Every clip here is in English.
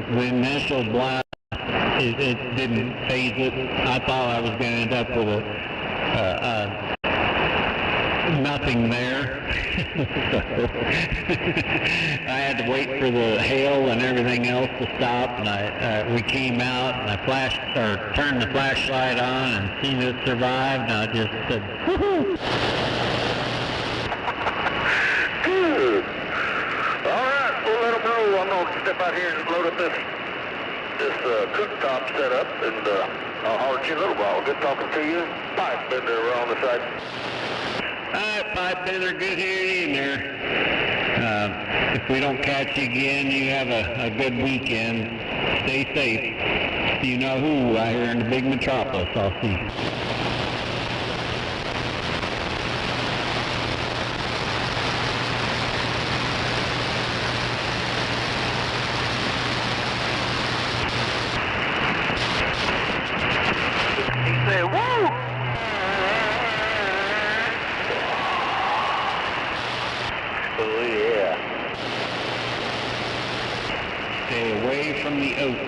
the initial blast, it didn't phase it. I thought I was going to end up with nothing there. I had to wait for the hail and everything else to stop, and we came out, and I turned the flashlight on and seen it survive, and I just said, woohoo! Good. All right, we'll let them know. I'm going to step out here and load up this cooktop setup, and I'll holler at you in a little while. Good talking to you. Pipe bender around the side. All right, pipe bender, good hearing you in there. If we don't catch you again, you have a good weekend. Stay safe. You know who out here in the big metropolis. I'll see you. Stay away from the oats.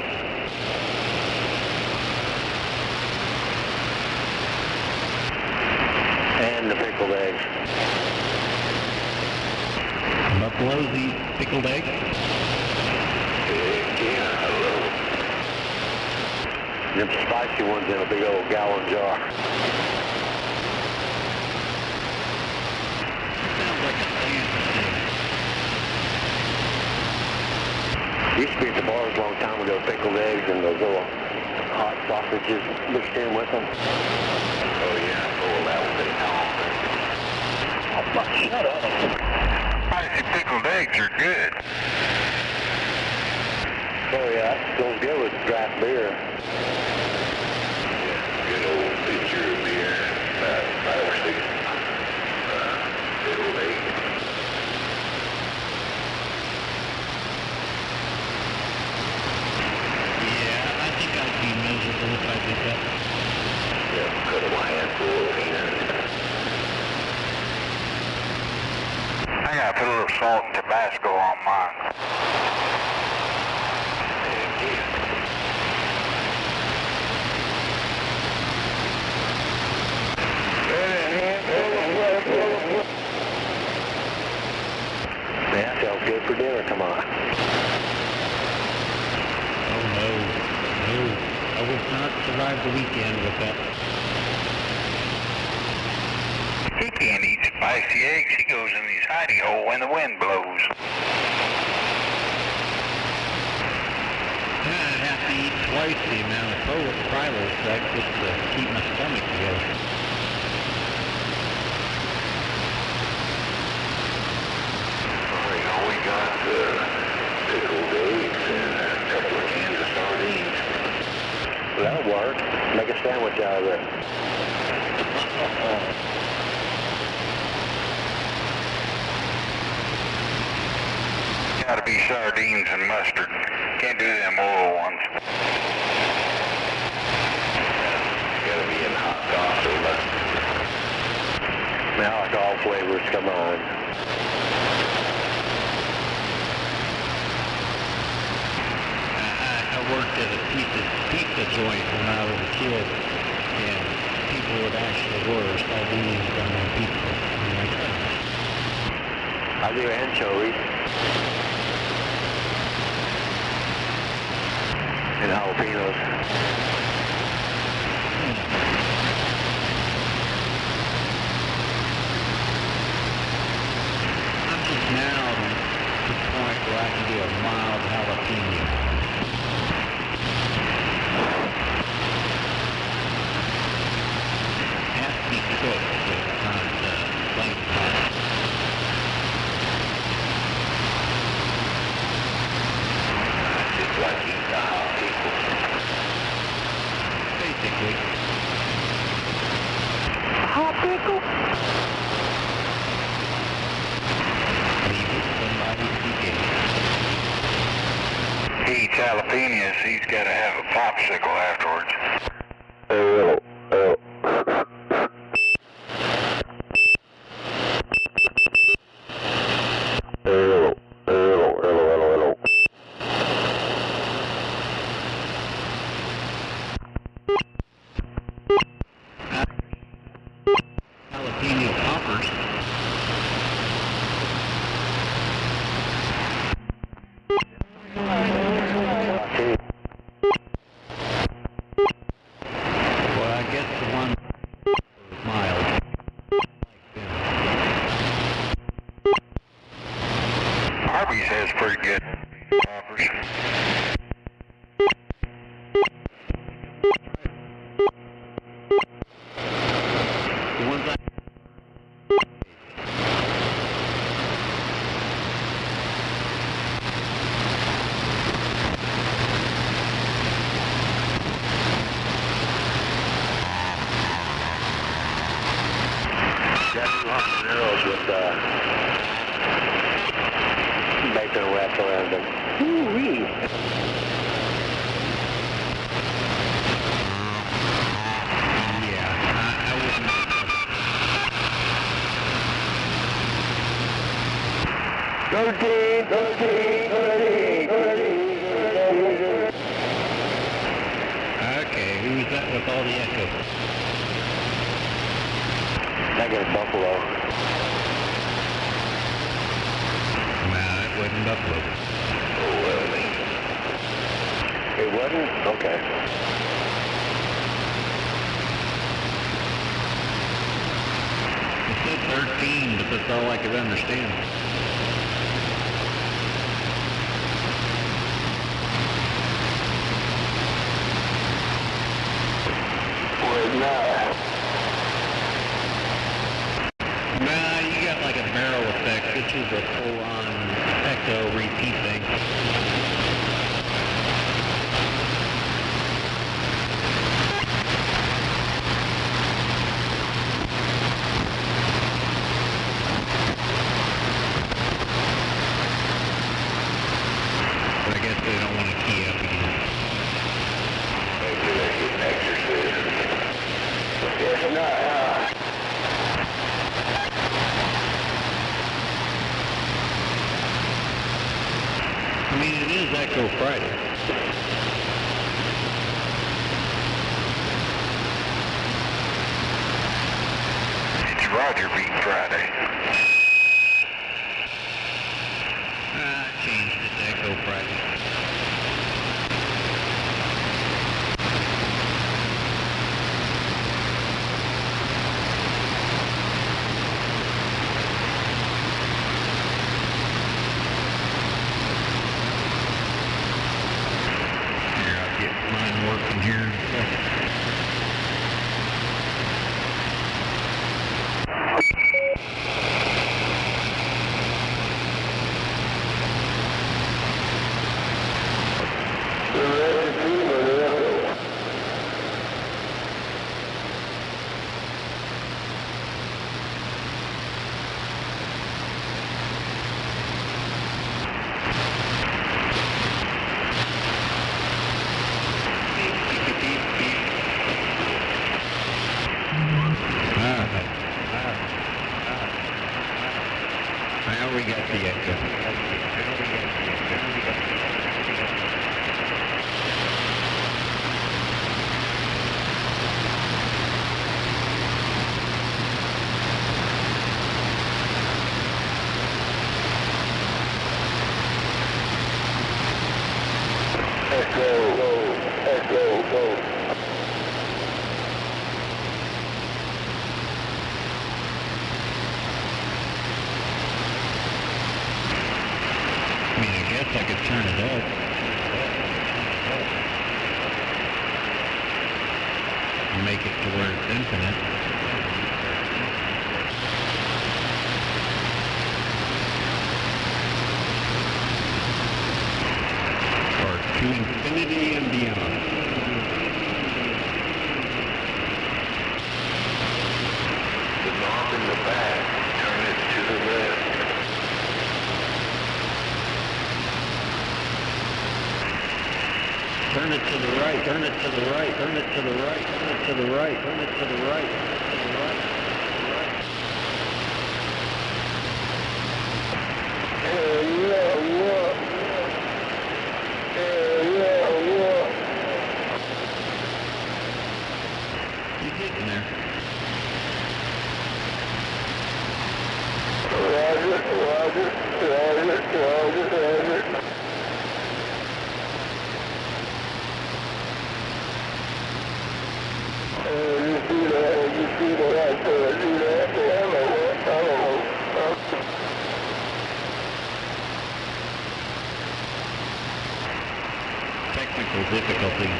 And the pickled eggs. Buffaloes eat pickled eggs? Yeah, a little. Them spicy ones in a big old gallon jar. Sounds like a fantasy. Used to be at the bars a long time ago, pickled eggs and those little hot sausages mixed in with them. Oh yeah, that was it. Oh, fuck, shut up. Spicy pickled eggs are good. Oh yeah, that goes good with draft beer. Yeah, good old pitcher of beer, about 5 or 6 pickled eggs. I'd be miserable if I did that. Yeah, cut a handful of peanuts. I gotta put a little salt and Tabasco on mine. Yeah, sounds good for dinner, come on. Oh no. I would not survive the weekend with that. He can't eat spicy eggs. He goes in his hidey hole when the wind blows. I'd have to eat twice the amount of Prilosec just to keep my stomach together. We got pickled eggs and a couple of cans of sardines. That'll work. Make a sandwich out of it. Gotta be sardines and mustard. Can't do them oil ones. Gotta be in hot sauce or mustard. Now like all flavors, come on. I worked at a pizza joint when I was a kid, and people would actually order sardines on their pizza. I do anchovies. And jalapenos. I'm just now at the point where I can do a mild jalapeno. It has to be cooked, so it's not plain hot. Just like eating the hot pickle. Basically. Hot pickle? Leave it somebody to He eats jalapenos. He's gotta have a popsicle afterwards. Okay, who's that with all the echo? I got a Buffalo. Nah, that wasn't Buffalo. It wasn't? Okay. It said 13, but that's all I could understand. Nah, you got like a barrel effect. This is a full-on echo repeat thing. But I guess they don't want to key up again. Maybe they get an exorcist. It's not, I mean, it is Echo Friday. It's Roger beat Friday. I changed it to Echo Friday. Here, I'll get mine working here in a second. Now we got the echo. I mean, I guess I could turn it up. And make it to where it's infinite. Or to infinity and beyond. the knob in the back, turn it to the left. Turn it to the right, turn it to the right, turn it to the right, turn it to the right, turn it to the right, turn it to the right. You're getting there. Technical difficulty.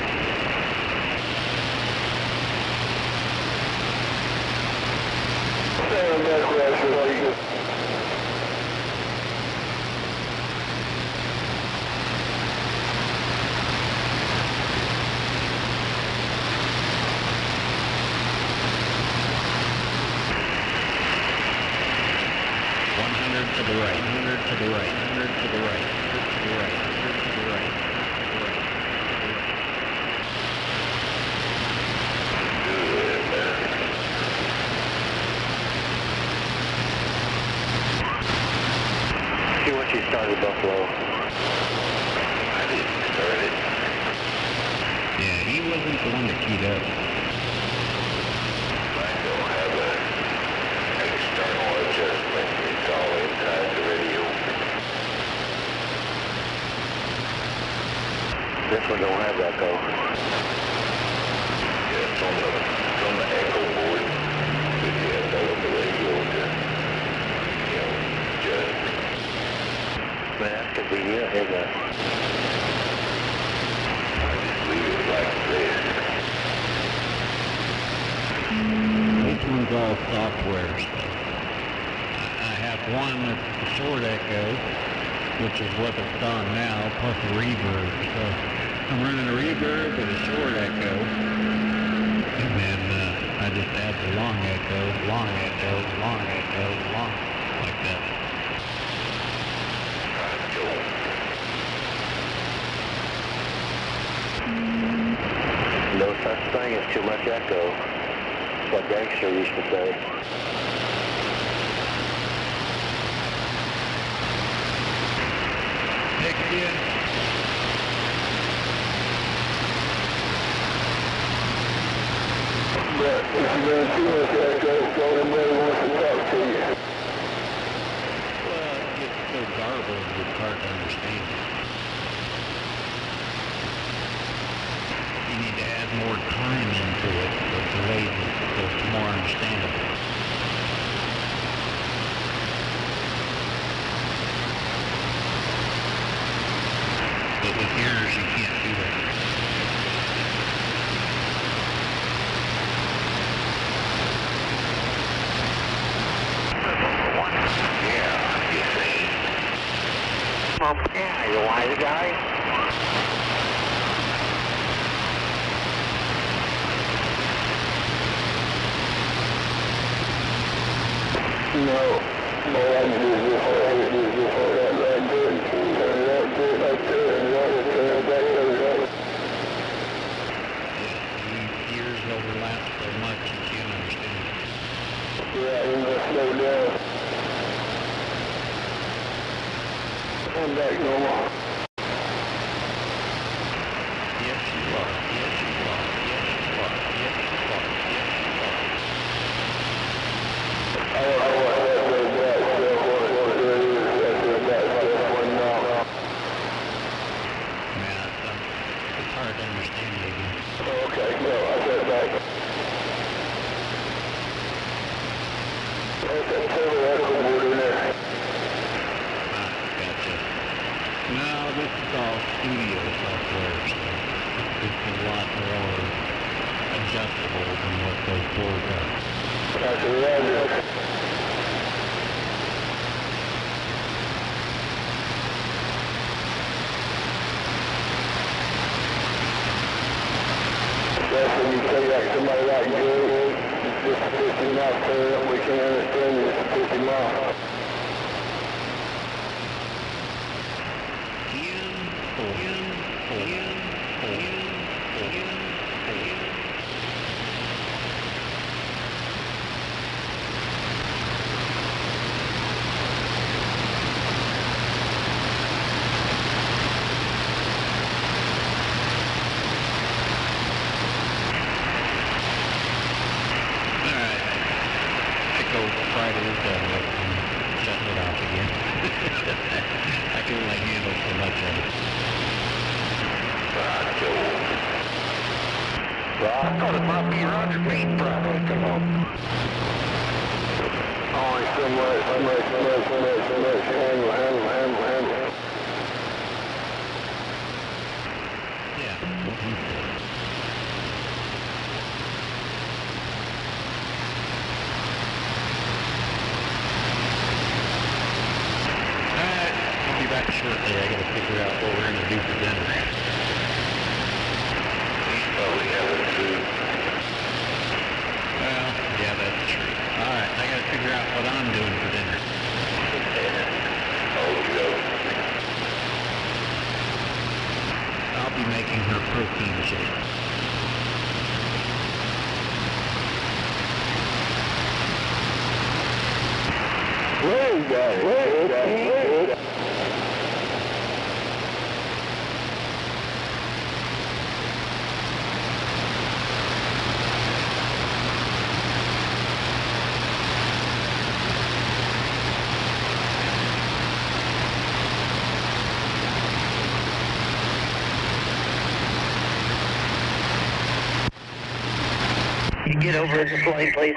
To the right, 100 to the right, 100 to the right, 100 to the right, 100 to the right, 100 to the right. See what you the one that keyed up. Mine don't have an external adjustment. It's all inside the radio. This one don't have echo. Yeah, it's on the echo board. But yeah, that's the radio to, adjust. Man, that's convenient, isn't it? I just leave it like this. This one's all software stuff. I have one that's the short echo, which is what it's on now, plus a reverb. So I'm running a reverb with a short echo, and then I just add the long echo, long echo, long echo, long, like that. No such thing as too much echo. What gangster used to say. Heck yeah. But if you're going too much echo, nobody wants to talk to you. Well, it gets so garbled, it's hard to understand. You need to add more time into it, but the way it's more understandable. But with yours, you can't do that. Yeah, you see. Yeah, you wise guy? No, all I can do is just hold that right there, turn it up, do it like that, and turn it back over. Years overlap so much you can't understand. Yeah, you must slow down. Come back normal. Yes, you are. Yes, you are. Yes, you are. Yes, you are. Yes, you are. I want that back, one now. Yeah, it's hard to understand it again. Okay, no, I got it back. Okay, turn the echo board in there. Gotcha. No, this is all studio software stuff. It's a lot more adjustable than what those boards are. Gotcha, roger. That's when you say like somebody like you, just 50 miles per hour, we can understand you, 50 miles. Shutting it off again. I can only handle so much of it. Well, I thought it might be Roger Bean Friday, come on. Only so much, handle. Yeah, what he said. I'll be back shortly. I gotta figure out what we're gonna do for dinner. He's probably having food. Well, yeah, that's true. Alright, I gotta figure out what I'm doing for dinner. I'll be making her protein shake. Wait. Get over in the plane, please.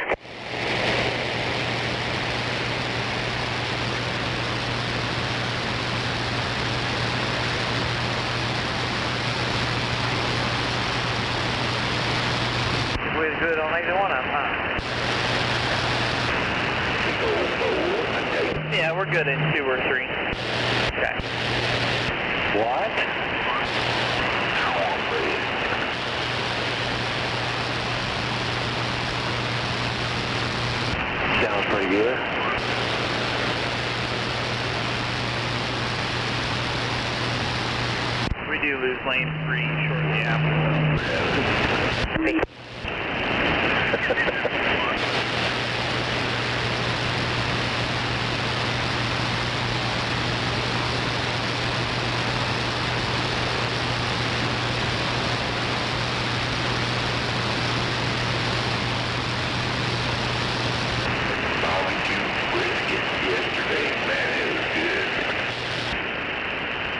We're good on either one of them, huh? Yeah, we're good in 2 or 3. Okay. What? Sounds pretty good. We do lose lane 3 shortly after.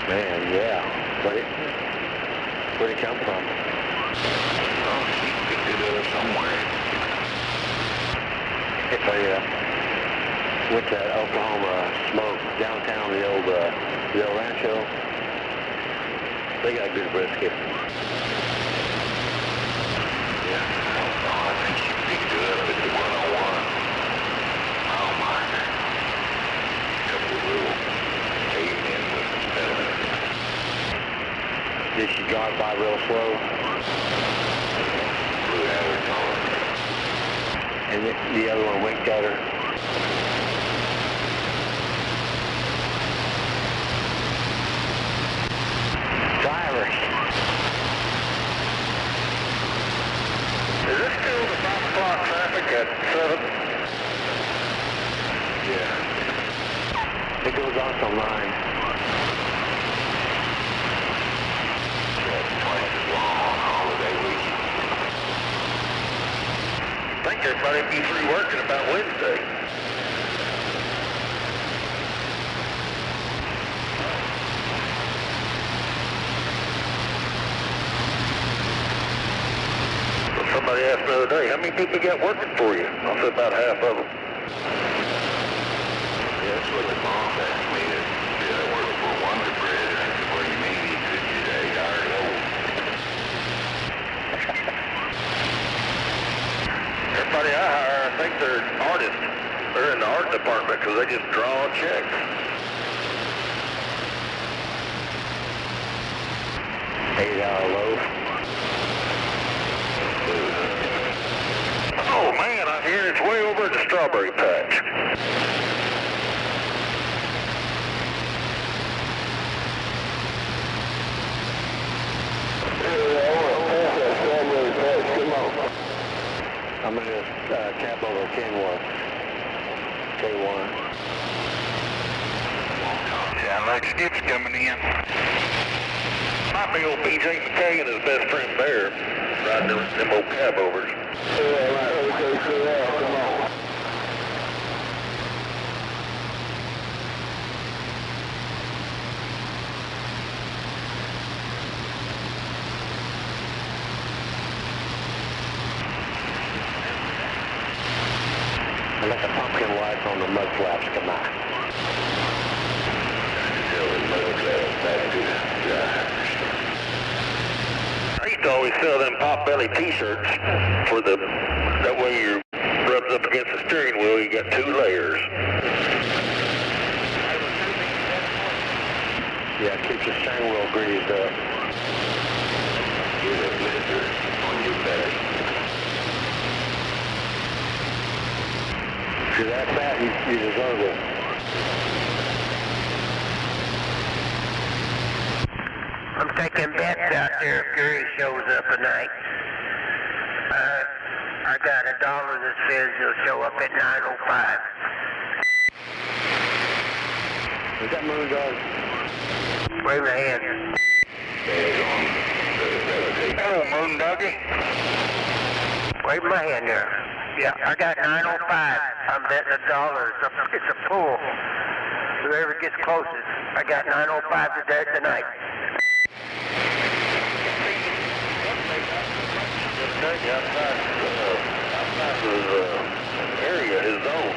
Man, yeah. Where'd it come from? Oh, she picked it up somewhere. If I went to Oklahoma smoke downtown, the old Rancho, they got good brisket. Yeah. Oh, I think she picked it up at the 101. Oh, my. A couple of little cavemen with some stuff. Did she drive by real slow? Blew out her car. And the other one winked at her? Drivers. Is this still the 5 o'clock traffic at 7? Yeah. It goes on till 9. That's twice as long on holiday week. I think everybody will be free working about Wednesday. Well, somebody asked the other day, how many people got working for you? I said about half of them. Yeah, that's what the boss asked me. Did I work for Wonder Bread? And I said, what do you mean? He said, you're 8 hours old. Everybody I hire, I think they're artists. They're in the art department because they just draw checks. $8 loaf. Oh man, I hear it's way over at the strawberry patch. I'm gonna tap over Kenworth. K1. Sound like Skip's coming in. Might be old BJ McKay and his best friend Bear riding them old cab overs. Come on. I let the pumpkin lights on the mud flaps come out. I used to always sell them Potbelly t-shirts for that way you rubs up against the steering wheel, you got 2 layers. Yeah, it keeps the steering wheel greased up. Get a blister on your belly. If you're that fat, you deserve it. I'm taking bets out there if Gary shows up tonight. I got $1 that says he'll show up at 9:05. Is that moon dog? Wave my hand. Hello, Moon Doggy. Wave my hand there. Yeah, I got 9:05. I'm betting $1. It's a pool. Whoever gets closest. I got 9:05 tonight. Outside area, his zone.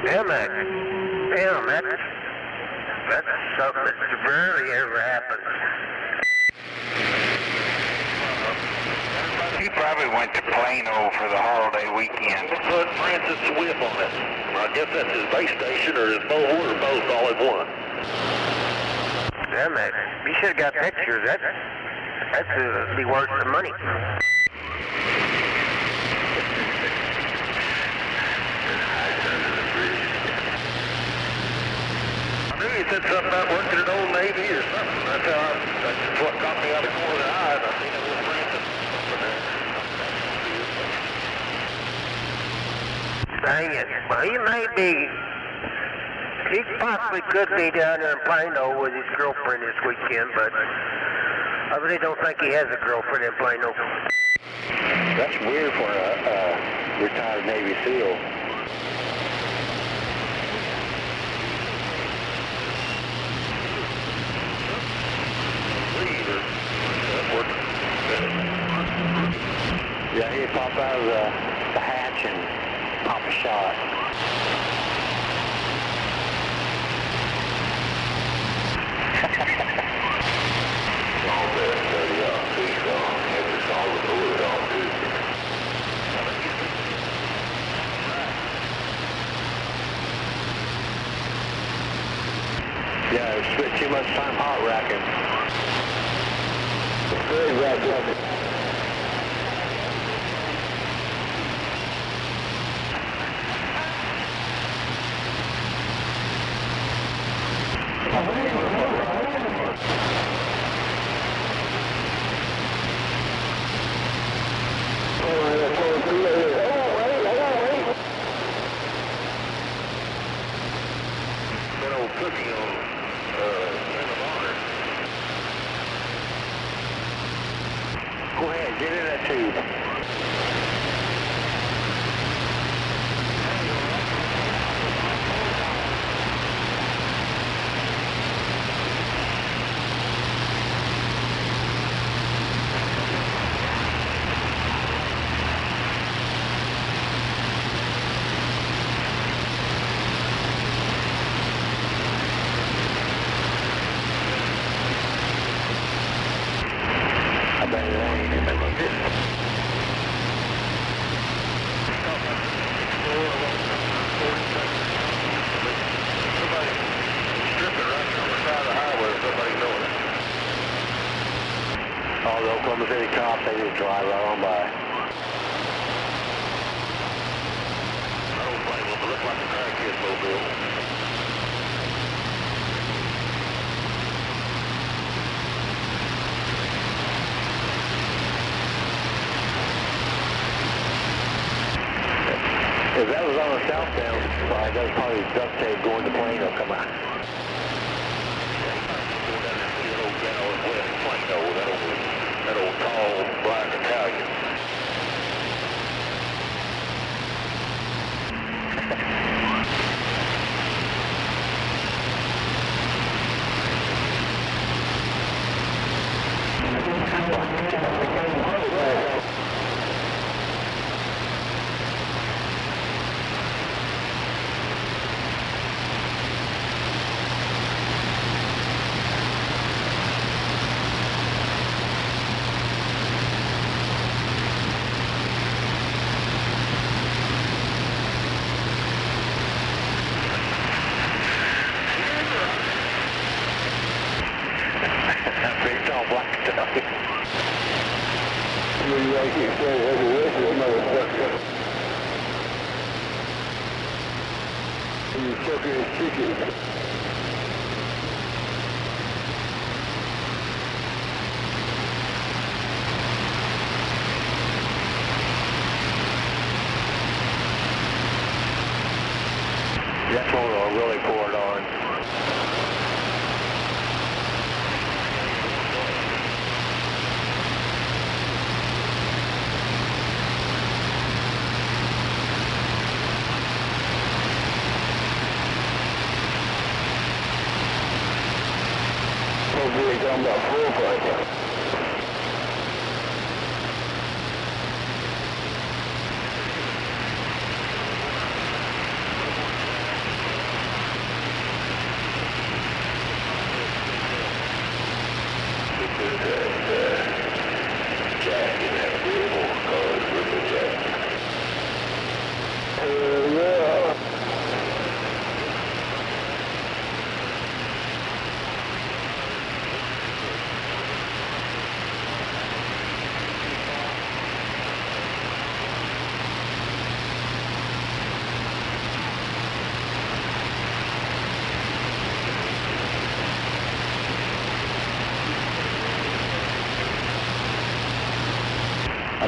Damn it. Damn, that's something that rarely ever happens. He probably went to Plano for the holiday weekend. Put Francis Swift on it. I guess that's his base station or his board or both all in one. Damn it. You should have got pictures. That's be worth the money. I knew he said something about working at Old Navy or something. That's what caught me out of the corner of the eye. And I seen it with Francis over there. Dang it. Well, he possibly could be down there in Plano with his girlfriend this weekend, but I really don't think he has a girlfriend in Plano. That's weird for a retired Navy SEAL. Yeah, he'd pop out of the hatch and pop a shot. Yeah, spent too much time hot racking. Very bad. That old cookie on Santa Monica. Go ahead, get in that tube. I bet it ain't. Somebody stripping right on the side of the highway with somebody knowing it. All the Oklahoma City cops, they just drive right on by. I don't blame them, it looks like a crackhead mobile. If that was on the southbound side, that was probably duct tape going to Plano. Come on. That old tall black Italian. Big tall black Italian. You like it, so this motherfucker. You fucking chicken. That's what we'll really pour it on. Hopefully it's on about 4 o'clock.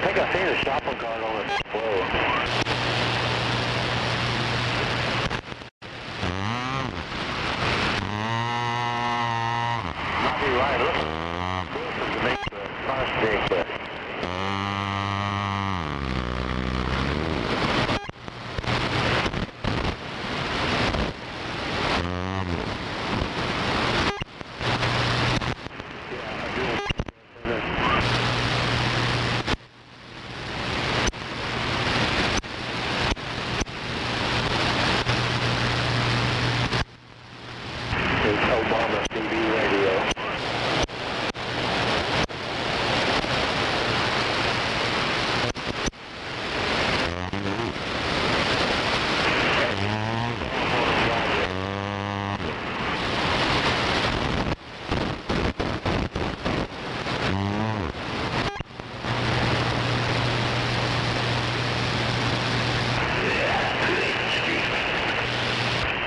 I think I seen a shopping cart on the floor. Might be right. Look to make the car stick, but Obama TV radio.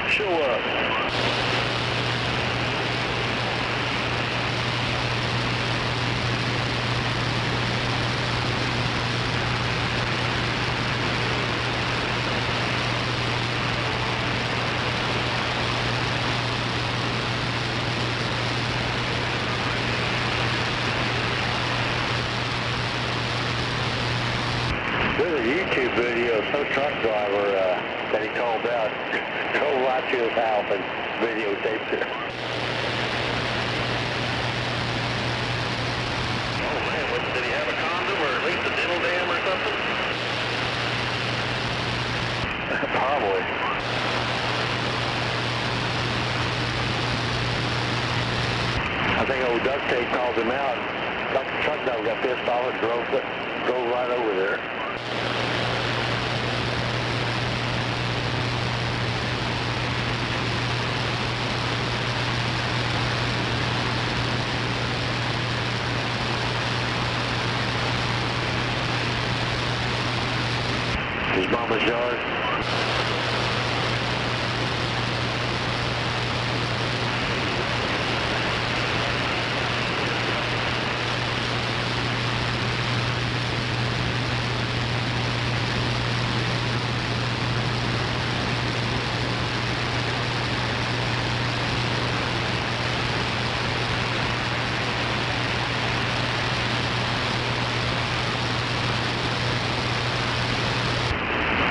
Show up. There's a YouTube video of some truck driver that he called out, drove right to his house and videotaped it. Oh man, did he have a condom or at least a dental dam or something? Probably. I think old duct tape called him out. Like the truck driver got pissed off and drove right over there. His mama's yard.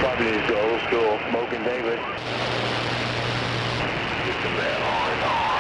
Probably needs to go old school, Smoking David. Get some that R&R.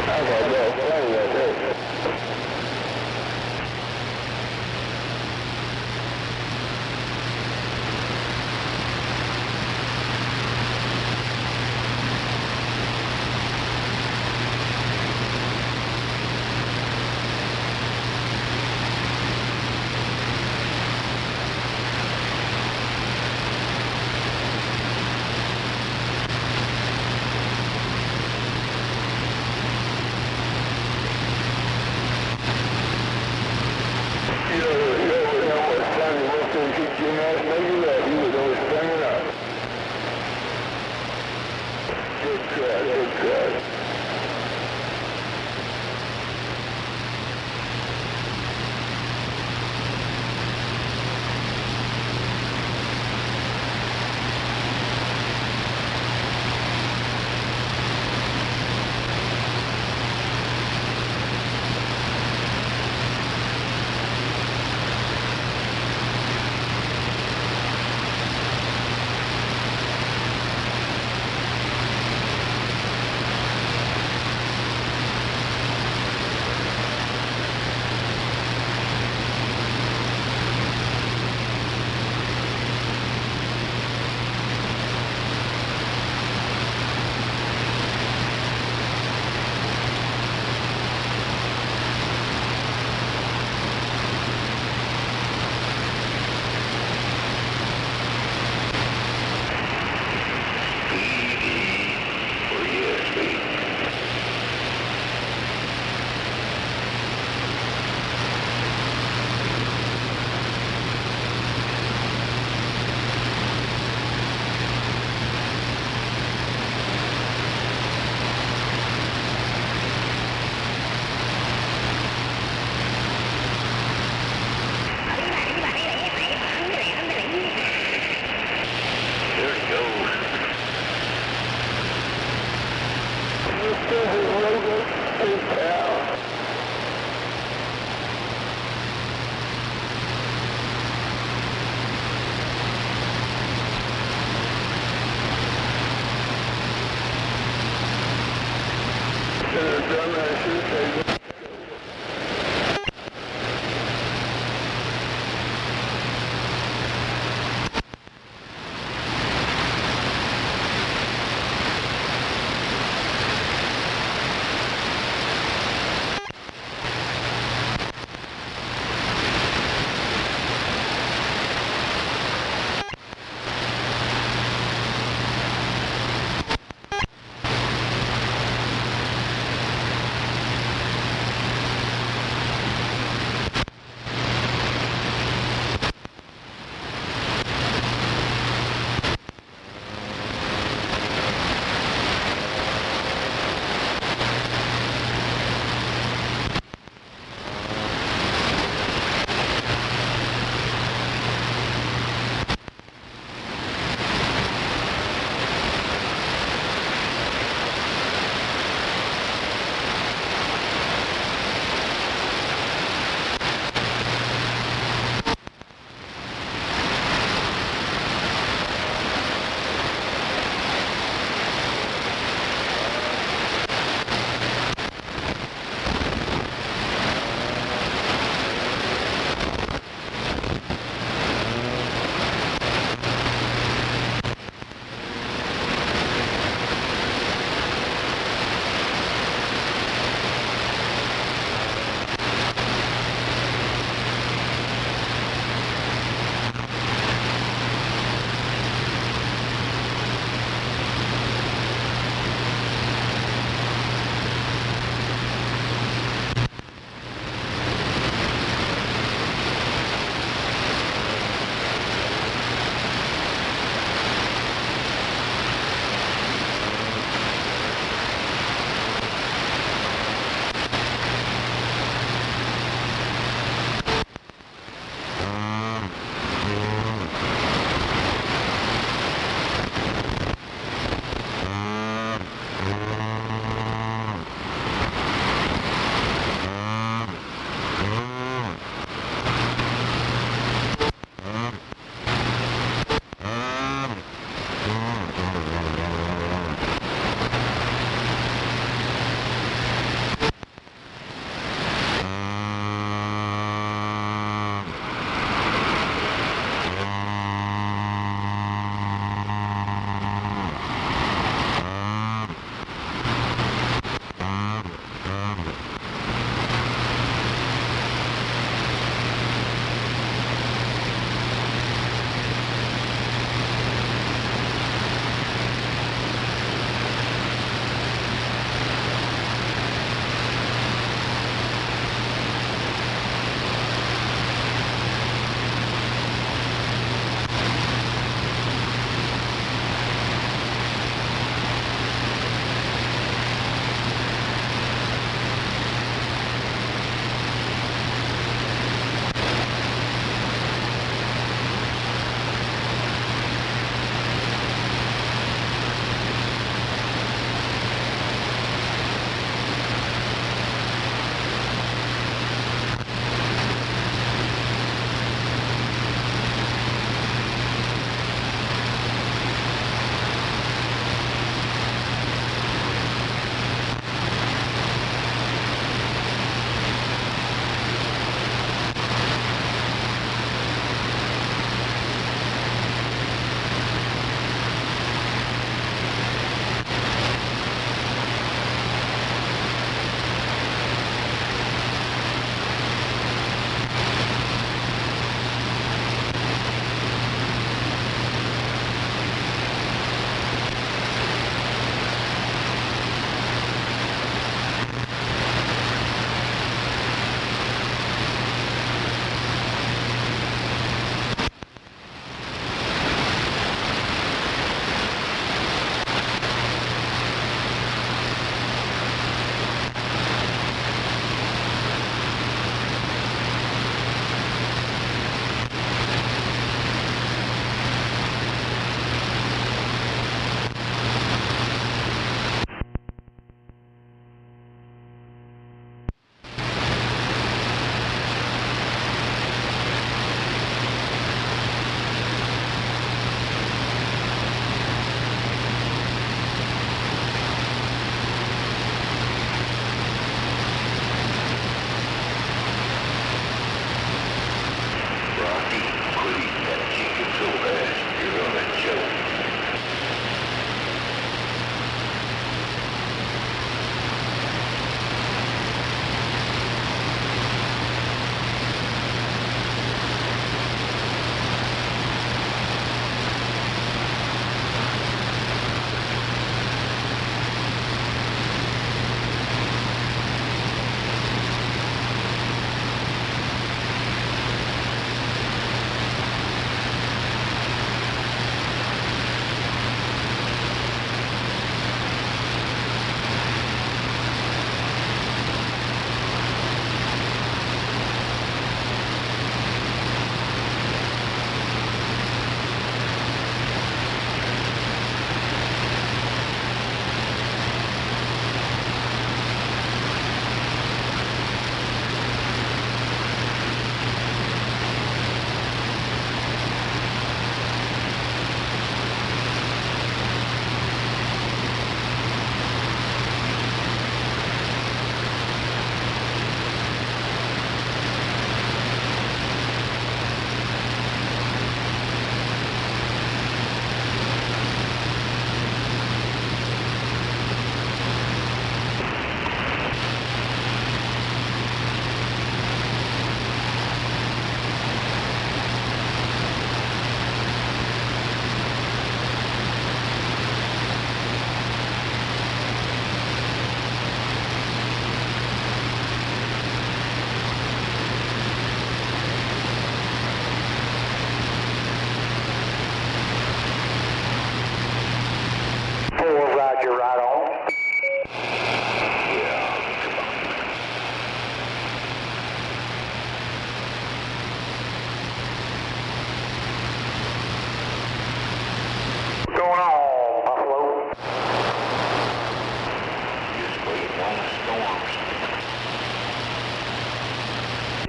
SDRPLAY right there.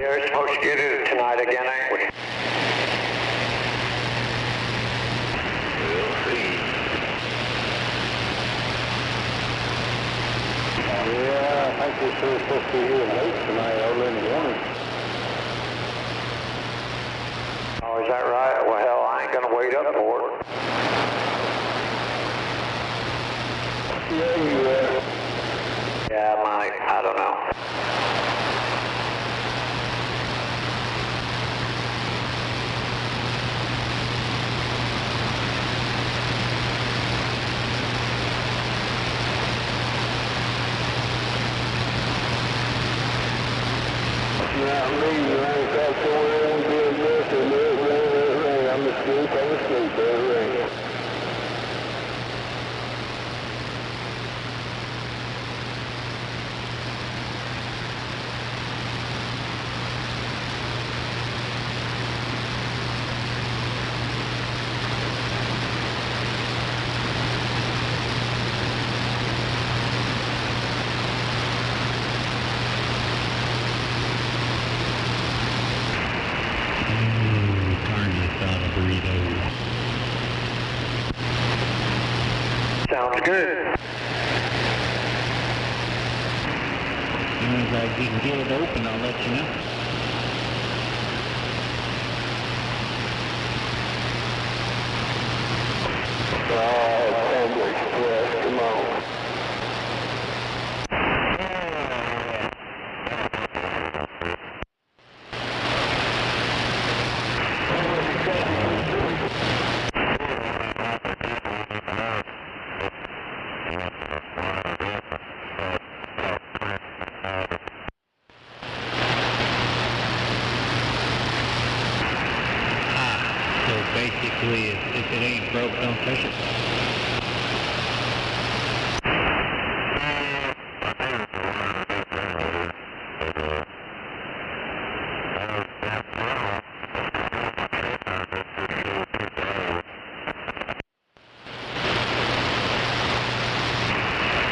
Yeah, we're supposed to get it tonight again, ain't we? We'll see. Yeah, I think we're supposed to be here late tonight, early in the morning. Oh, is that right? Well, hell, I ain't gonna wait up for it. Yeah, you are. Yeah, I might. I don't know. Not me, you ain't got somewhere and doing this and that, I'm asleep, that rain. Sounds good. As soon as I can get it open, I'll let you know. Family Express, come on. Basically, if it ain't broke, don't touch it.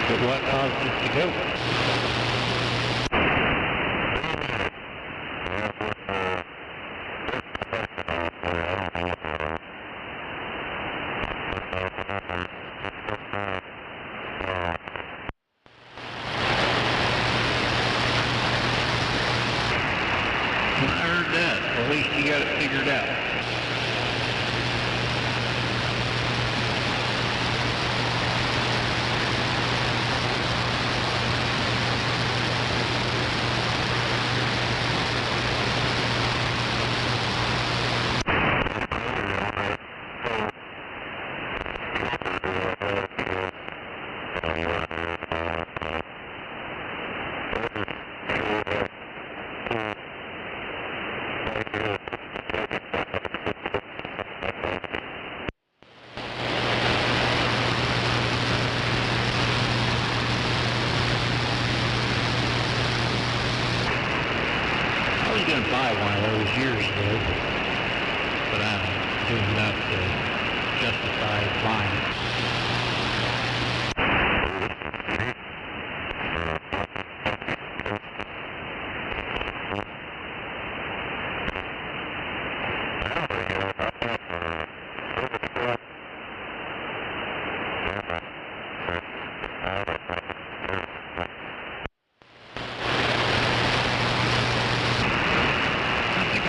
But what caused it to go? I heard that. At least you got it figured out. I was going to buy one of those years ago, but I'm doing enough to justify buying it.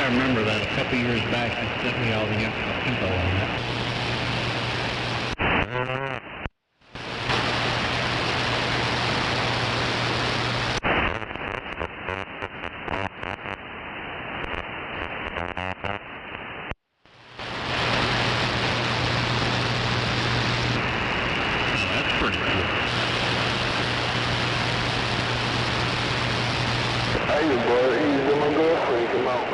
I remember that a couple years back you sent me all the info on that. Oh, that's pretty cool. Hey, boy, he's my girlfriend, come on.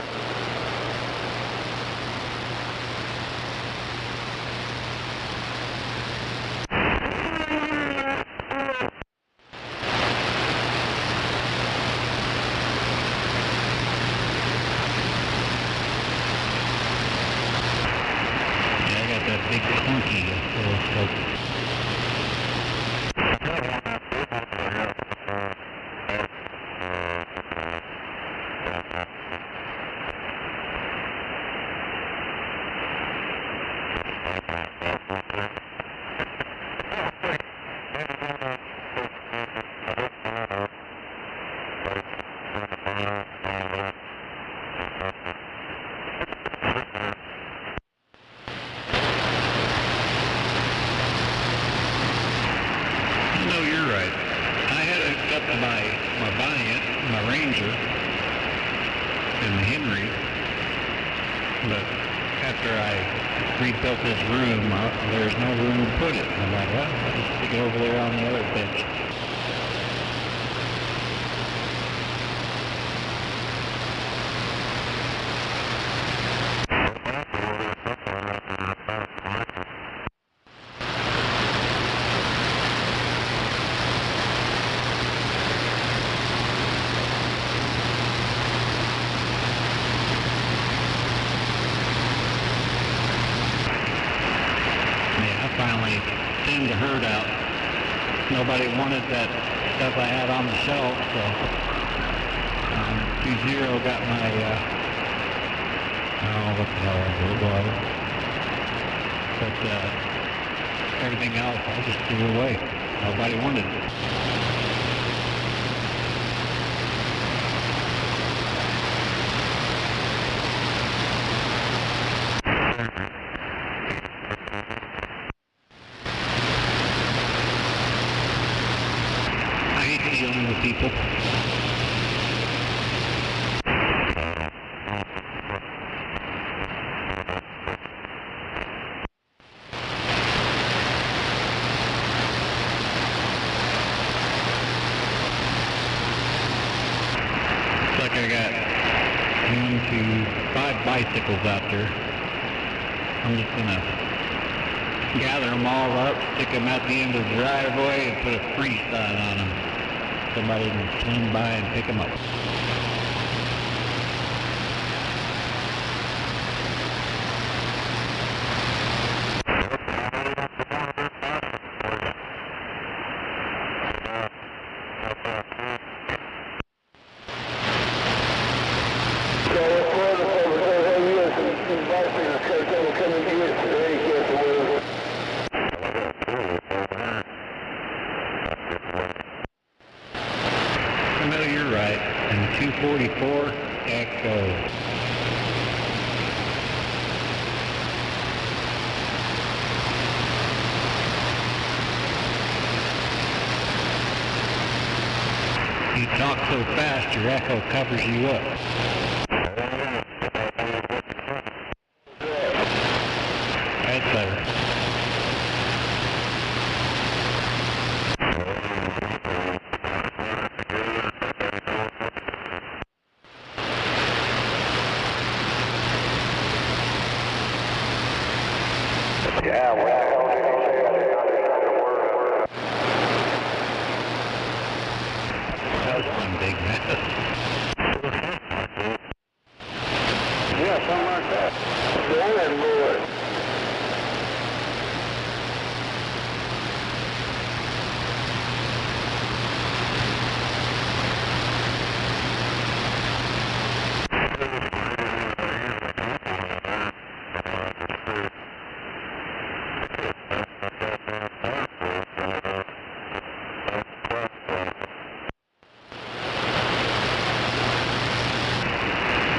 That big clunky oscilloscope. my Valiant, my Ranger, and the Henry. But after I rebuilt this room, there's no room to put it. I'm like, well, I'll just stick it over there on the other bench. Finally thinned the herd out. Nobody wanted that stuff I had on the shelf, so 2-0 got my, what the hell it was. But everything else I just threw away. Nobody wanted it. Dealing with people. Looks like I got 1, 2, 5 bicycles out there. I'm just gonna gather them all up, stick them at the end of the driveway, and put a free sign on them. Somebody can swing by and pick them up. No, you're right. And 244 Echo. You talk so fast, your echo covers you up. That's better. Yeah, That was one big mess. yeah, something like that. Yeah, boy.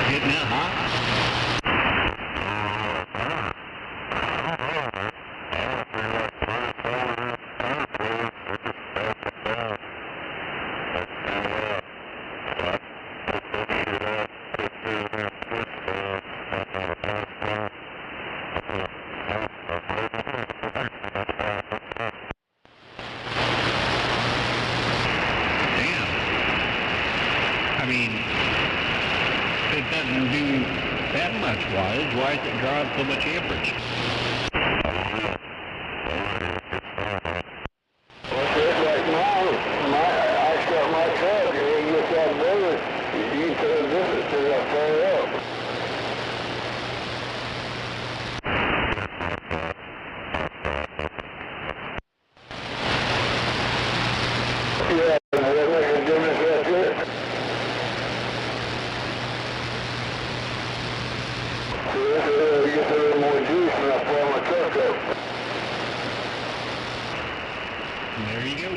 Getting out hot? I mean, it doesn't do that much wattage. Why is it drawing so much amperage? Well, it's like I start my truck and it gets that bigger. You can tell the difference as I fire up. Yeah, that makes a difference right there. So this gets a little more juice when I fire my truck up. And there you go.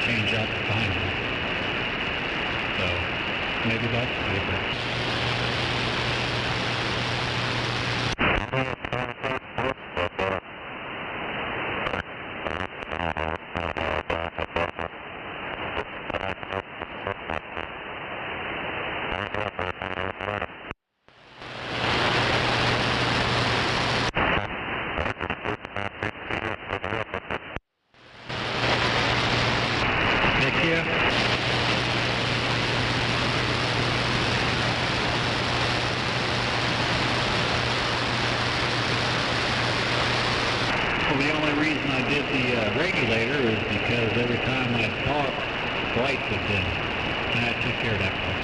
change out the timing. So maybe that's the difference. Well, the only reason I did the regulator is because every time I talked, the lights would dim, and I took care of that part.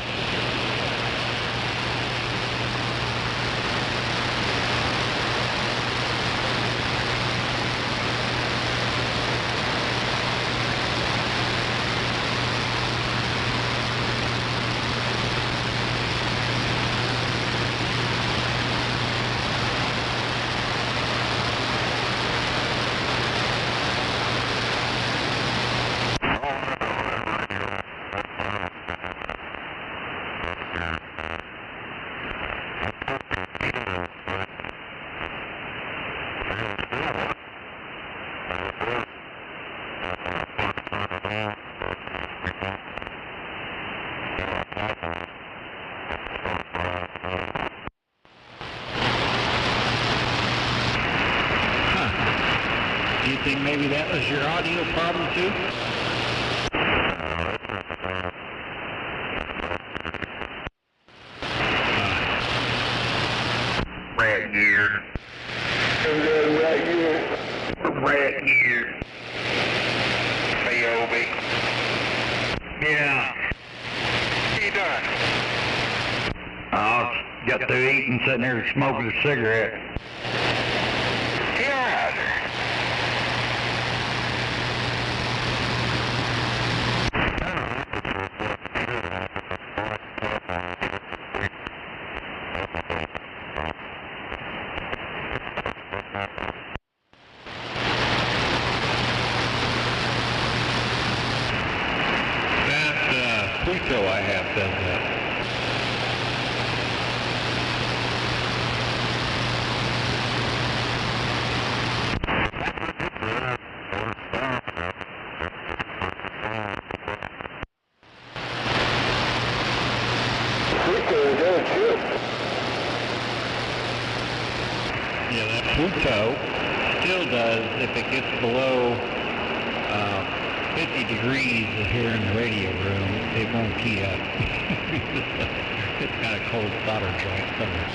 Do you think maybe that was your audio problem too? Rat gear. Rat gear. Rat gear. Hey, Obi. Yeah. What you doing? I got through eating, sitting there smoking a cigarette. Yeah. Pluto I have does that. Yeah, that Pluto still does if it gets below 50 degrees here in the radio room, it won't key up. It's got a cold solder joint somewhere.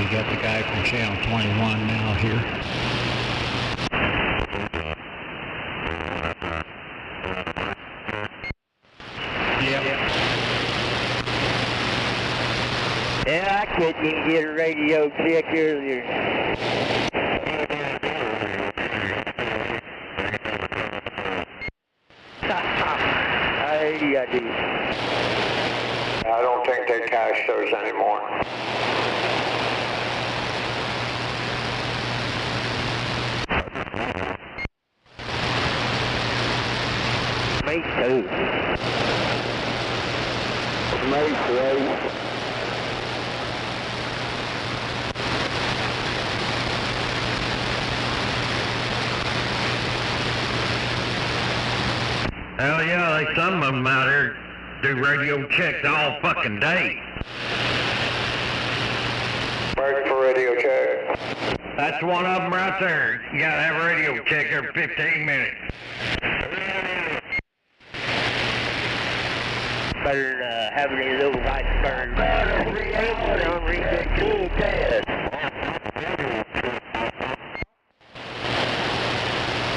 We got the guy from channel 21 now here. Yep. Yeah, I couldn't get a radio check earlier. I do. I don't think they cache those anymore. Me too. Me too. Hell yeah, they some of them out here do radio checks all fucking day. Break for radio check. That's one of them right there. You gotta have a radio check every 15 minutes. Better have any little white birds.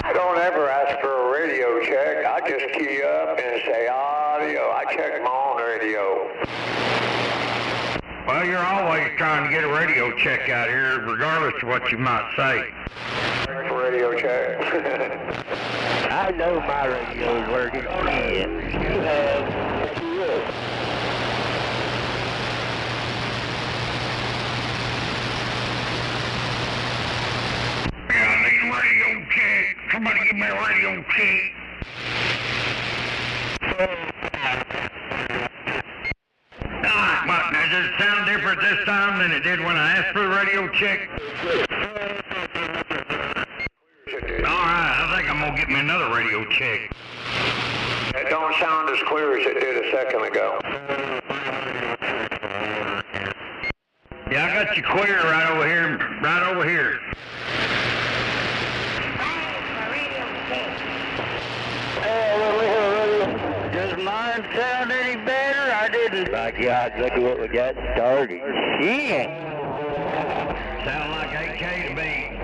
I don't ever ask for a radio check. I just key up and say audio. I check my own radio. Well, you're always trying to get a radio check out here, regardless of what you might say. Break for radio check. I know my radio's working. Yeah, you have. Yeah, I need a radio check. Somebody give me a radio check. Alright, but now does it sound different this time than it did when I asked for a radio check? Alright, I think I'm gonna get me another radio check. It don't sound as clear as it did a second ago. Yeah, I got you clear right over here, right over here. Does mine sound any better? I didn't. My God, look at what we got started. Shit. Sound like AK to me.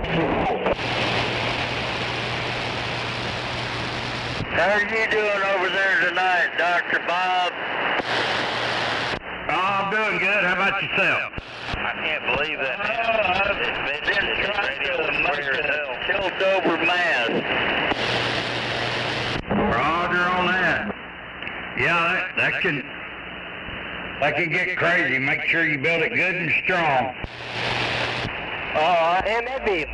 How are you doing over there tonight, Dr. Bob? Oh, I'm doing good. How about yourself? I can't believe that, man. It's been trying to make a tilt-over mask. Roger on that. Yeah, that can get crazy. Make sure you build it good and strong. And that'd be a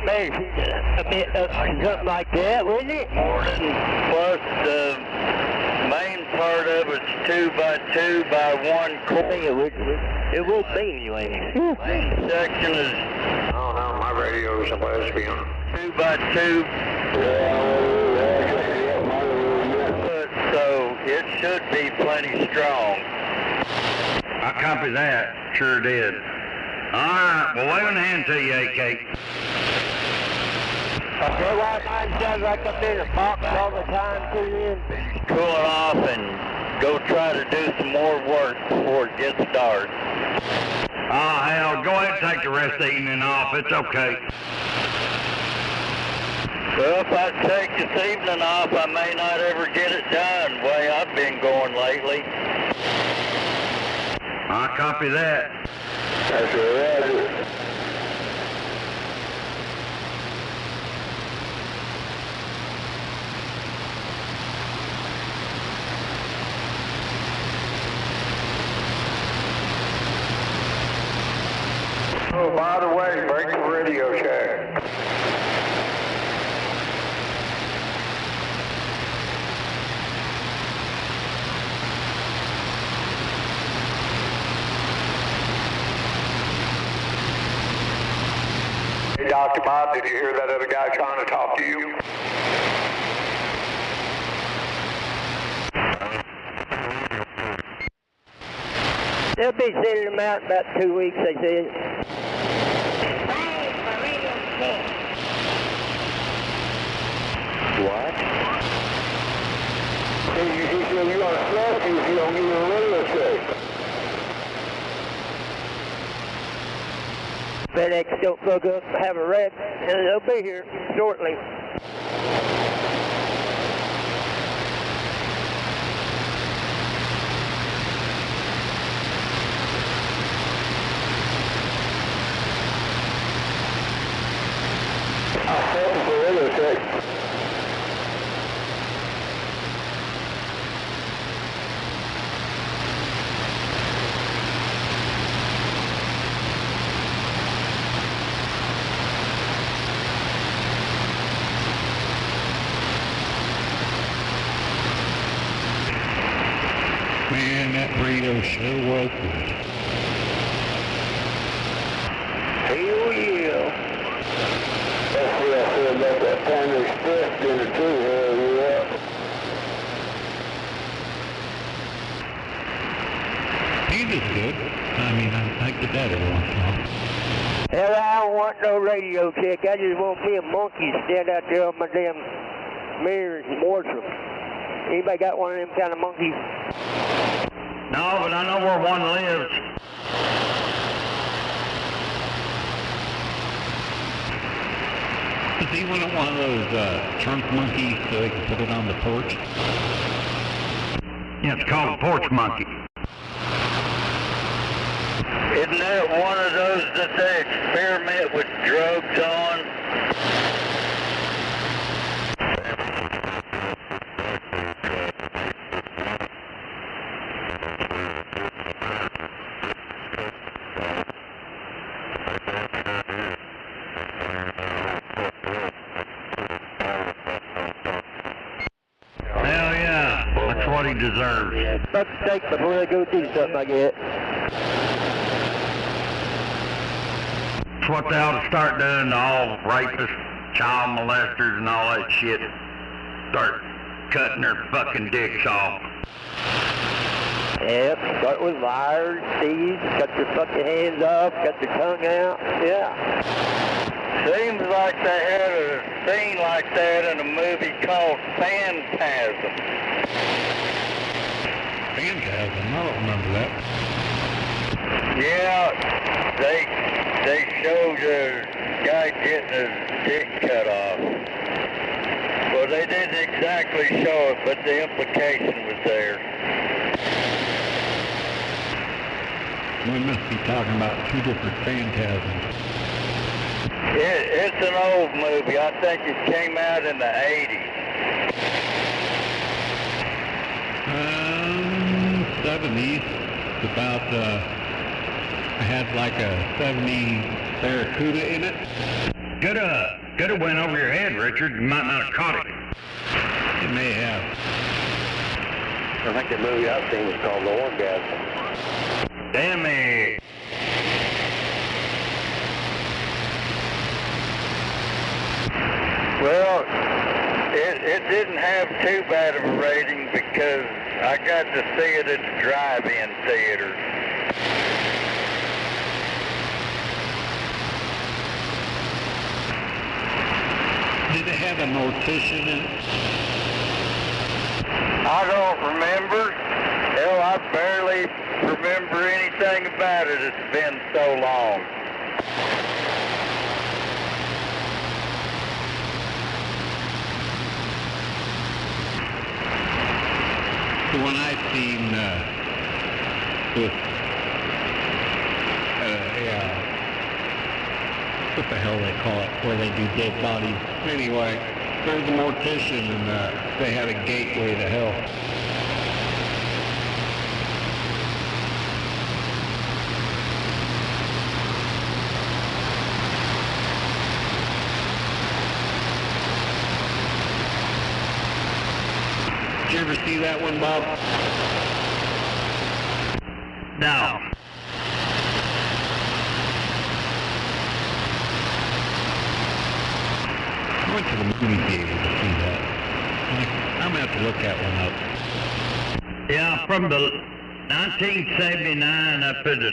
bit something like that, wouldn't it? Plus the main part of it's 2x2 by 1 quarter. It would be anyway. Main section is, I don't know, my radio is a lesbian. 2x2. So it should be plenty strong. I copy that. Sure did. Alright, well, waving a hand to you, AK. Okay, why mine sounds like I'm in a box all the time too then? Cool it off and go try to do some more work before it gets dark. Oh, hell, go ahead and take the rest of the evening off. It's okay. Well, if I take this evening off, I may not ever get it done the way I've been going lately. I copy that. That's right. Oh, by the way, break the radio check. Hey, Dr. Bob, did you hear that other guy trying to talk to you? They'll be sending them out in about 2 weeks, they said. What? He said you're going to slap you if you don't give me a radio check. FedEx don't plug up, have a wreck, and they'll be here shortly. Man, that burrito sure was good. Hell yeah. That's what I said about that Panda Express dinner too, hell yeah. Panda's good. I mean, I get that every once in a while. Hell, I don't want no radio check. I just want me a monkey to stand out there on my damn mirrors and watch them. Anybody got one of them kind of monkeys? No, but I know where one lives. Does he want one of those trunk monkeys so he can put it on the porch? Yeah, it's called a porch monkey. Isn't that one of those that they experiment with drugs on? Hell yeah, that's what he deserves. Fuck steak before they go do something like that. That's what they ought to start doing to all rapists, child molesters, and all that shit. Start cutting their fucking dicks off. Yep, start with liars, thieves, cut their fucking hands off, cut their tongue out, yeah. Seems like they had a scene like that in a movie called Phantasm. Phantasm, I don't remember that. Yeah, they showed a guy getting his dick cut off. Well, they didn't exactly show it, but the implication was there. We must be talking about two different phantasms. It's an old movie. I think it came out in the 80s. 70s. It's about, I had like a 70 Barracuda in it. Could have went over your head, Richard. You might not have caught it. It may have. I think the movie I've seen was called The Orgasm. Damn it. Well, it didn't have too bad of a rating because I got to see it at the drive-in theater. Did it have a mortician in it? I don't remember. Hell, I barely remember anything about it. It's been so long. The one I've seen with, what the hell they call it, where they do dead bodies. Anyway, there's a mortician and they had a gateway to hell. Did you ever see that one, Bob? No. I went to the movie theater to see that. I'm going to have to look that one up. Yeah, from the 1979 up to the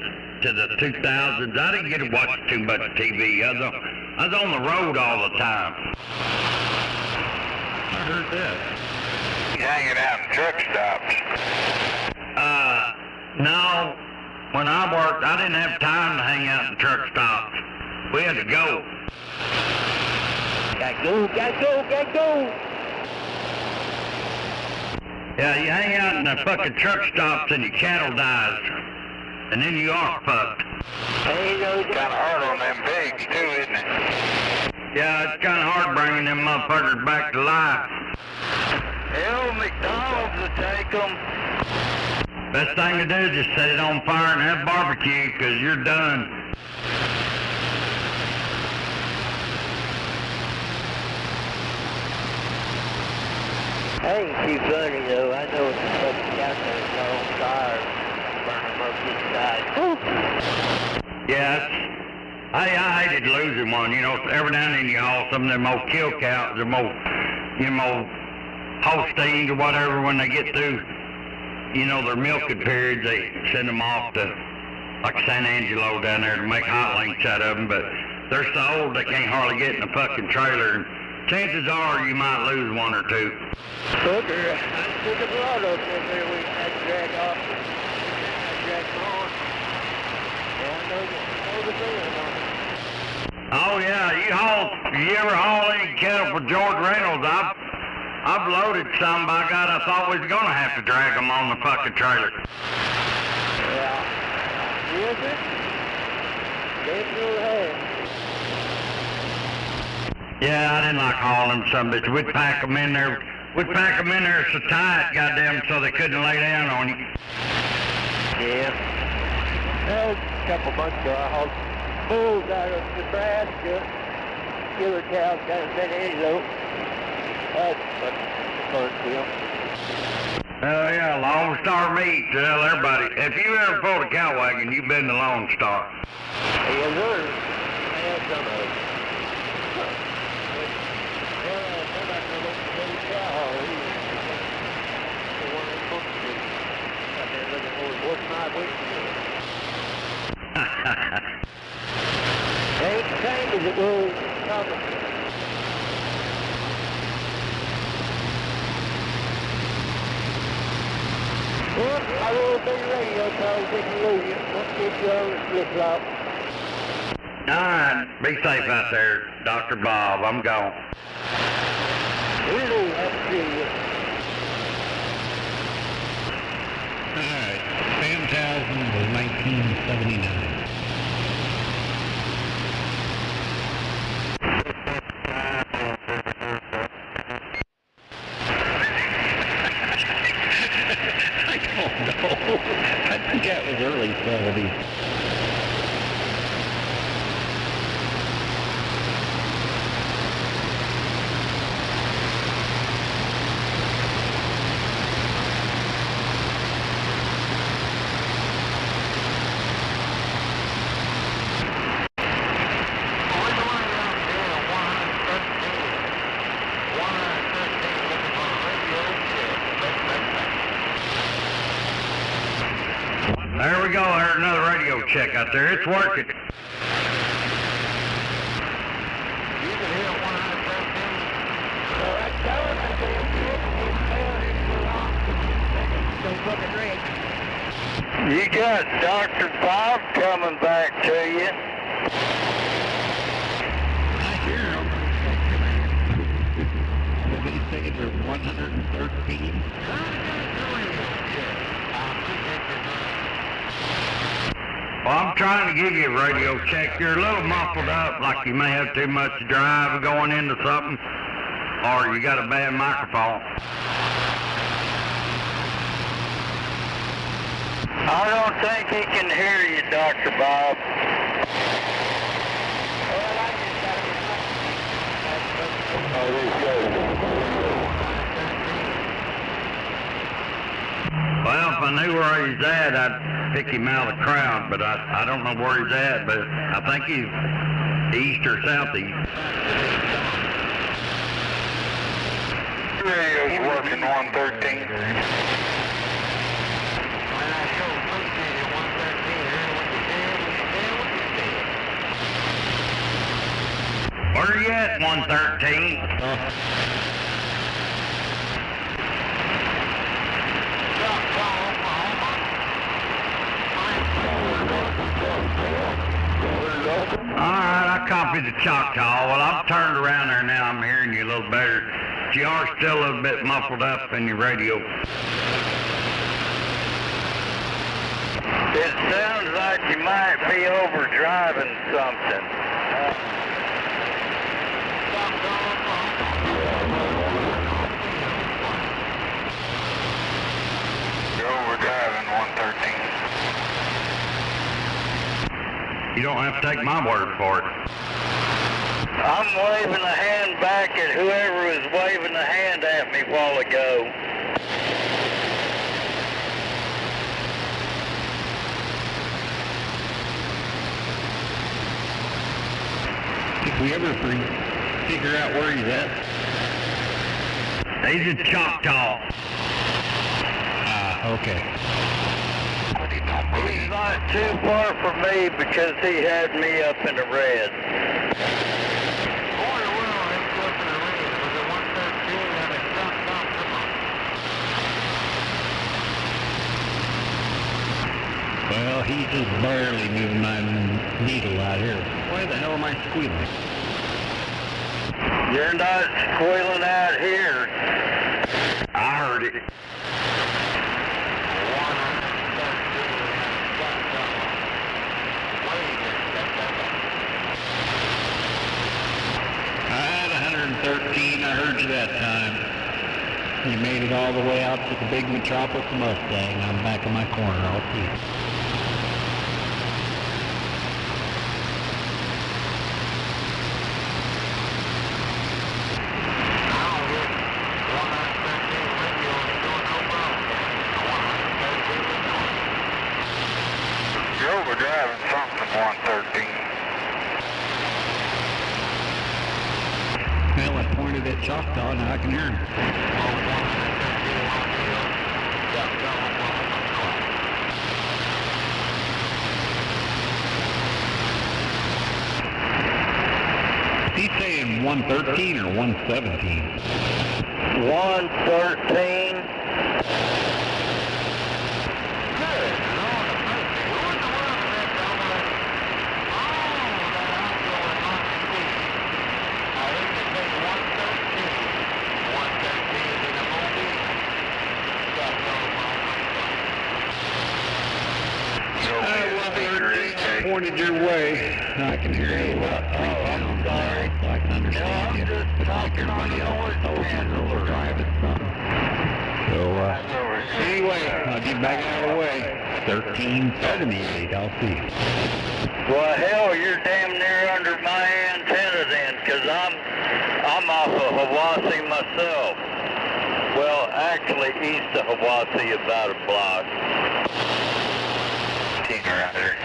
2000s, I didn't get to watch too much TV. I was on the road all the time. I heard that. Hanging out in truck stops. No. When I worked, I didn't have time to hang out in truck stops. We had to go. Gotta go, gotta go, gotta go. Yeah, you hang out in the fucking truck stops and your cattle dies. And then you are fucked. Ain't no Kind of hard on them pigs too, isn't it? Yeah, it's kind of hard bringing them motherfuckers back to life. hell, McDonald's will take them. Best thing to do is just set it on fire and have barbecue, because you're done. That ain't too funny though. I know it's fucking out there is on fire, burn them up inside. Yeah, I hated losing one. You know, every now and then you haul some of them old kill cows, them old, Holsteins or whatever, when they get through, their milking periods, they send them off to, like San Angelo down there, to make hot links out of them, but they're so old they can't hardly get in a fucking trailer. Chances are you might lose one or two. Booger, I took a lot of them there we had to drag off. I dragged them on. Yeah, I know the feeling on it. Oh yeah, you ever haul any cattle for George Reynolds? I've loaded some, by God, I thought we was gonna have to drag them on the fucking trailer. Yeah. Yes, sir. Definitely have. Yeah, I didn't like hauling some bitch. We'd pack them in there so tight, goddamn, so they couldn't lay down on you. Yeah. Well, a couple months ago, I hauled bulls out of Nebraska. Killer cows got a bit antelope. That's fun deal. Oh yeah, Lone Star meat. Tell everybody, if you ever pulled a cow wagon, you've been the Lone Star. Yes, sir. I had some of it. Ain't the same as it was probably. Well, I will be radio calls if you lose it. Won't get you on the flip-flop. Alright, be safe out there, Dr. Bob. I'm gone. We'll do that to you. Alright, Phantasm was 1979. I don't know. I think that was early 70s. There we go, there's another radio check out there. It's working. You can hear 113. You got Dr. Bob coming back to you. I hear them. Did they say they're 113? Well, I'm trying to give you a radio check. You're a little muffled up, like you may have too much drive going into something, or you got a bad microphone. I don't think he can hear you, Dr. Bob. Well, if I knew where he's at, I'd pick him out of the crowd, but I don't know where he's at, but I think he's east or southeast. Radio's working 113. Where are you at, 113? Alright, I to the Choctaw. Well, I've turned around there now. I'm hearing you a little better. But you are still a little bit muffled up in your radio. It sounds like you might be overdriving something. You're overdriving 113. You don't have to take my word for it. I'm waving a hand back at whoever was waving a hand at me a while ago. If we ever figure out where he's at. He's a Choctaw. Okay. He's not too far from me because he had me up in the red. Well, he's just barely moving my needle out here. Why the hell am I squealing? You're not squealing out here. I heard it. I had 113. I heard you that time. You made it all the way out to the big Metropolis Mustang. I'm back in my corner. I'll see you. You're overdriving something 113. Well, I pointed at Choctaw. Now I can hear him. Is he saying 113 or 117? 113. Pointed your way. I can hear you about 3 pounds there, so I can understand you. But like everybody else, it's always overdriving something. So, anyway, I'll get back out of the way. 1378, I'll see you. Well, hell, you're damn near under my antenna then, because I'm off of Hiwassee myself. Well, actually, east of Hiwassee, about a block. Seen her out there.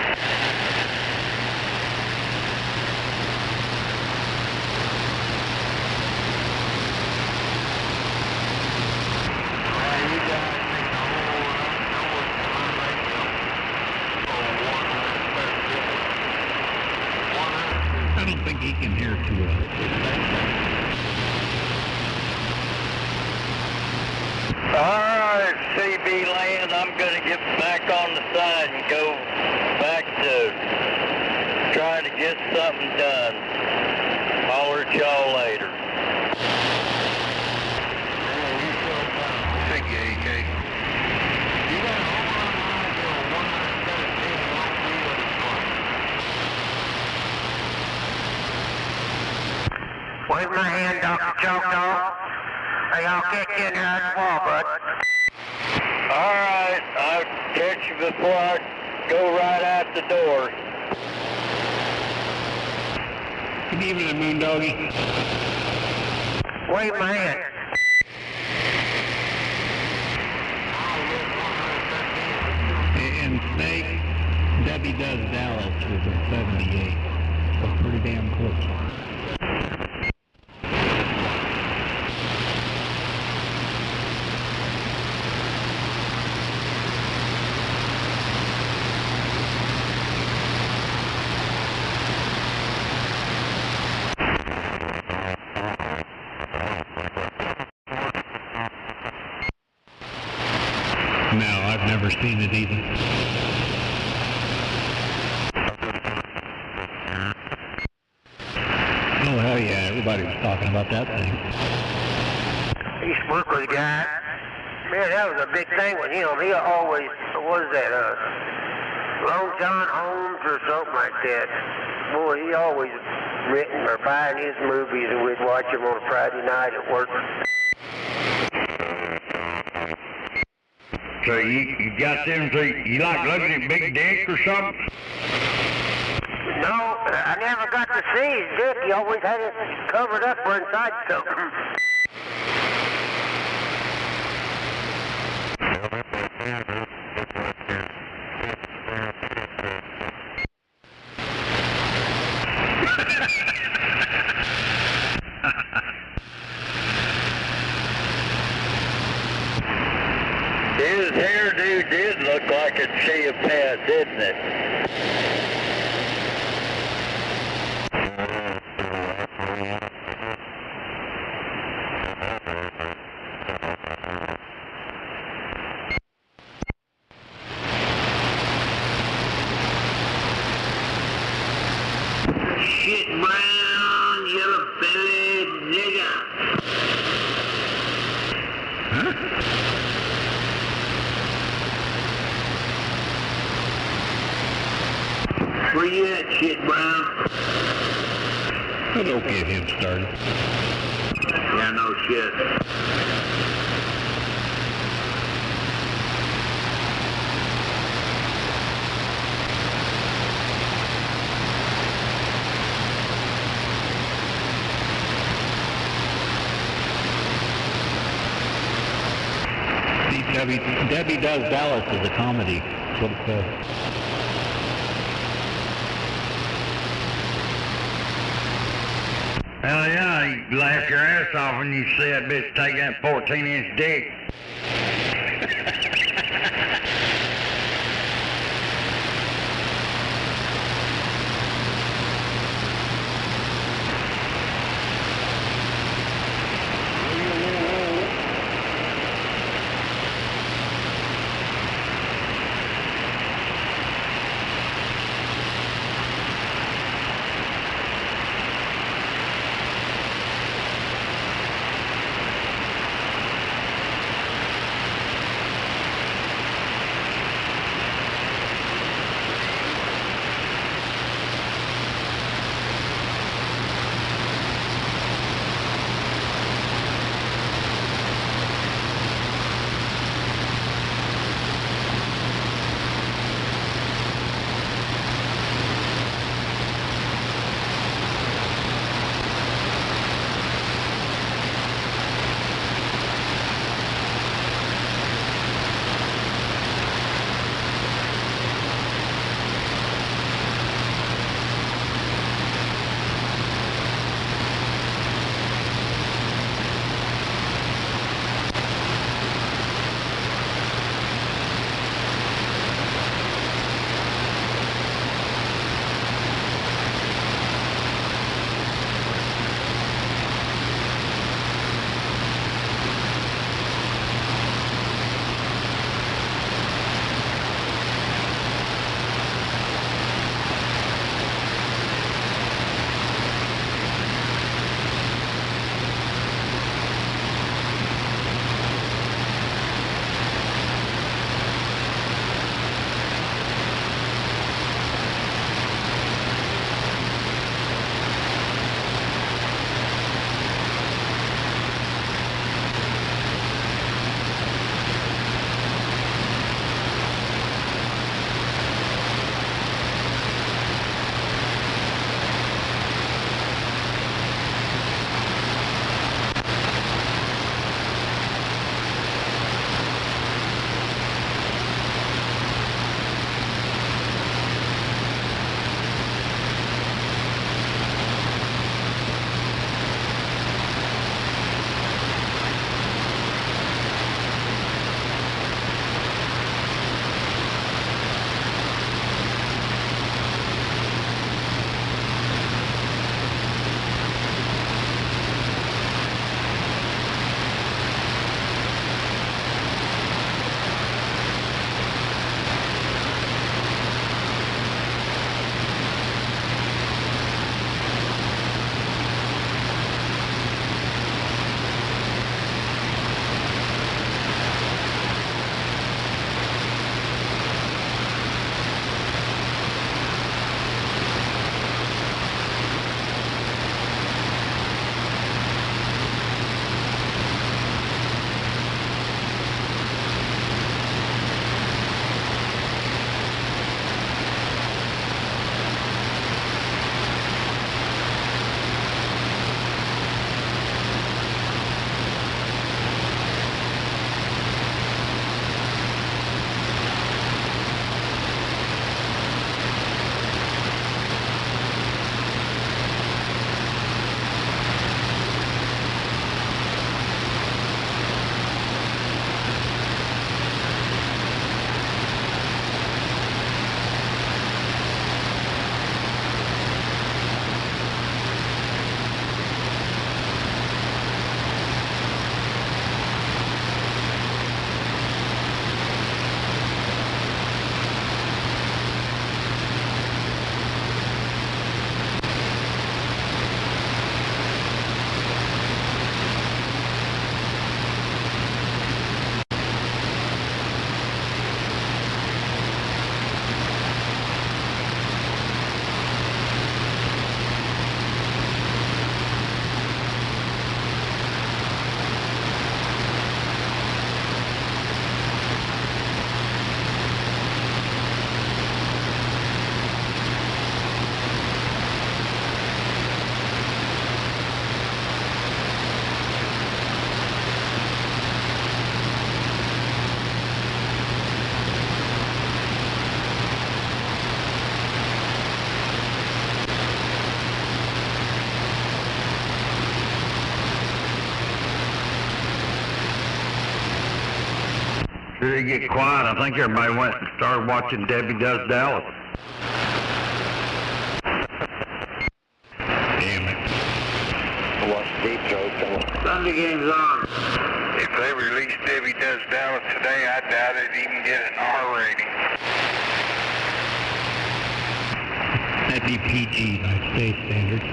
I don't think he can hear too well. Alright, CB land, I'm going to get back on the side and go back to trying to get something done. Holler at y'all later. Thank you, AK. Wave my hand, Dr. Choctaw. Hey, I'll catch you in here at the wall, bud. Alright, I'll catch you before I go right out the door. Good evening, Moondoggy. Wave my hand. And Snake, Debbie does Dallas with a 78. So pretty damn close. No, I've never seen it either. Nobody was talking about that thing. He spoke with a guy. Man, that was a big thing with him. He always, what was that, Long John Holmes or something like that. Boy, he always written or buying his movies, and we'd watch him on a Friday night at work. So you got them, so you like looking at Big Dick or something? No, I never got to see his dick. He always had it covered up or inside something. His hairdo did look like a Chia Pet, didn't it? Shit brown, yellow-bellied nigger. Huh? Where you at, shit brown? Well, don't get him started. Yeah, no shit. See, Debbie Does Dallas as a comedy. That's what it says. Hell yeah, you laugh your ass off when you see that bitch take that 14-inch dick. Did it get quiet? I think everybody went and started watching Debbie Does Dallas. Damn it. Watch Deep Throat. Sunday game's on. If they release Debbie Does Dallas today, I doubt it'd even get an R rating. That'd be PG by state standards.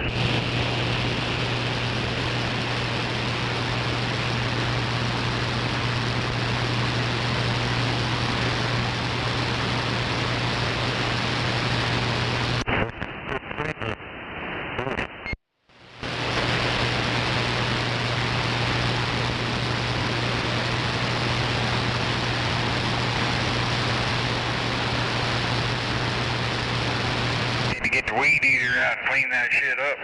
Get the weed eater out and clean that shit up.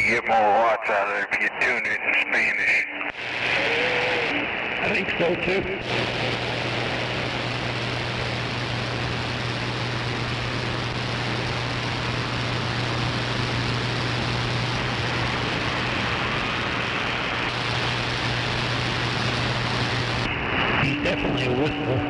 get more watts out of it if you tune it in Spanish. I think so too. He's definitely a whistle.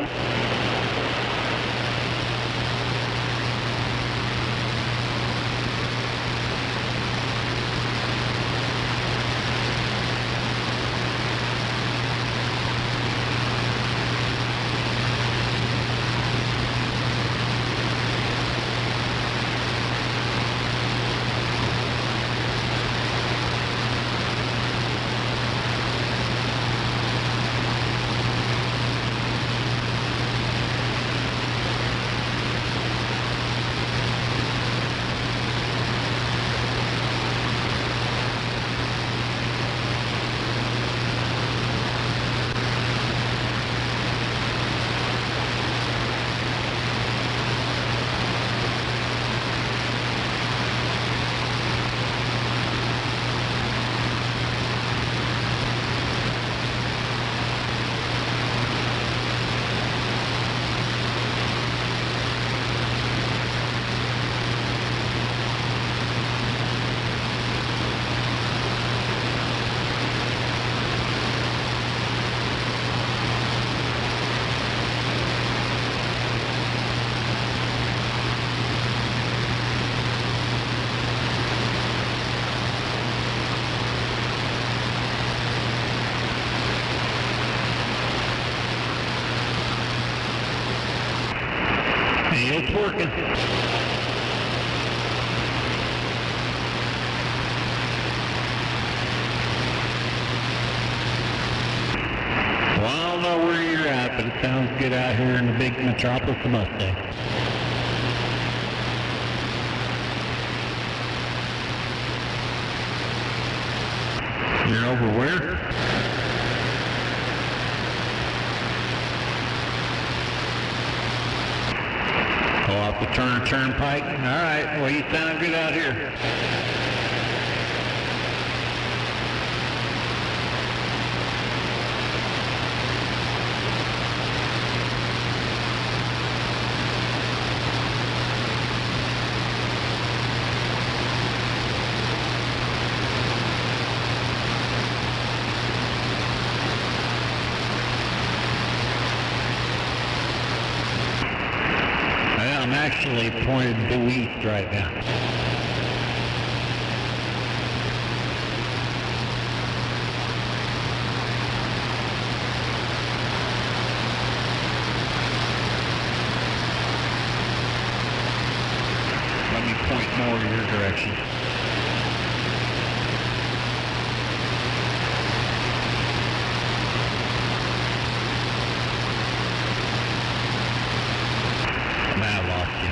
It's working. Well, I don't know where you're at, but it sounds good out here in the big metropolis of Mustang. You're over where? Off the Turner Turnpike. All right. Well, you sound good out here. I'm actually pointed due east right now. Let me point more your direction. I lost you.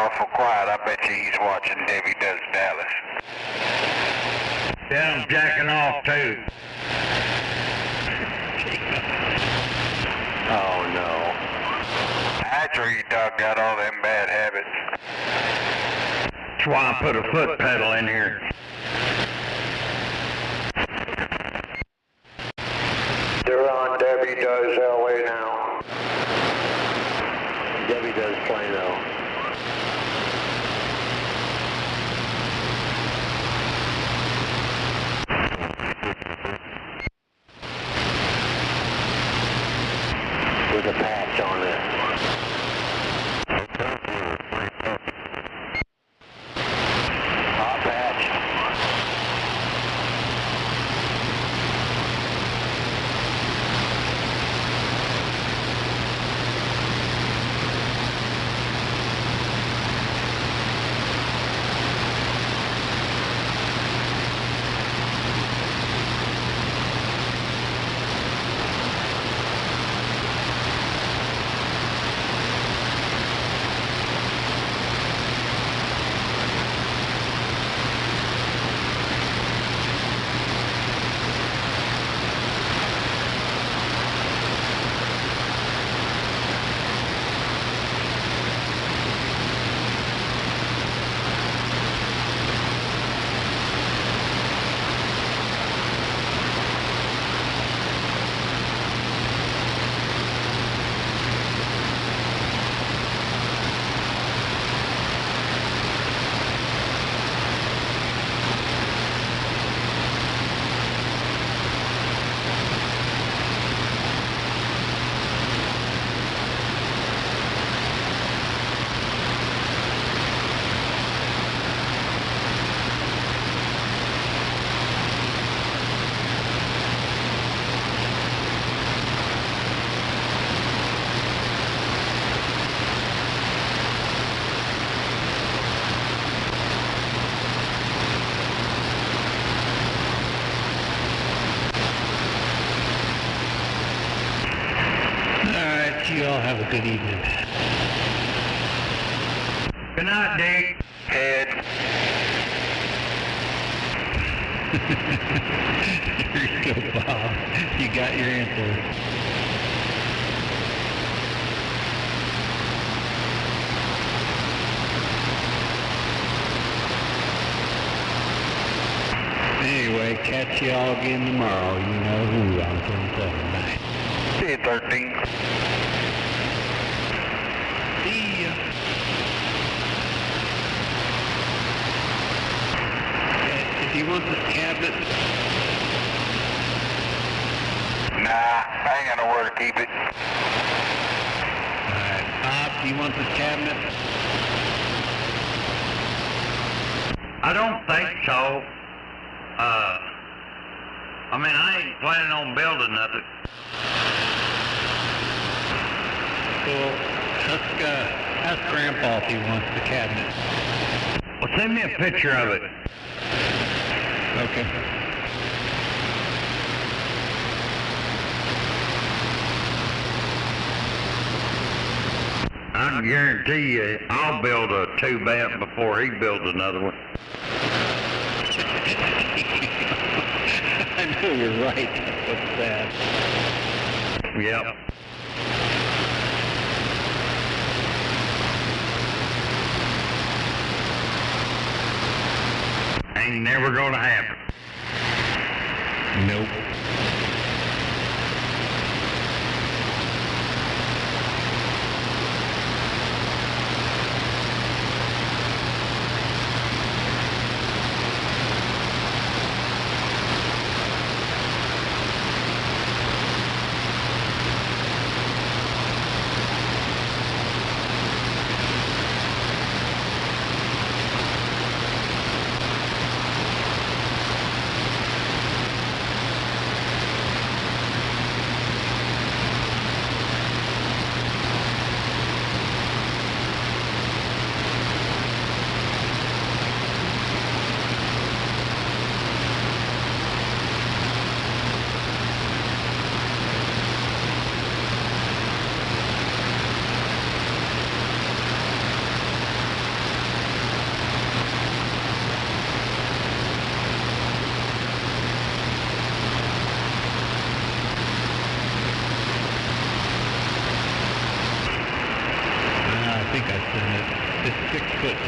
awful quiet. I bet you he's watching Debbie Does Dallas. Yeah, I'm jacking off too. Oh no. That's where your dog got all them bad habits. That's why I put a foot pedal in here. They're on Debbie Does LA now. Debbie Does Plano. With a patch on it. Hot patch. You all have a good evening. Good night, Dick. Head. There you go, Bob. You got your answer. Anyway, catch you all again tomorrow. You know who on 10-7 night. See you, 13. See ya. If you want this cabinet, Nah, I ain't got nowhere to keep it. alright, Bob, do you want this cabinet? I don't think so. I mean, I ain't planning on building nothing. Well, ask Grandpa if he wants the cabinet. Well, send me a picture of it. Okay. I can guarantee you I'll build a 2-band before he builds another one. I know you're right. What's that? Yep. Ain't never gonna happen. Nope.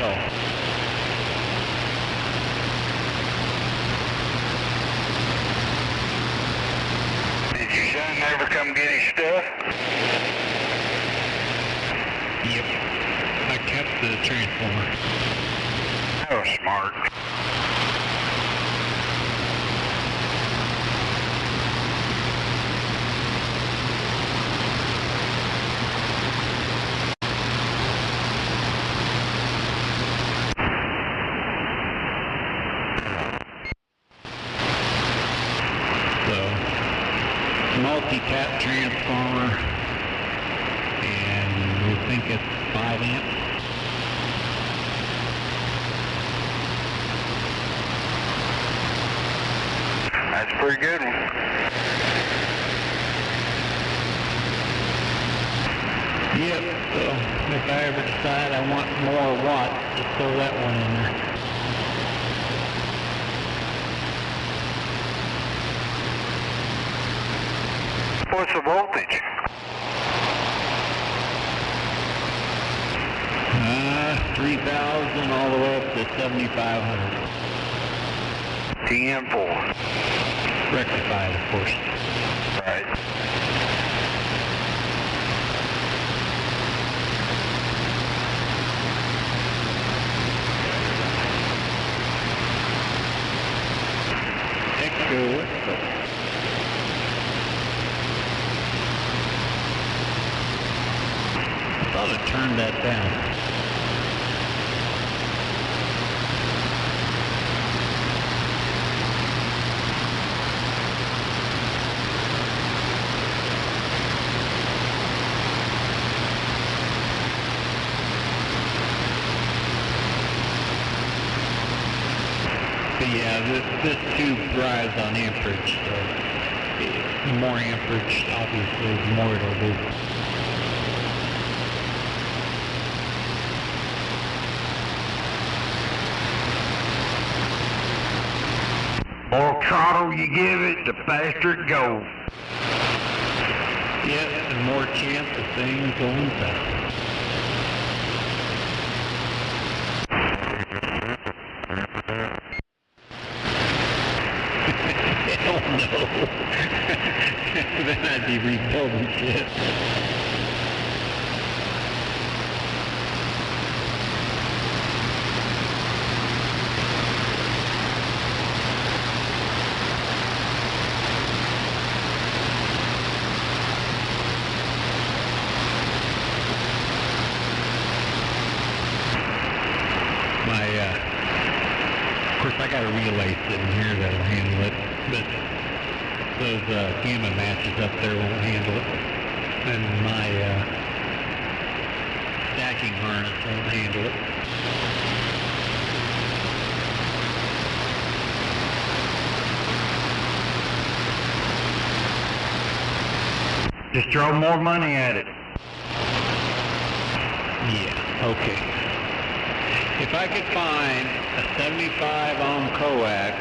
all. Did your son ever come get his stuff? Yep. I kept the transformer. That was smart. Multi-tap transformer, and we think it's 5 amps. That's a pretty good one. Yep, so if I ever decide I want more watts, just throw that one in there. What's the voltage? 3,000 all the way up to 7,500. TM4. Rectified, of course. Right. Echo, what's I thought I turned that down. But yeah, this tube drives on amperage, so the more amperage, obviously, the more it'll do. More throttle you give it, the faster it goes. Yep, and more chance of things going south. Hell no. Then I'd be rebuilding shit. Of course, I got a relay sitting here that'll handle it, but those gamma matches up there won't handle it, and my stacking harness won't handle it. Just throw more money at it. Yeah, okay. If I could find a 75 ohm coax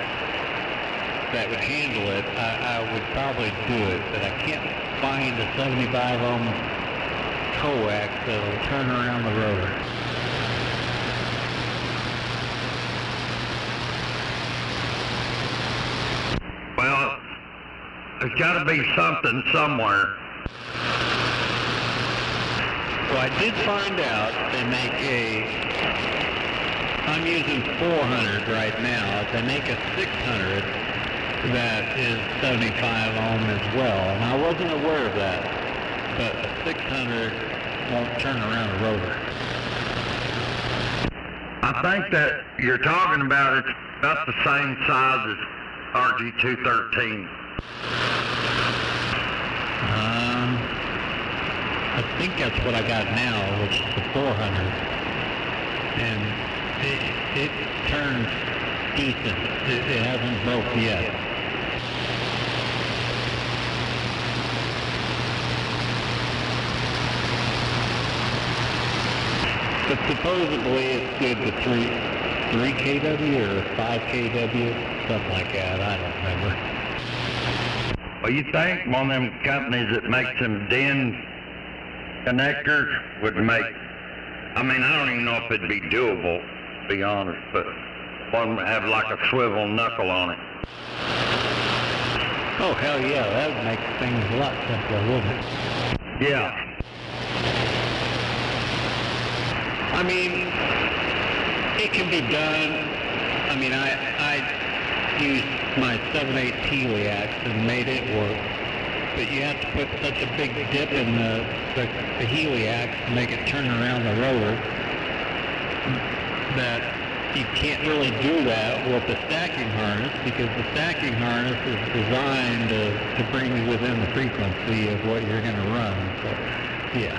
that would handle it, I would probably do it, but I can't find a 75 ohm coax that'll turn around the rotor. Well, there's got to be something somewhere. Well, I did find out they make I'm using 400 right now. They make a 600 that is 75 ohm as well, and I wasn't aware of that, but a 600 won't turn around a rotor. I think that you're talking about it's about the same size as RG213. I think that's what I got now, which is the 400, and it turns decent. It hasn't broke yet. But supposedly it's good to 3 kW or 5 kW, something like that. I don't remember. Well, you think one of them companies that makes them DIN connectors would make, I mean, I don't even know if it'd be doable, to be honest, but one that have like a swivel knuckle on it. Oh, hell yeah, that would make things a lot simpler, wouldn't it? Yeah. I mean, it can be done. I mean, I used my 7/8 heliax and made it work, but you have to put such a big dip in the heliax to make it turn around the rotor that you can't really do that with the stacking harness, because the stacking harness is designed to bring you within the frequency of what you're going to run. So, yeah.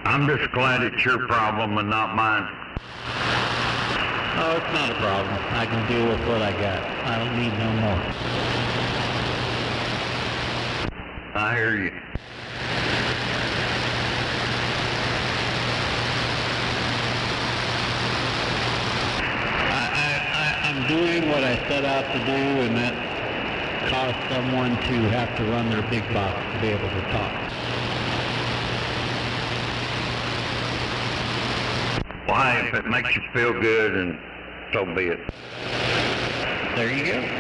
I'm just glad it's your problem and not mine. Oh, it's not a problem. I can deal with what I got. I don't need no more. I hear you. I'm doing what I set out to do, and that caused someone to have to run their big box to be able to talk. Well, hey, if it makes you feel good, and so be it. There you go.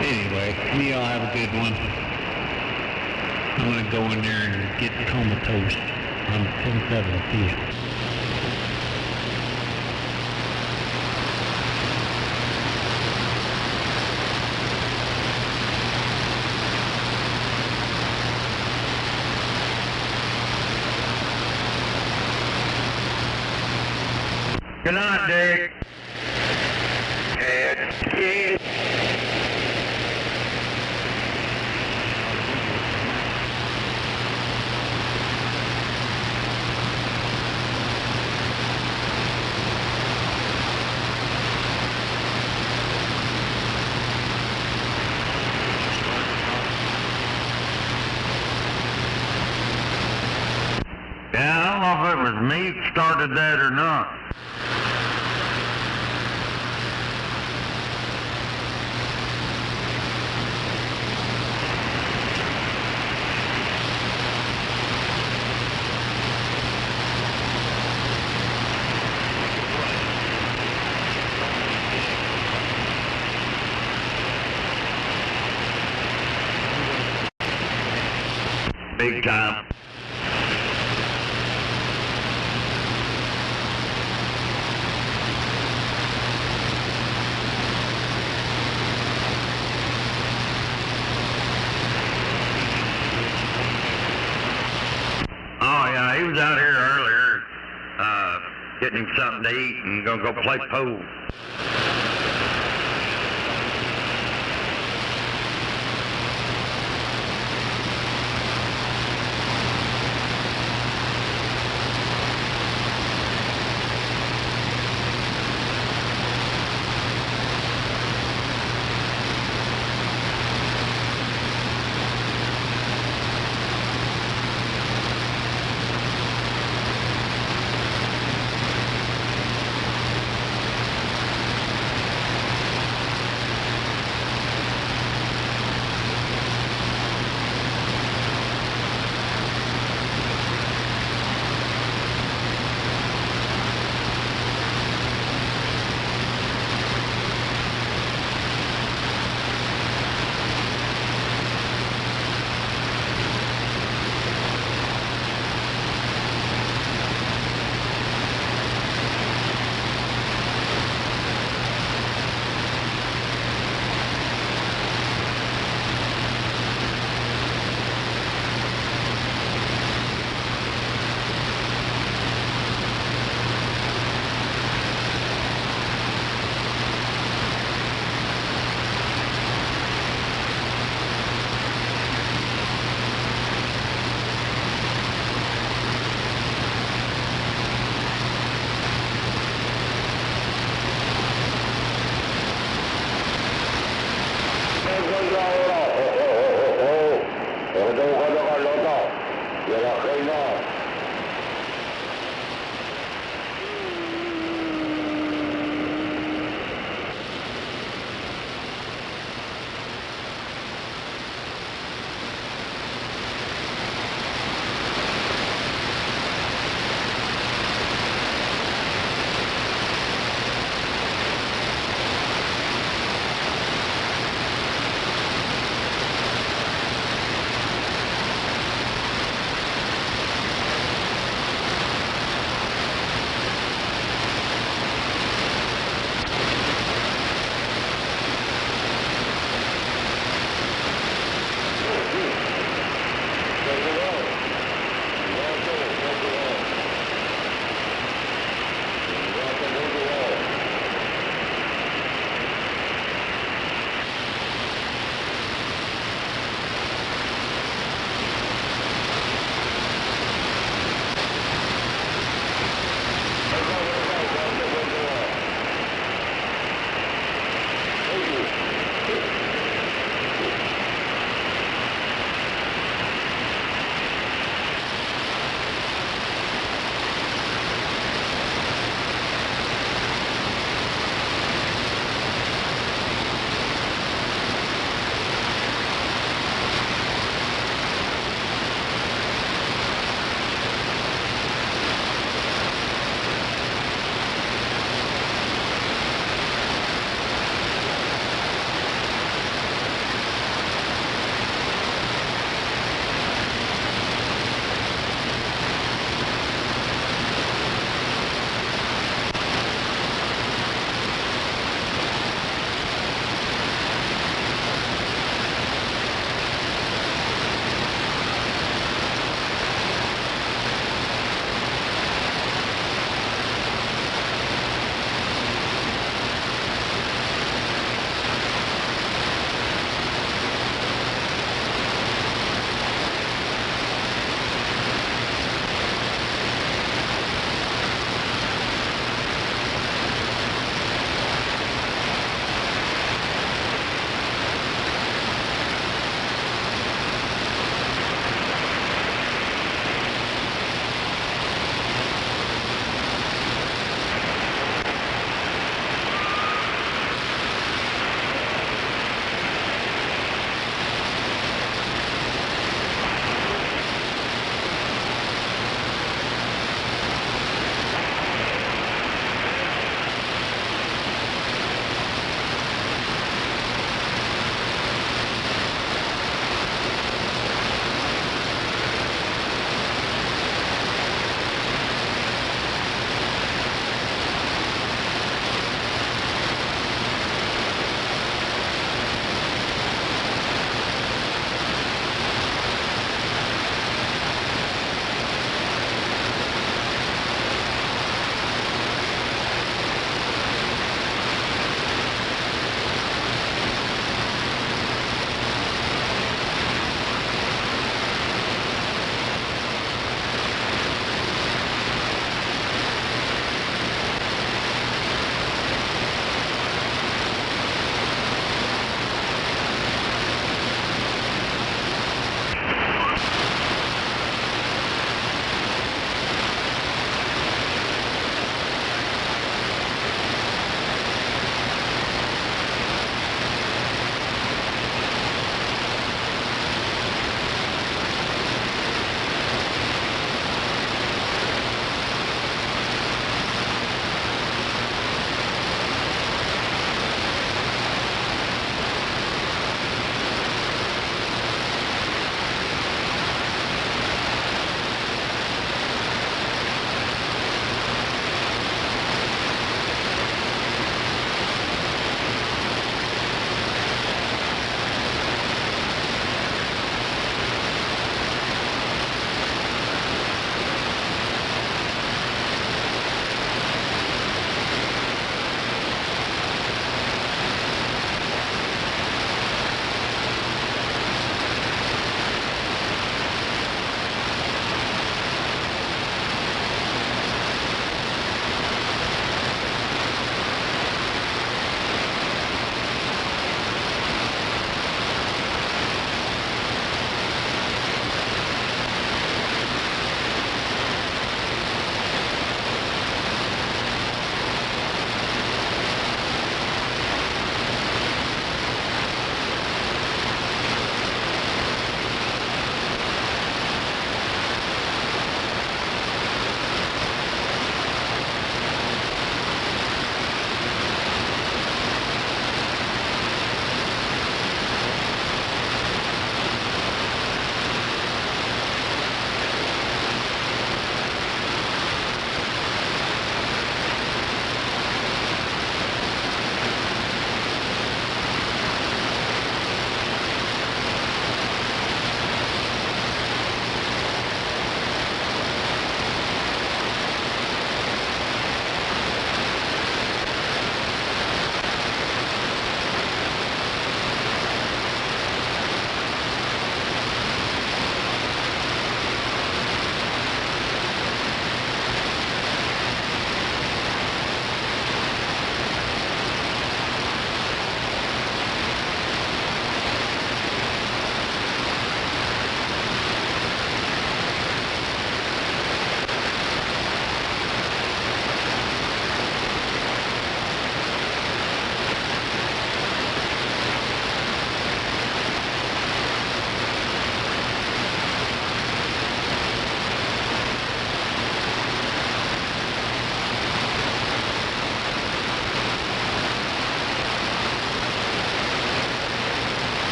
Anyway, you all have a good one. I'm going to go in there and get comatose on 10-7. See ya. Good night, Dick. Ted. Yeah, I don't know if it was me that started that or not. Big time. Oh yeah, he was out here earlier, getting him something to eat and gonna go play pool.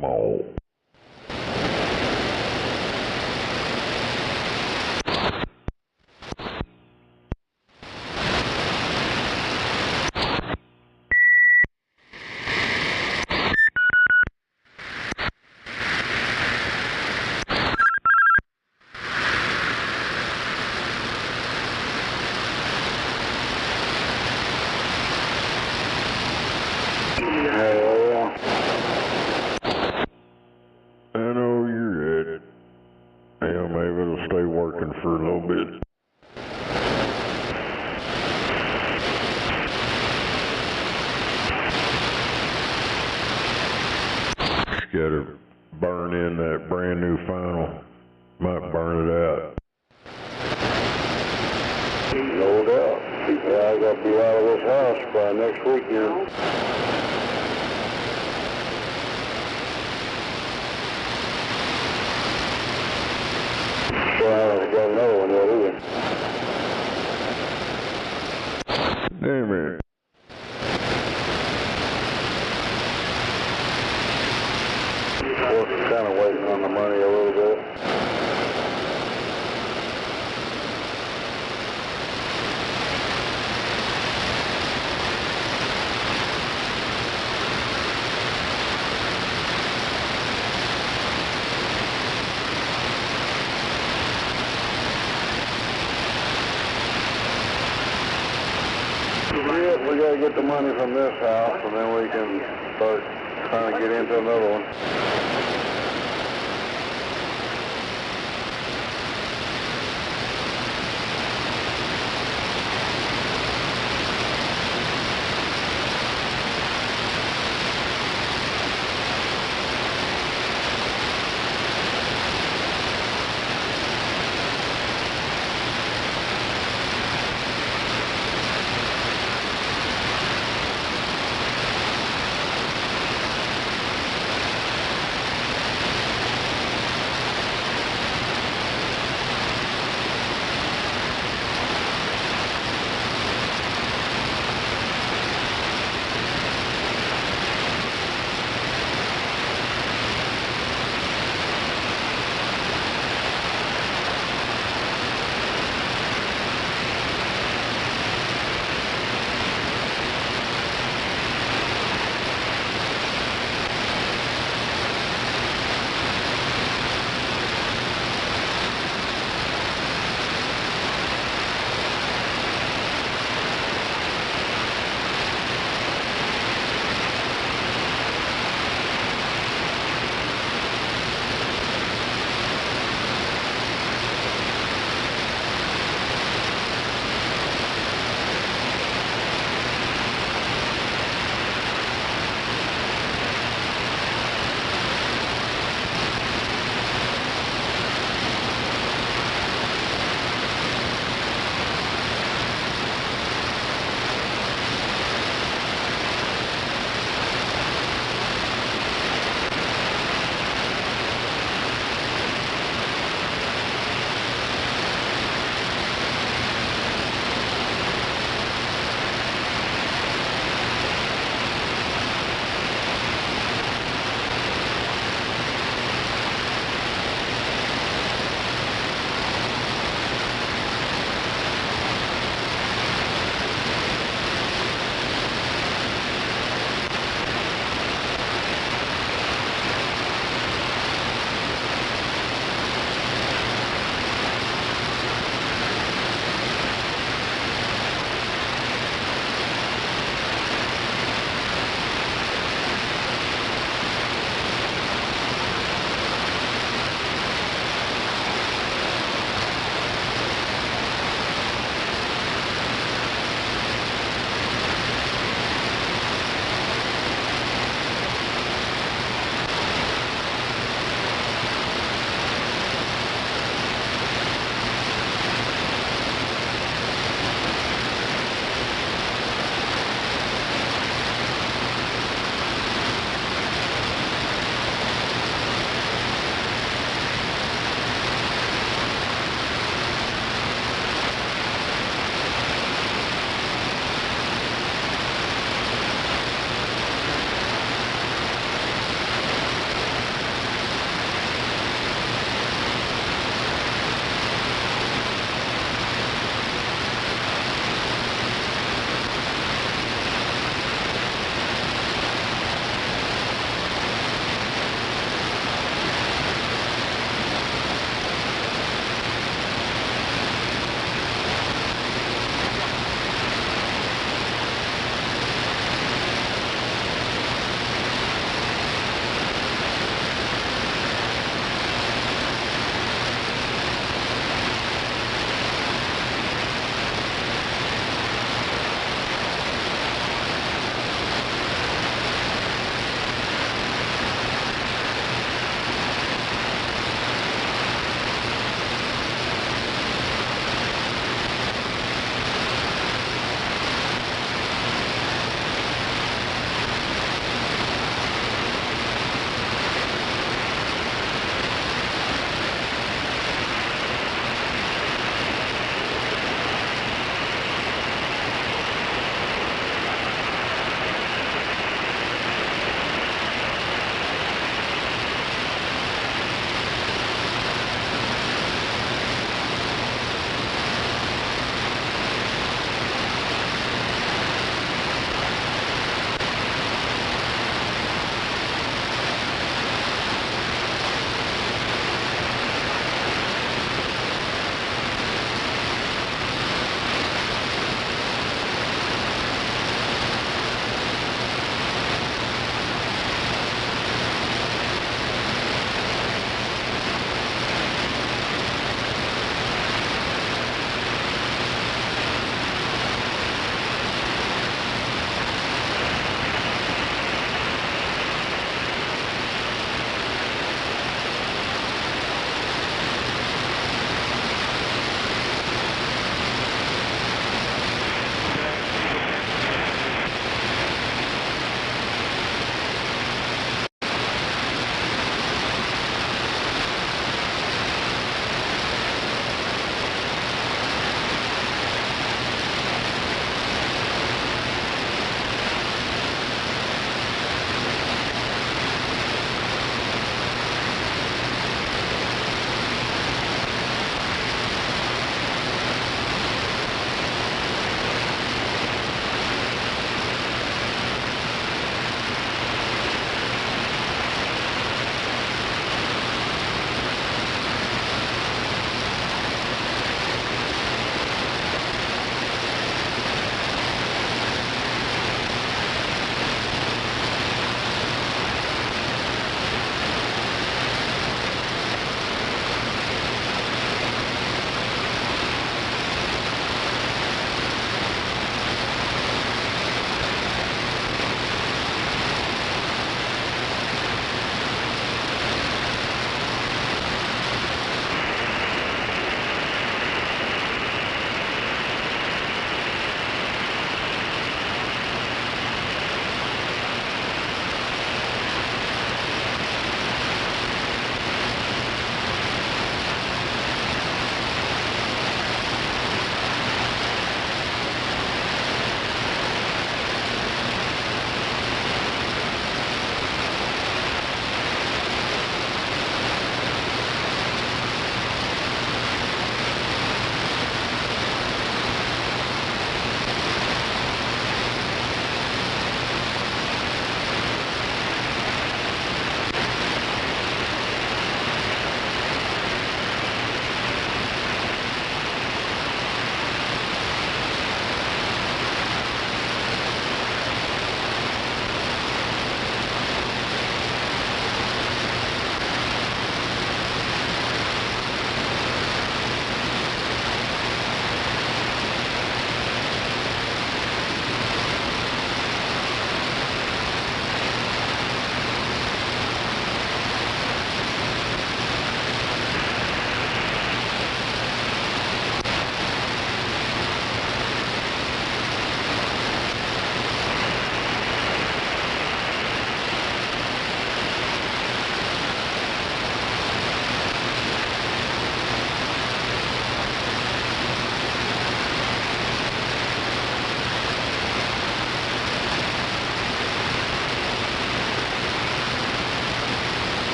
Come on. I know you're at it. Yeah, maybe it'll stay working for a little bit. Just gotta burn in that brand new final. Might burn it out. No doubt. Yeah, I gotta be out of this house by next weekend. Well, I got another one there, either. Damn it. We're kind of waiting on the money a little bit. Yeah, we gotta get the money from this house, and then we can start trying to get into another one.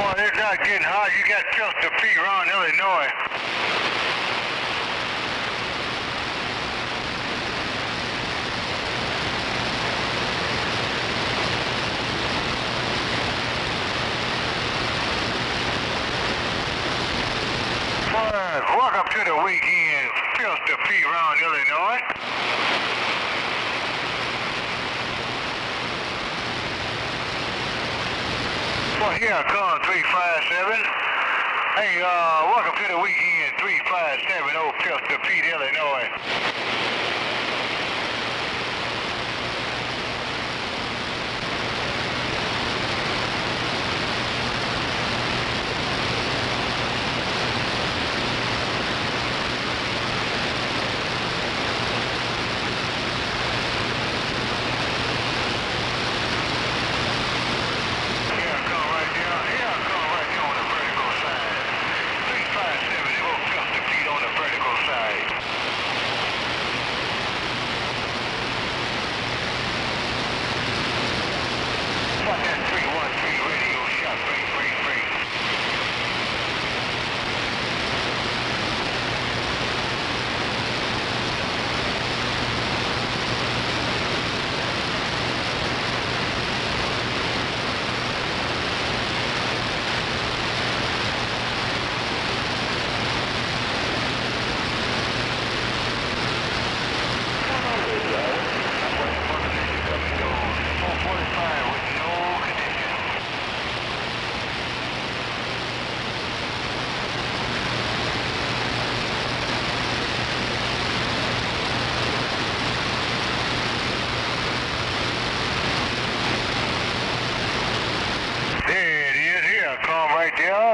Well, it's not getting hot. You got Chester feet around Illinois. Welcome to the weekend. Chester feet around Illinois. Well, here comes 357. Hey, welcome to the weekend, 357, Old Chester, Pete, Illinois.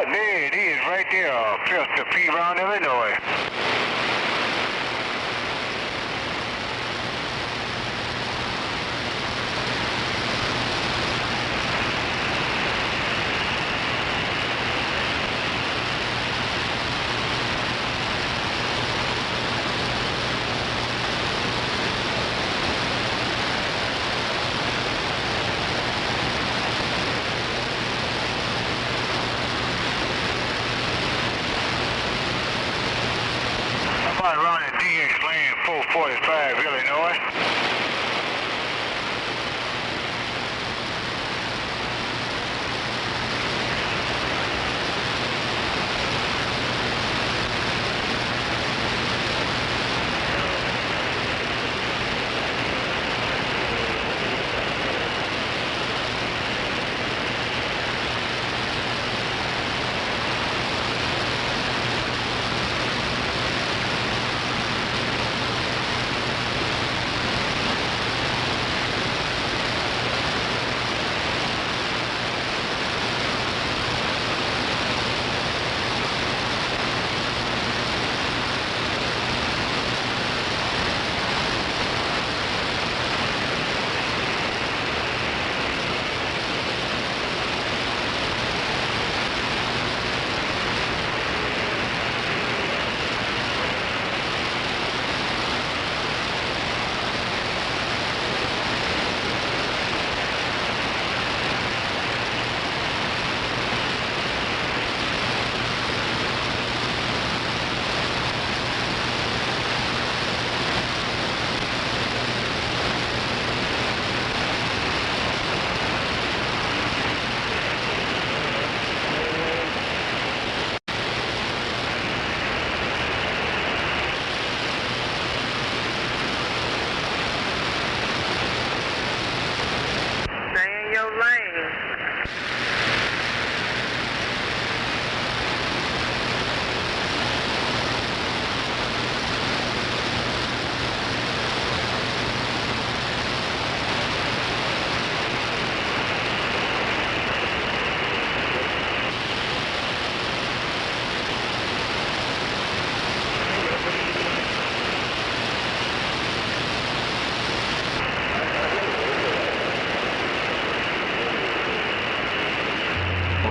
There it is, right there, Chester, Pete, around Illinois. Around the DX lane, 445, Illinois.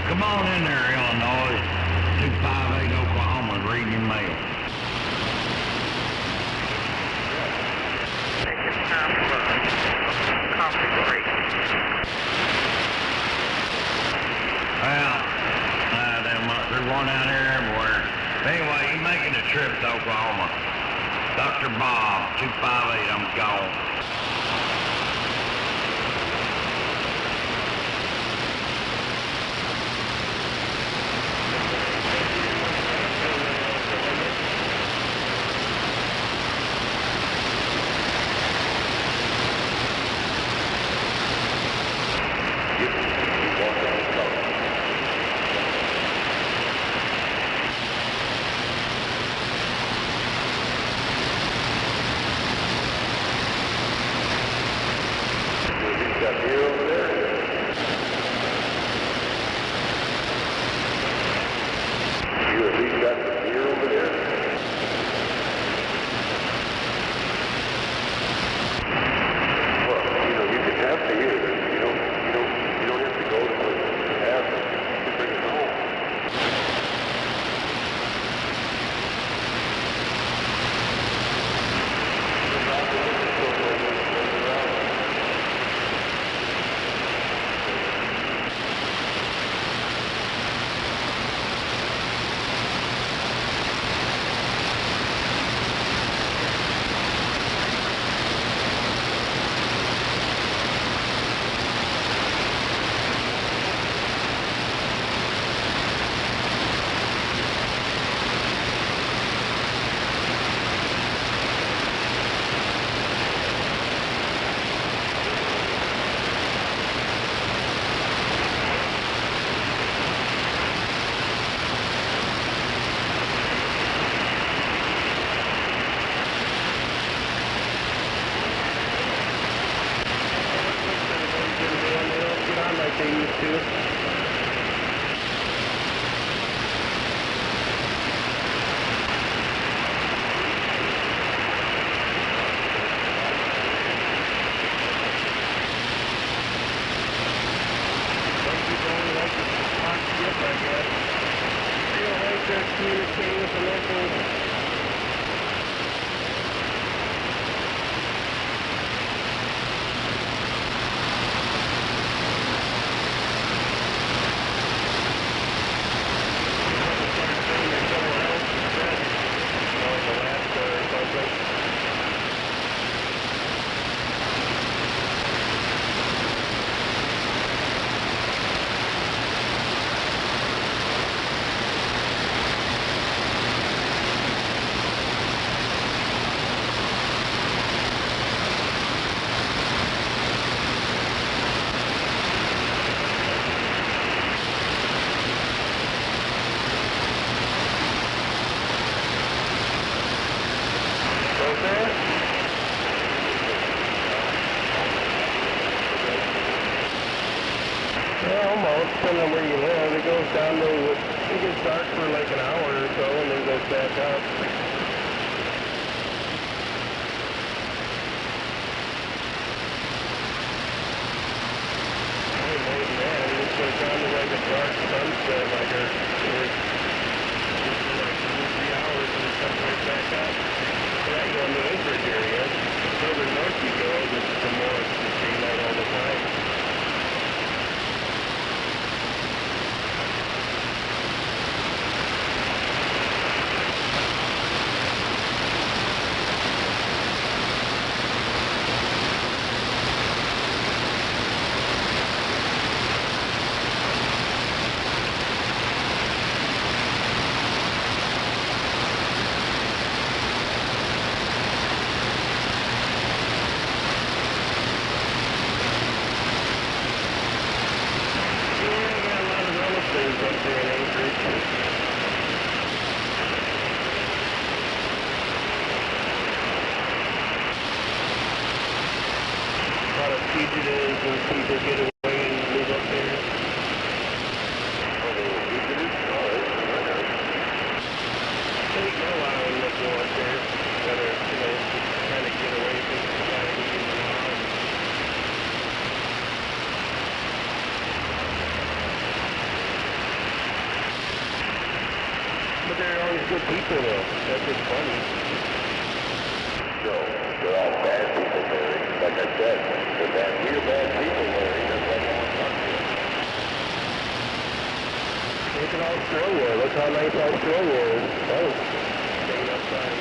Come on in there, Illinois. 258 Oklahoma and read your mail. It's time for coffee break. Well, going down here everywhere. Anyway, you making a trip to Oklahoma. Dr. Bob, 258, I'm gone. Depending on where you live, it goes down to, it gets dark for like an hour or so and then goes back up. More than that, it goes down to like a dark sunset, like a, like 2 or 3 hours and it comes right back up. So that you go in the Anchorage area. The further north you go, the more it's daylight all the time. Fugitives and people get away and move up there. There's no allowing them to go up there that are, you know, trying to get away from society and the law. But they're always good people though. That's what's funny. No, they're all bad people, Barry. Like I said, they're bad. We're bad people, Larry. That's why no one talks to us. Yeah, Look at all Australia. Look how nice Australia is. Oh. Staying outside.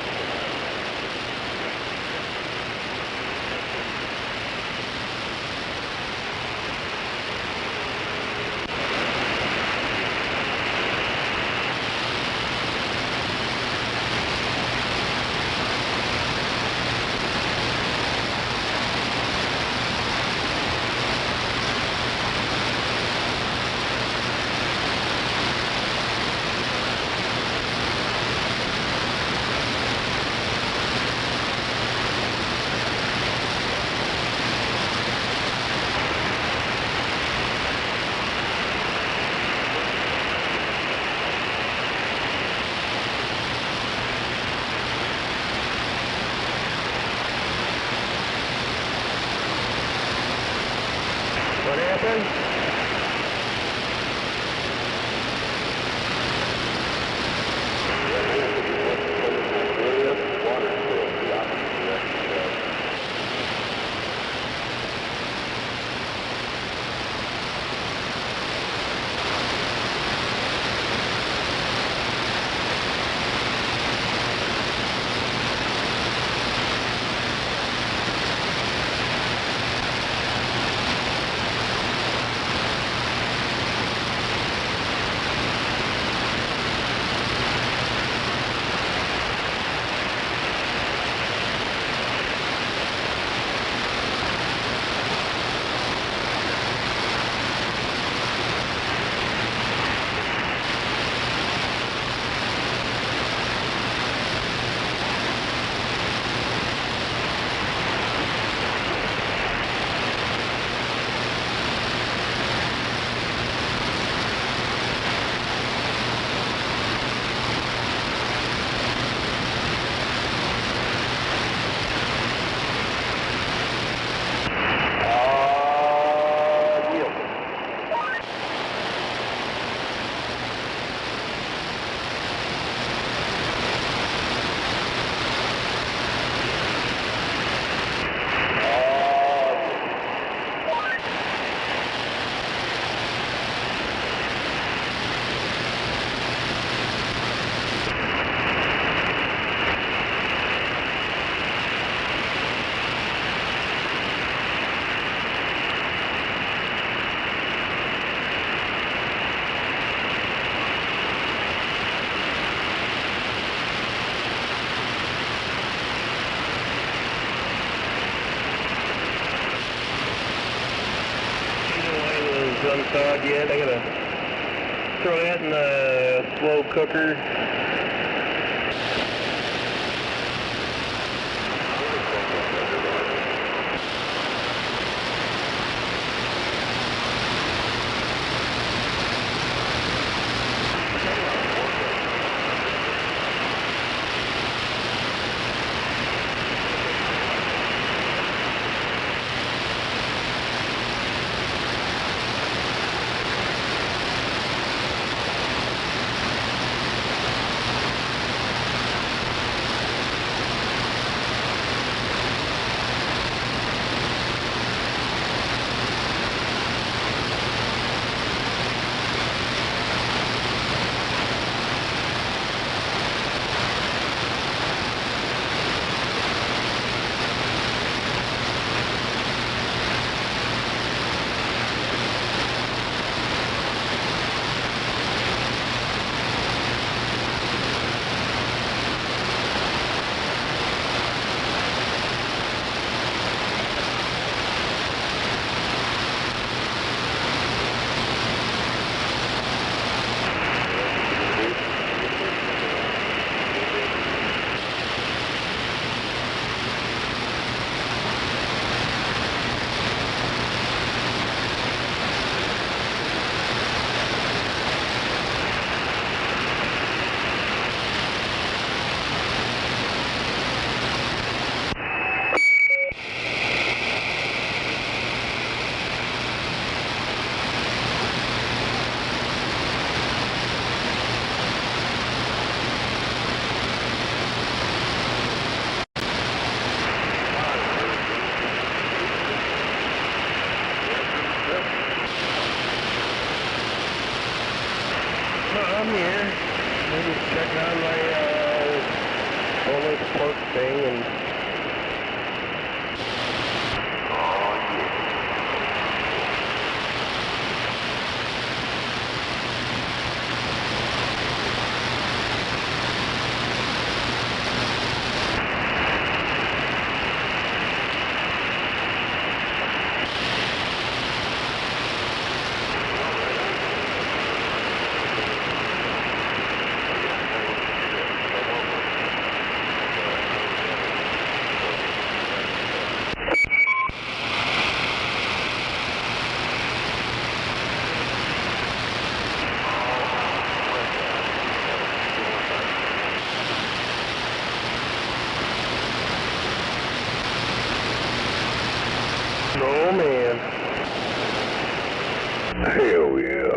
What happened? Unthawed yet. I gotta throw that in the slow cooker. I'm here. I'm just checking on my bonus pork thing and. Oh man. Hell yeah.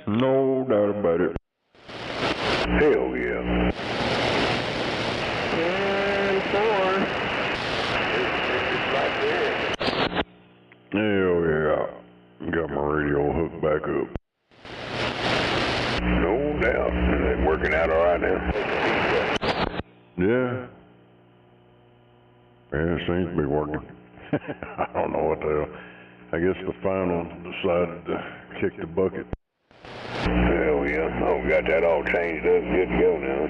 No doubt about it. Hell yeah. And 4. Hell yeah. Got my radio hooked back up. No doubt. It's working out alright now. Yeah. Yeah, it seems to be working. I don't know what the hell. I guess the final decided to kick the bucket. Hell yeah. Oh, got that all changed up. Good to go now.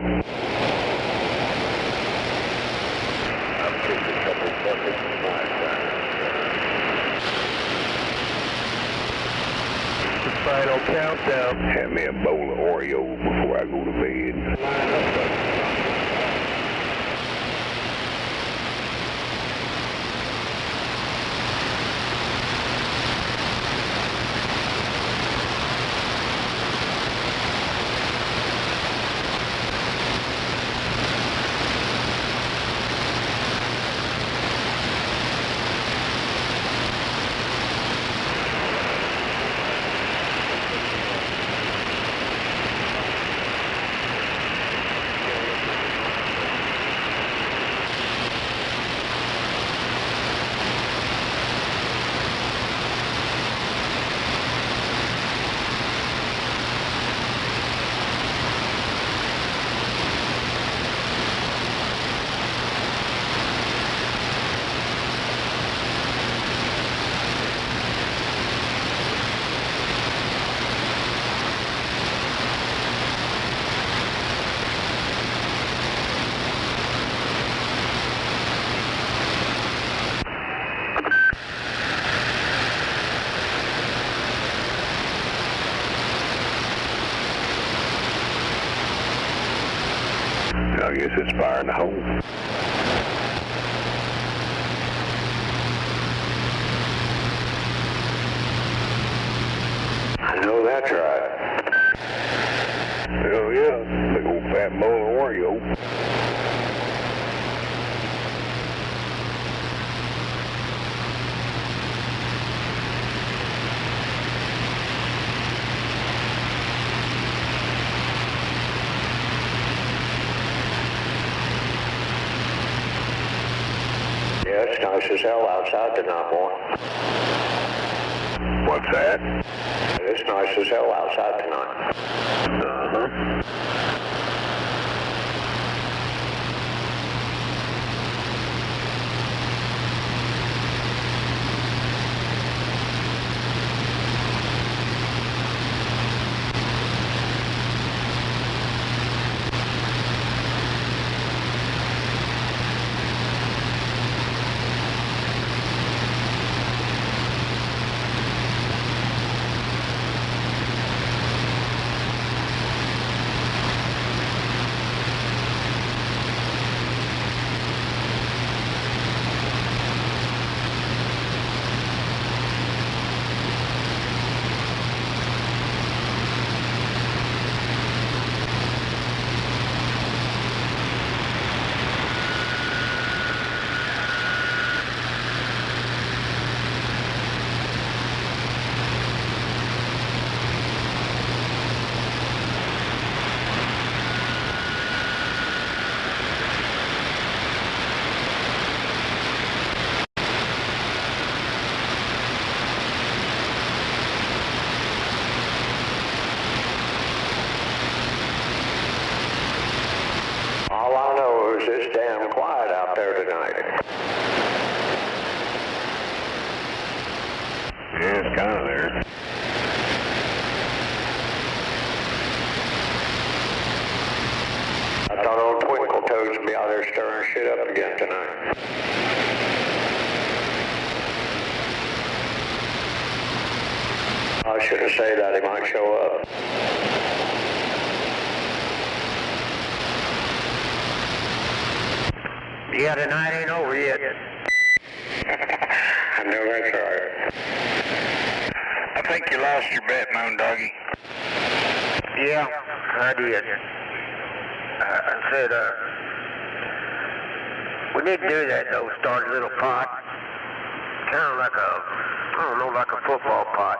I've kicked a couple buckets in my time. Final countdown. Have me a bowl of Oreos before I go to bed. I guess it's firing the hole. I know that's right. Hell yeah, big old fat bowl of Oreo. Yeah, it's nice as hell outside tonight, boy. What's that? It's nice as hell outside tonight. Uh-huh. It's just damn quiet out there tonight. Yeah, it's kind of there. I thought old Twinkle Toes would be out there stirring shit up again tonight. I shouldn't say that, he might show up. Yeah, the night ain't over yet. I know that's right. I think you lost your bet, Moondoggy. Yeah, I did. I said, we need to do that though, start a little pot. Kind of like like a football pot.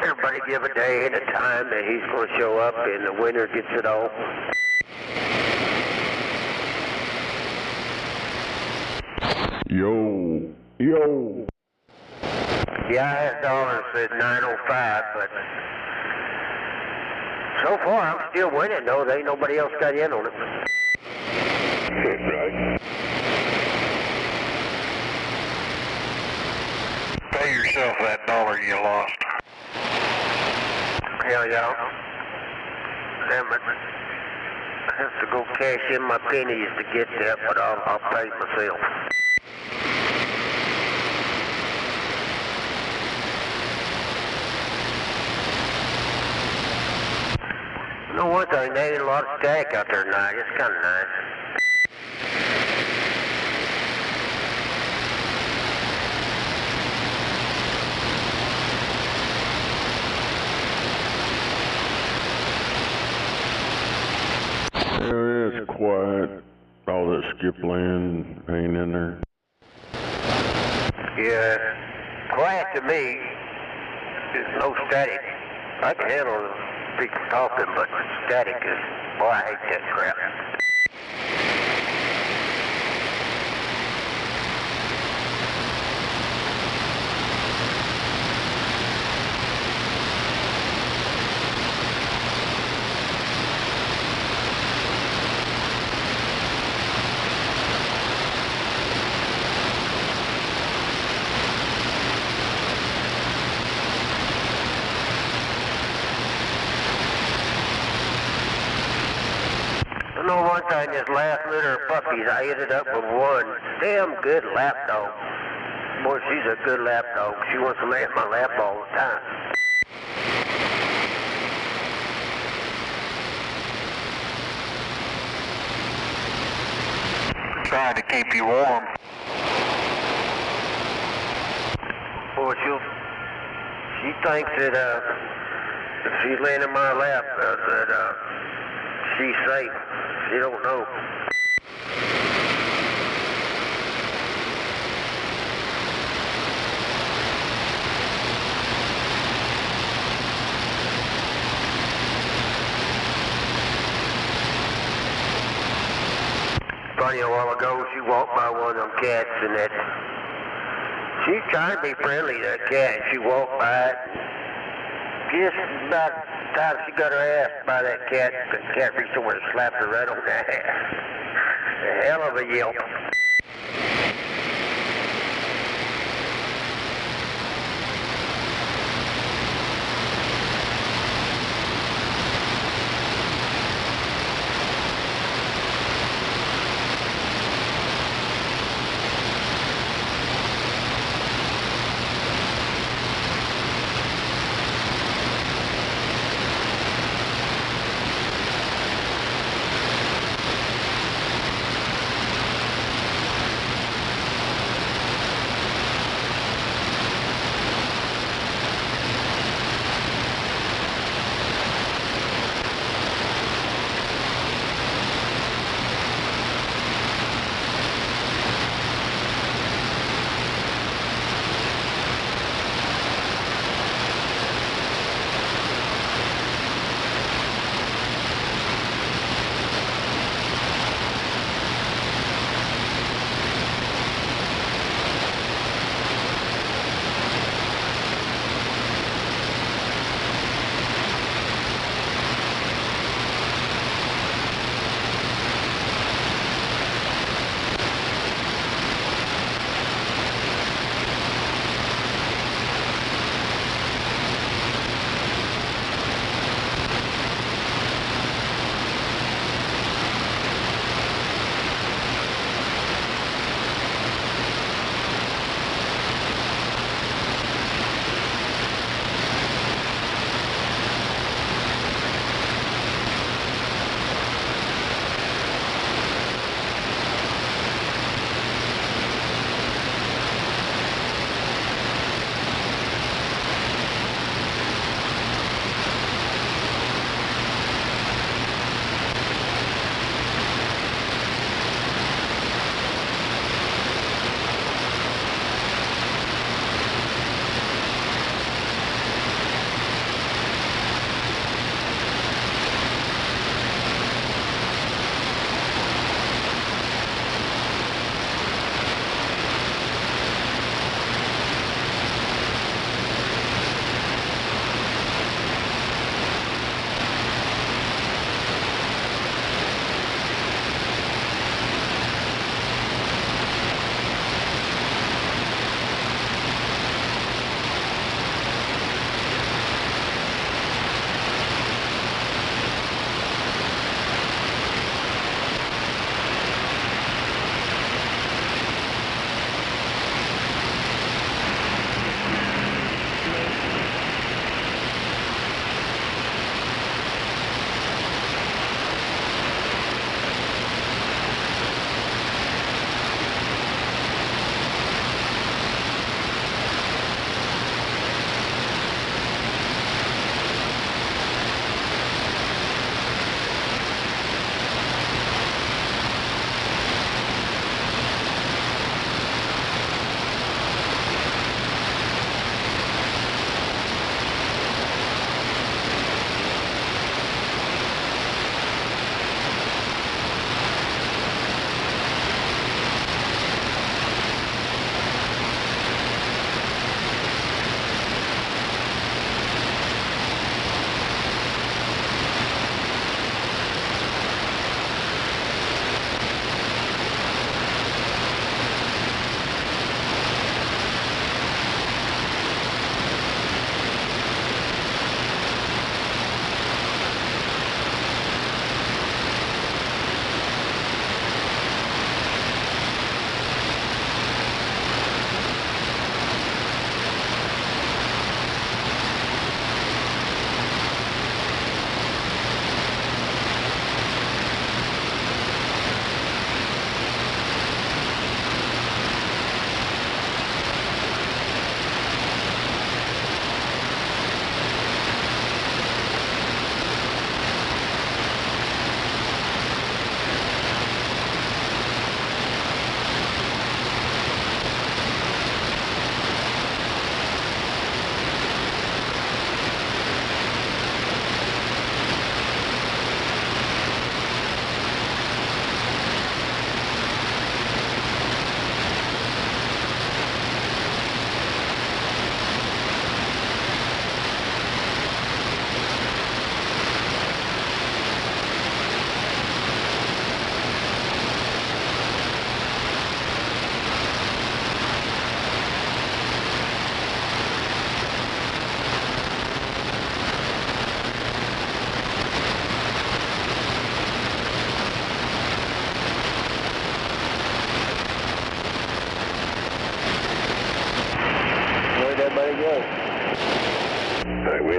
Everybody give a day and a time that he's going to show up and the winner gets it all. Yo. Yeah, I had dollars at 905, but so far I'm still winning though. There ain't nobody else got in on it. Right. Pay yourself that dollar you lost. Hell yeah. Damn it. I have to go cash in my pennies to get that, but I'll pay myself. You know one thing, there ain't a lot of static out there tonight. It's kind of nice. Yeah, it's quiet. All that skip land ain't in there. Yeah, quiet to me. There's no static. I can handle people talking, but static is, boy, I hate that crap. You know one thing, this last litter of puppies, I ended up with one damn good lap dog. Boy, she's a good lap dog. She wants to lay in my lap all the time. Trying to keep you warm. Boy, she thinks that if she's laying in my lap, that she's safe. She don't know. Funny, a while ago, she walked by one of them cats and that she's trying to be friendly, that cat. She walked by it. Just about the time she got her ass by that cat, the cat reached over and slapped her right on the ass. A hell of a yelp.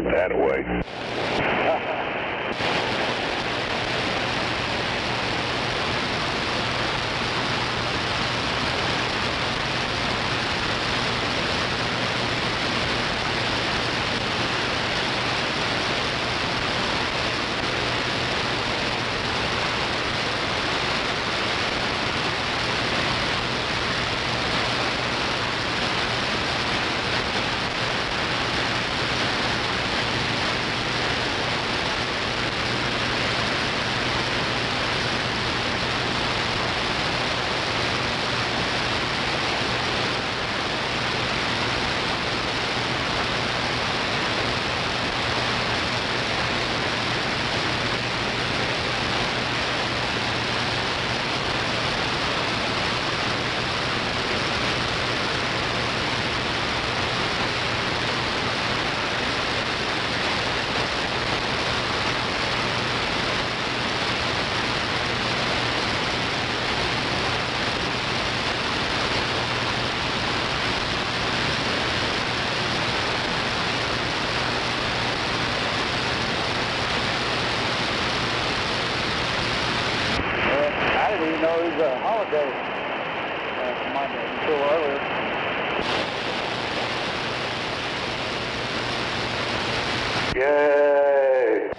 went that way. It was a holiday Monday until earlier. Yay!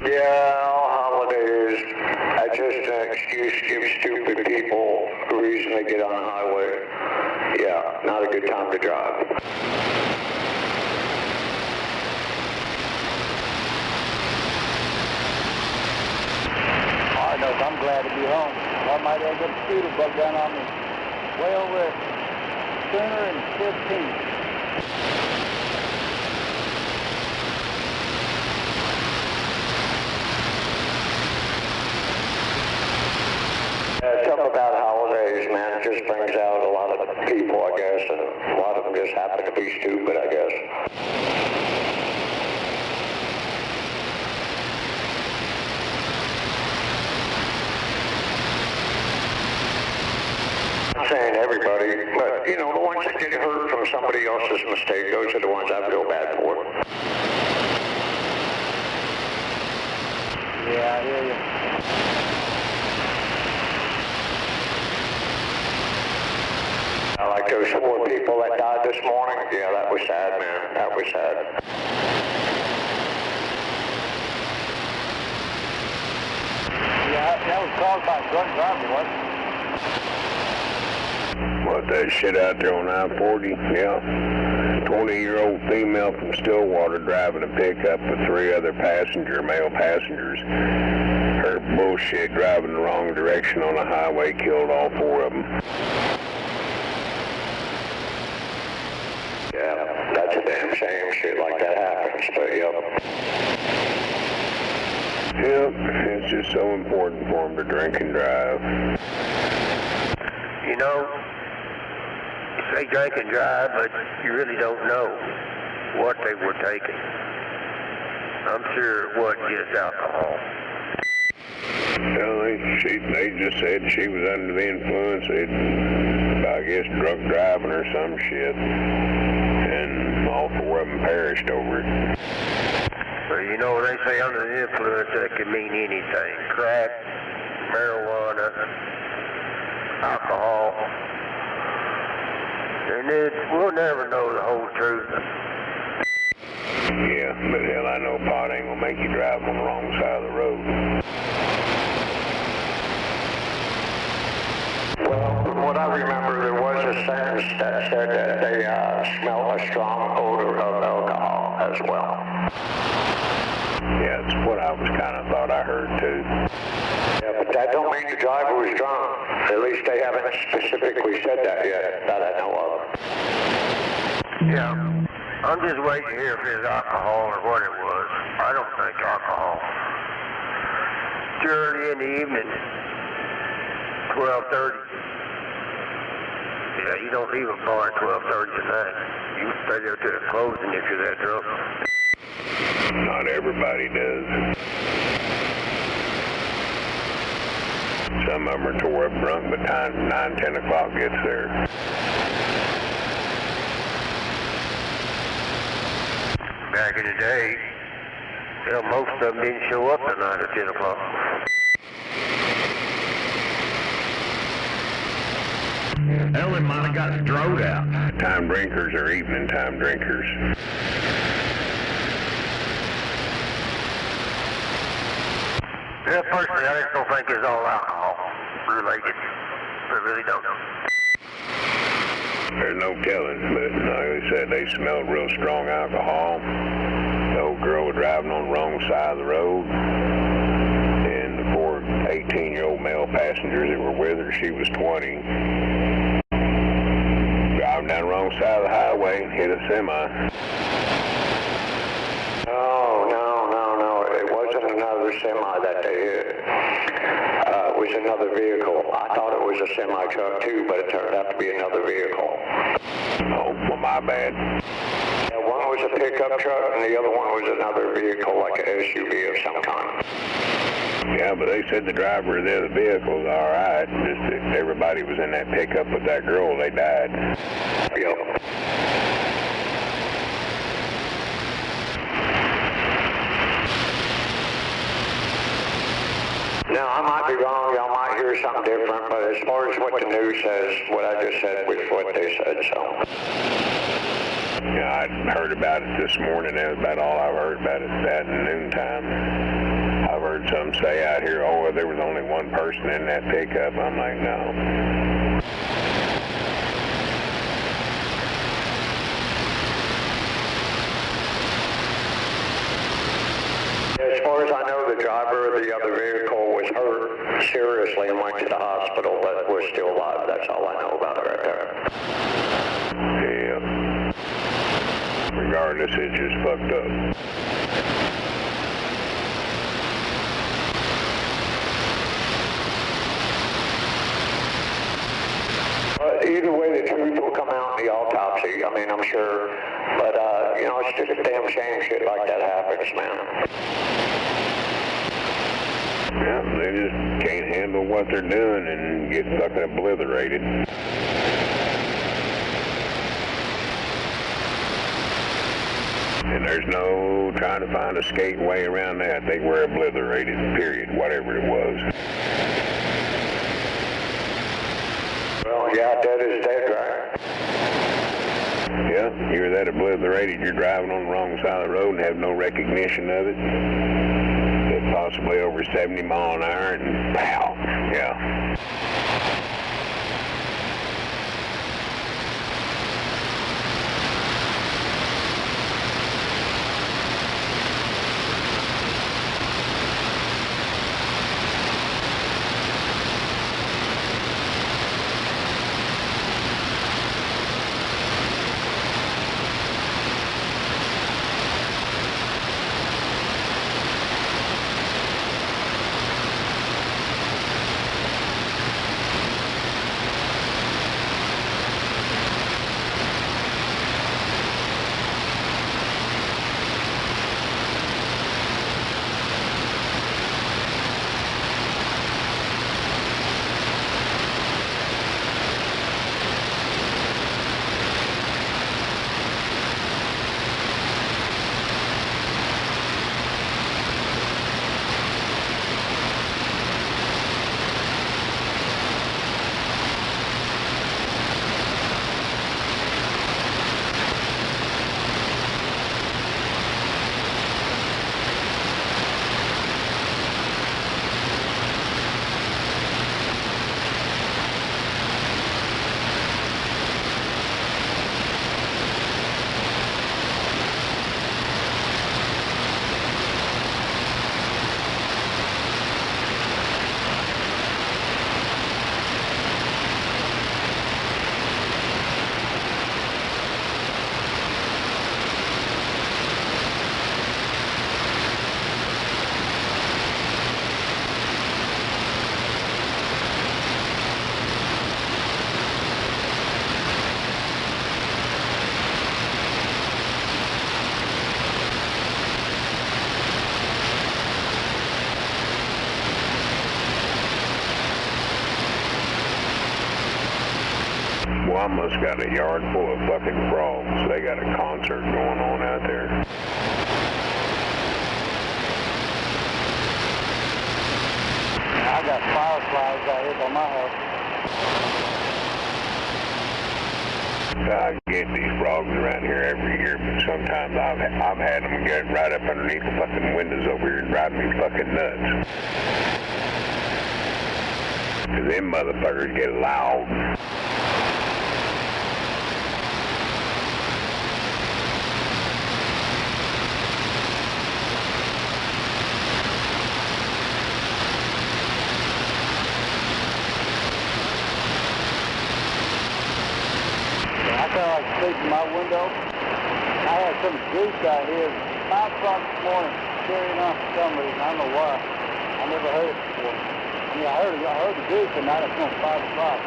Yeah, all holidays. That's just an excuse to give stupid people a reason to get on the highway. Yeah, not a good time to drive. All I know is I'm glad to be home. I might have got a scooter bug down on me. Way over at Center and 15th. Talk about holidays, man. It just brings out a lot of people, I guess, and a lot of them just happen to be stupid, I guess. I'm saying everybody, but, you know, the ones that get hurt from somebody else's mistake, those are the ones I feel bad for. Yeah, I hear you. Like those 4 people that died this morning, yeah, that was sad, man. That was sad. Yeah, that was caused by drunk driving, wasn't it? What, that shit out there on I-40? Yeah. 20-year-old female from Stillwater driving a pickup with 3 other male passengers. Her bullshit driving the wrong direction on the highway killed all 4 of them. Yeah, that's a damn shame shit like that happens, but yep. Yep, it's just so important for them to drink and drive. You know, you say drink and drive, but you really don't know what they were taking. I'm sure it wasn't just alcohol. Well, they just said she was under the influence. I guess drunk driving or some shit. And all 4 of them perished over it. Well, you know, they say under the influence that can mean anything. Crack, marijuana, alcohol. And we'll never know the whole truth. Yeah, but hell, I know pot ain't gonna make you drive on the wrong side of the road. Well, from what I remember, there was a sentence that said that they smelled a strong odor of alcohol as well. Yeah, that's what I was kind of thought I heard too. Yeah, but that don't mean the driver was drunk. At least they haven't specifically said that yet, that I know of. Yeah, I'm just waiting to hear if it's alcohol or what it was. I don't think alcohol. It's early in the evening, 12:30. Yeah, you don't leave a bar at 12:30 tonight. You can stay there till it's closing if you're that drunk. Not everybody does. Some of them are tore up drunk, but time 9, 10 o'clock gets there. Back in the day, well, most of them didn't show up till 9 or 10 o'clock. Hell, they might have got throwed out. Time drinkers are evening time drinkers. Yeah, personally, I just don't think it's all alcohol related. I really don't. There's no telling, but like I said, they smelled real strong alcohol. The old girl was driving on the wrong side of the road, and the 4 18-year-old male passengers that were with her, she was 20, driving down the wrong side of the highway and hit a semi. No. It wasn't another semi that they hit. It was another vehicle. I thought it was a semi-truck too, but it turned out to be another vehicle. Oh, well, my bad. Yeah, one was a pickup truck and the other one was another vehicle, like an SUV of some kind. Yeah, but they said the driver of the other vehicle was all right. Just that everybody was in that pickup with that girl, they died. Yep. Now, I might be wrong, y'all might hear something different, but as far as what the news says, what I just said was what they said, so. Yeah, I'd heard about it this morning. That was about all I've heard about it, that and noontime. I've heard some say out here, oh, well, there was only one person in that pickup. I'm like, no. As far as I know, the driver of the other vehicle was hurt seriously and went to the hospital, but was still alive. That's all I know about it right there. Yeah. Regardless, it's just fucked up. Either way, the truth will come out in the autopsy. I mean, I'm sure. But, you know, it's just a damn shame shit like that happens, man. Yeah, they just can't handle what they're doing and get fucking obliterated. And there's no trying to find a skating way around that. They were obliterated, period, whatever it was. Well, yeah, dead is dead, right? Yeah, you're that obliterated, you're driving on the wrong side of the road and have no recognition of it. At possibly over 70 mile an hour and pow, yeah. Well, I must got a yard full of fucking frogs. They got a concert going on out there. I got fireflies out here by my house. I get these frogs around here every year, but sometimes I've had them get right up underneath the fucking windows over here and drive me fucking nuts. 'Cause them motherfuckers get loud. In my window. I had some goose out here 5 o'clock this morning carrying on for some reason. I don't know why. I never heard it before. I mean, I heard the goose at night. It's going 5 o'clock.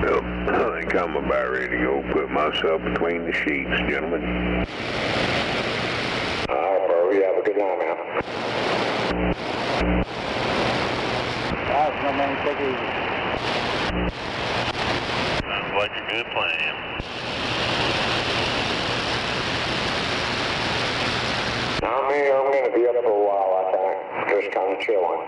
I think I'm about ready to go put myself between the sheets, gentlemen. All right, bro. You have a good night, man. All right, my man, take it easy. Sounds like a good plan. I'm going to be up for a while, I think. Just kind of chilling.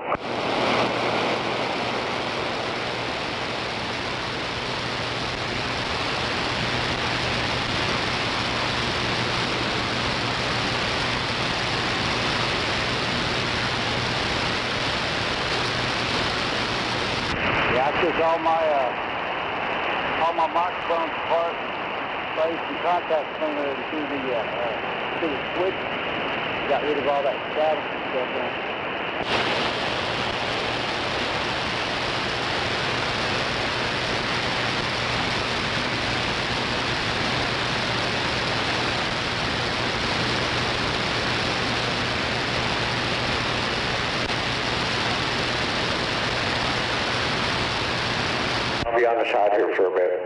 Yeah, I took all my microphones apart, placed some contact cleaner to the switch. Got rid of all that static and stuff in it. I'll be on the side here for a bit.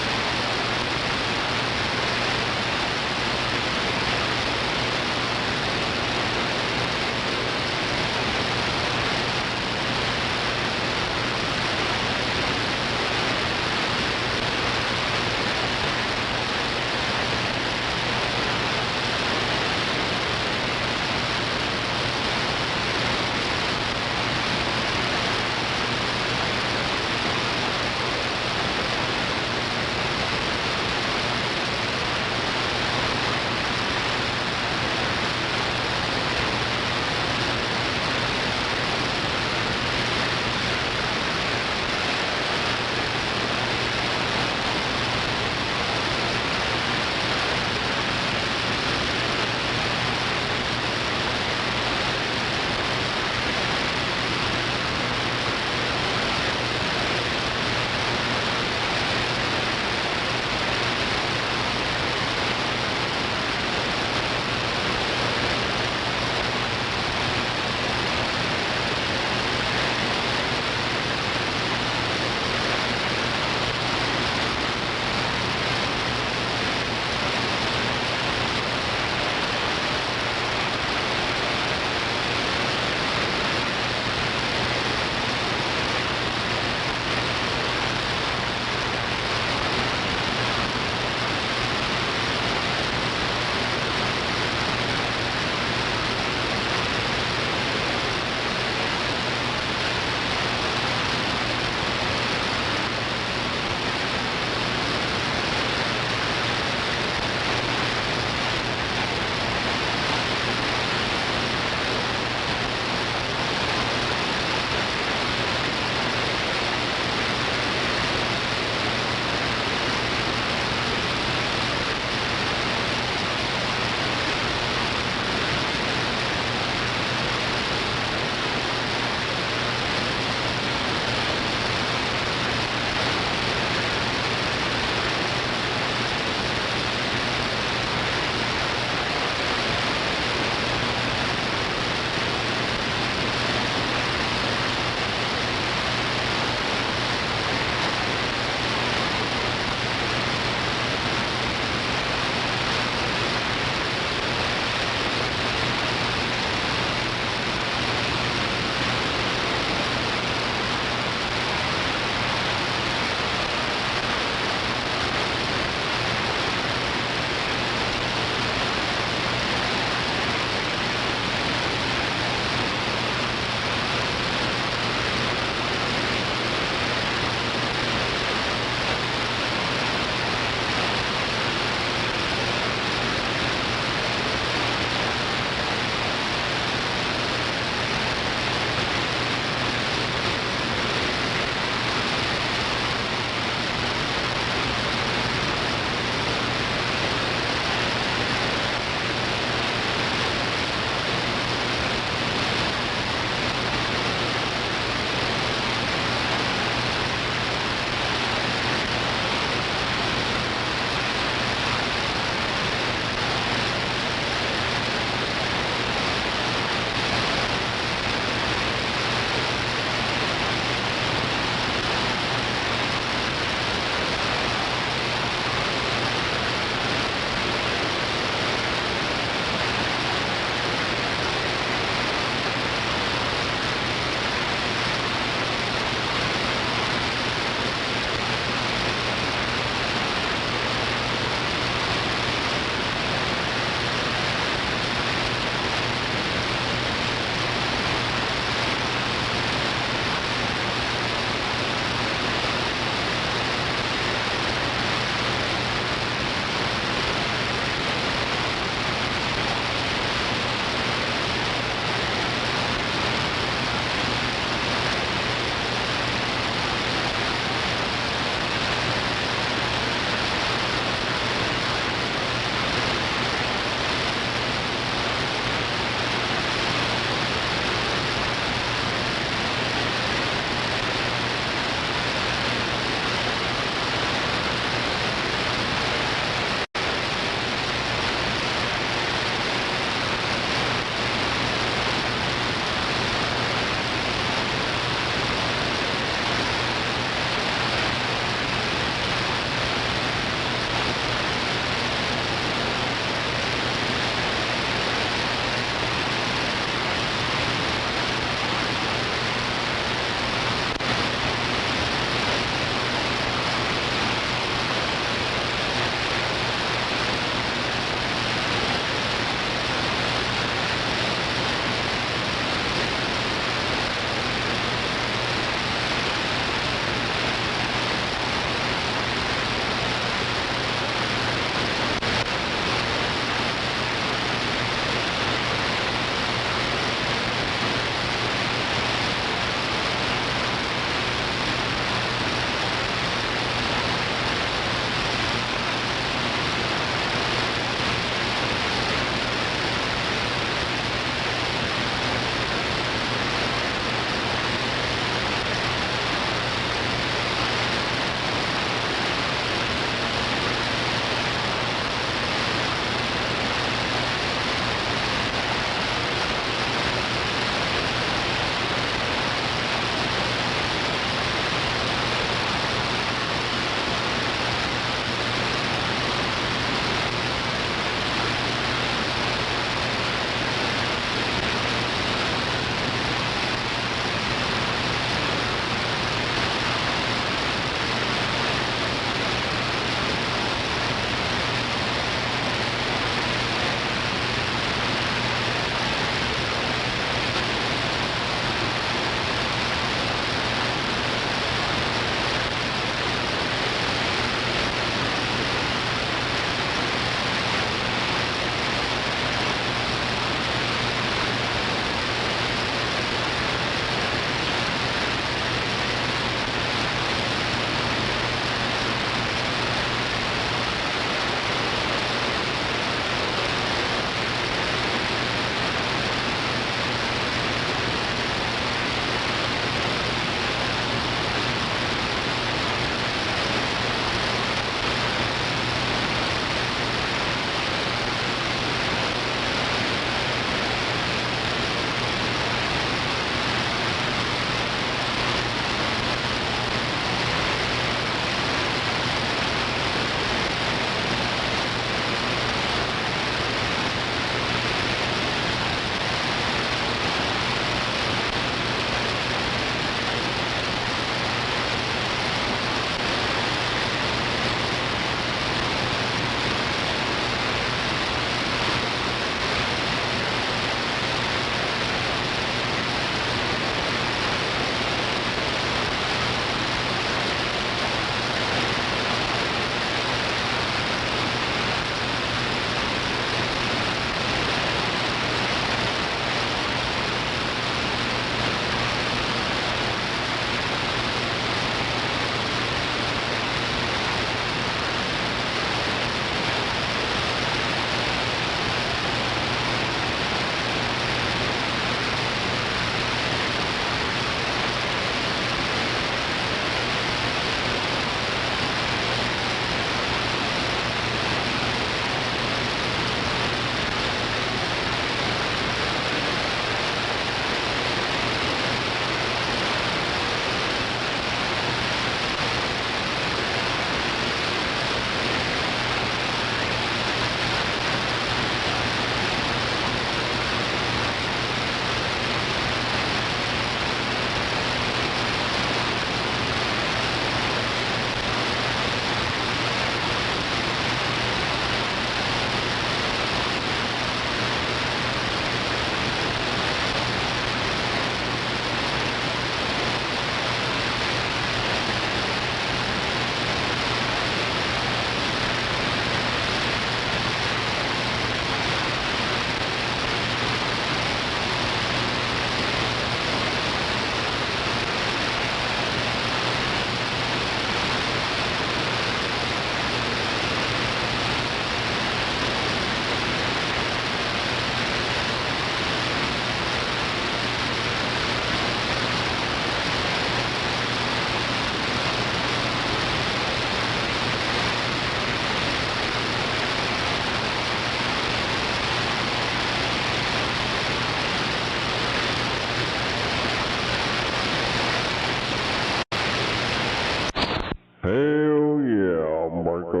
Hell yeah, America.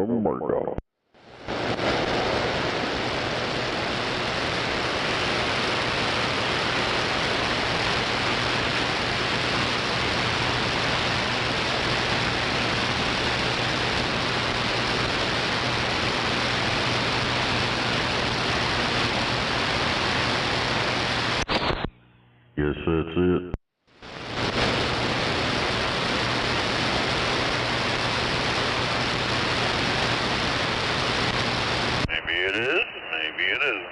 Guess that's it. Maybe it is, maybe it isn't.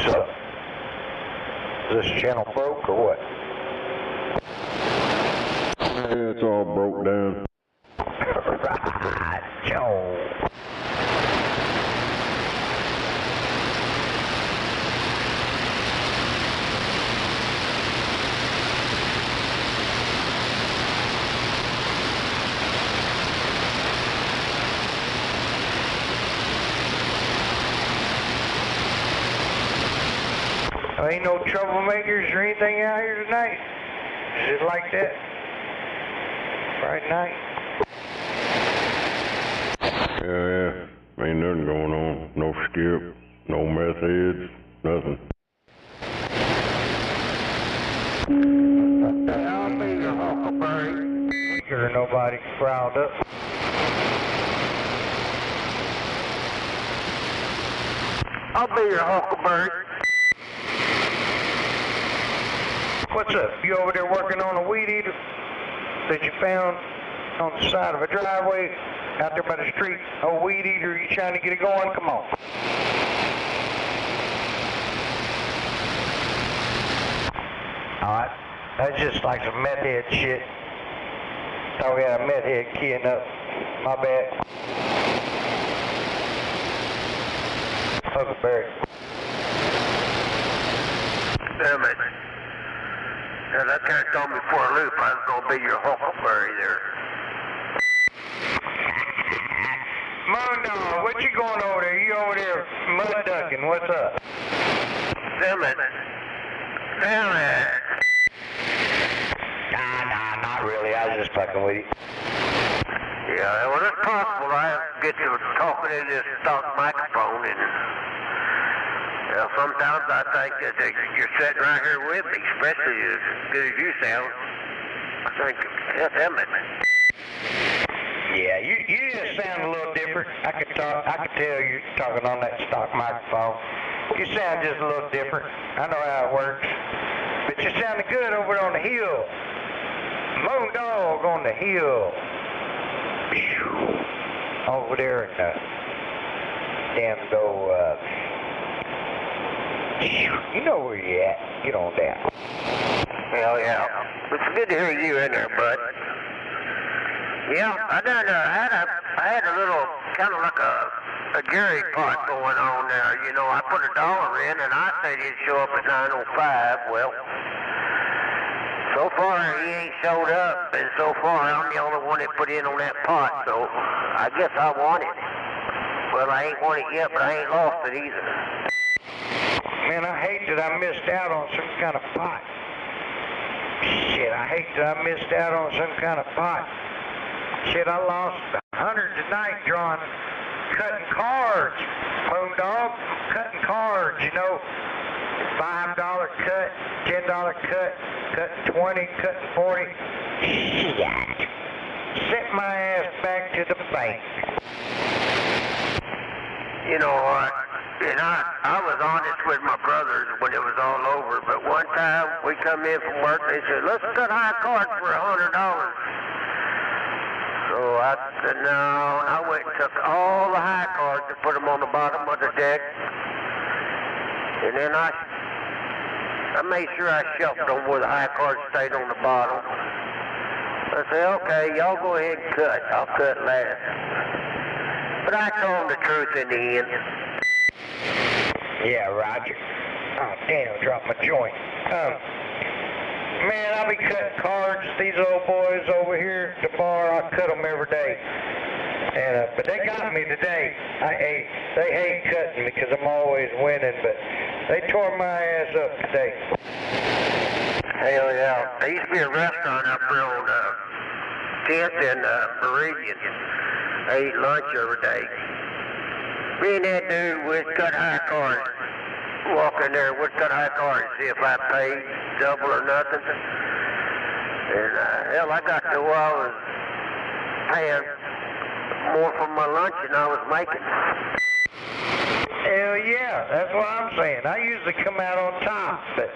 So, is this channel broke or what? Yeah, it's all broke down. Right, Joe. There ain't no troublemakers or anything out here tonight? Is it like that? Friday night? Yeah, ain't nothing going on. No skip, no meth heads, nothing. I'll be your huckleberry. Sure nobody riled up. I'll be your huckleberry. What's up? You over there working on a weed eater that you found on the side of a driveway out there by the street? A weed eater, you trying to get it going? Come on. Alright, that's just like some meth head shit. Thought we had a meth head keying up. My bad. Huckleberry. Damn it. Yeah, that kind of threw me for a loop. I was going to be your huckleberry there. Moondog, what you going over there? You over there mud ducking. What's up? Damn it. Damn it. Nah, not really. I was just fucking with you. Yeah, well, it's possible I get to talking in this stock microphone and... Well, sometimes I think that you're sitting right here with me, especially as good as you sound. I think, damn it. Yeah, you just sound a little different. I could tell you're talking on that stock microphone. You sound just a little different. I know how it works. But you sounded good over on the hill. Moondog on the hill. Over there in the damn you know where you at. Get on down. Hell yeah. It's good to hear you in there, bud. Yeah, I had a little, kind of like a Gary pot going on there. You know, I put $1 in and I said he'd show up at 9:05. Well, so far he ain't showed up, and so far I'm the only one that put in on that pot, so I guess I won it. Well, I ain't won it yet, but I ain't lost it either. Man, I hate that I missed out on some kind of pot. Shit, I hate that I missed out on some kind of pot. Shit, I lost 100 tonight cutting cards. Moon dog, cutting cards, you know. $5 cut, $10 cut, cutting 20, cutting 40. Shit. Sent my ass back to the bank. You know what? And I was honest with my brothers when it was all over, but one time we come in from work, they said, let's cut high cards for $100. So I said, no, and I went and took all the high cards and put them on the bottom of the deck. And then I made sure I shuffled them where the high cards stayed on the bottom. I said, okay, y'all go ahead and cut. I'll cut last. But I told them the truth in the end. Yeah, Roger. Oh, damn, dropped my joint. Man, I'll be cutting cards. These old boys over here at the bar, I cut them every day. And but they got me today. They hate cutting me because I'm always winning, but they tore my ass up today. Hell yeah. There used to be a restaurant up there on 10th and Meridian. I eat lunch every day. Me and that dude would cut high cards. Walk in there, would cut high cards, see if I paid double or nothing. And hell, I got to where I was paying more for my lunch than I was making. Hell yeah, that's what I'm saying. I usually come out on top, but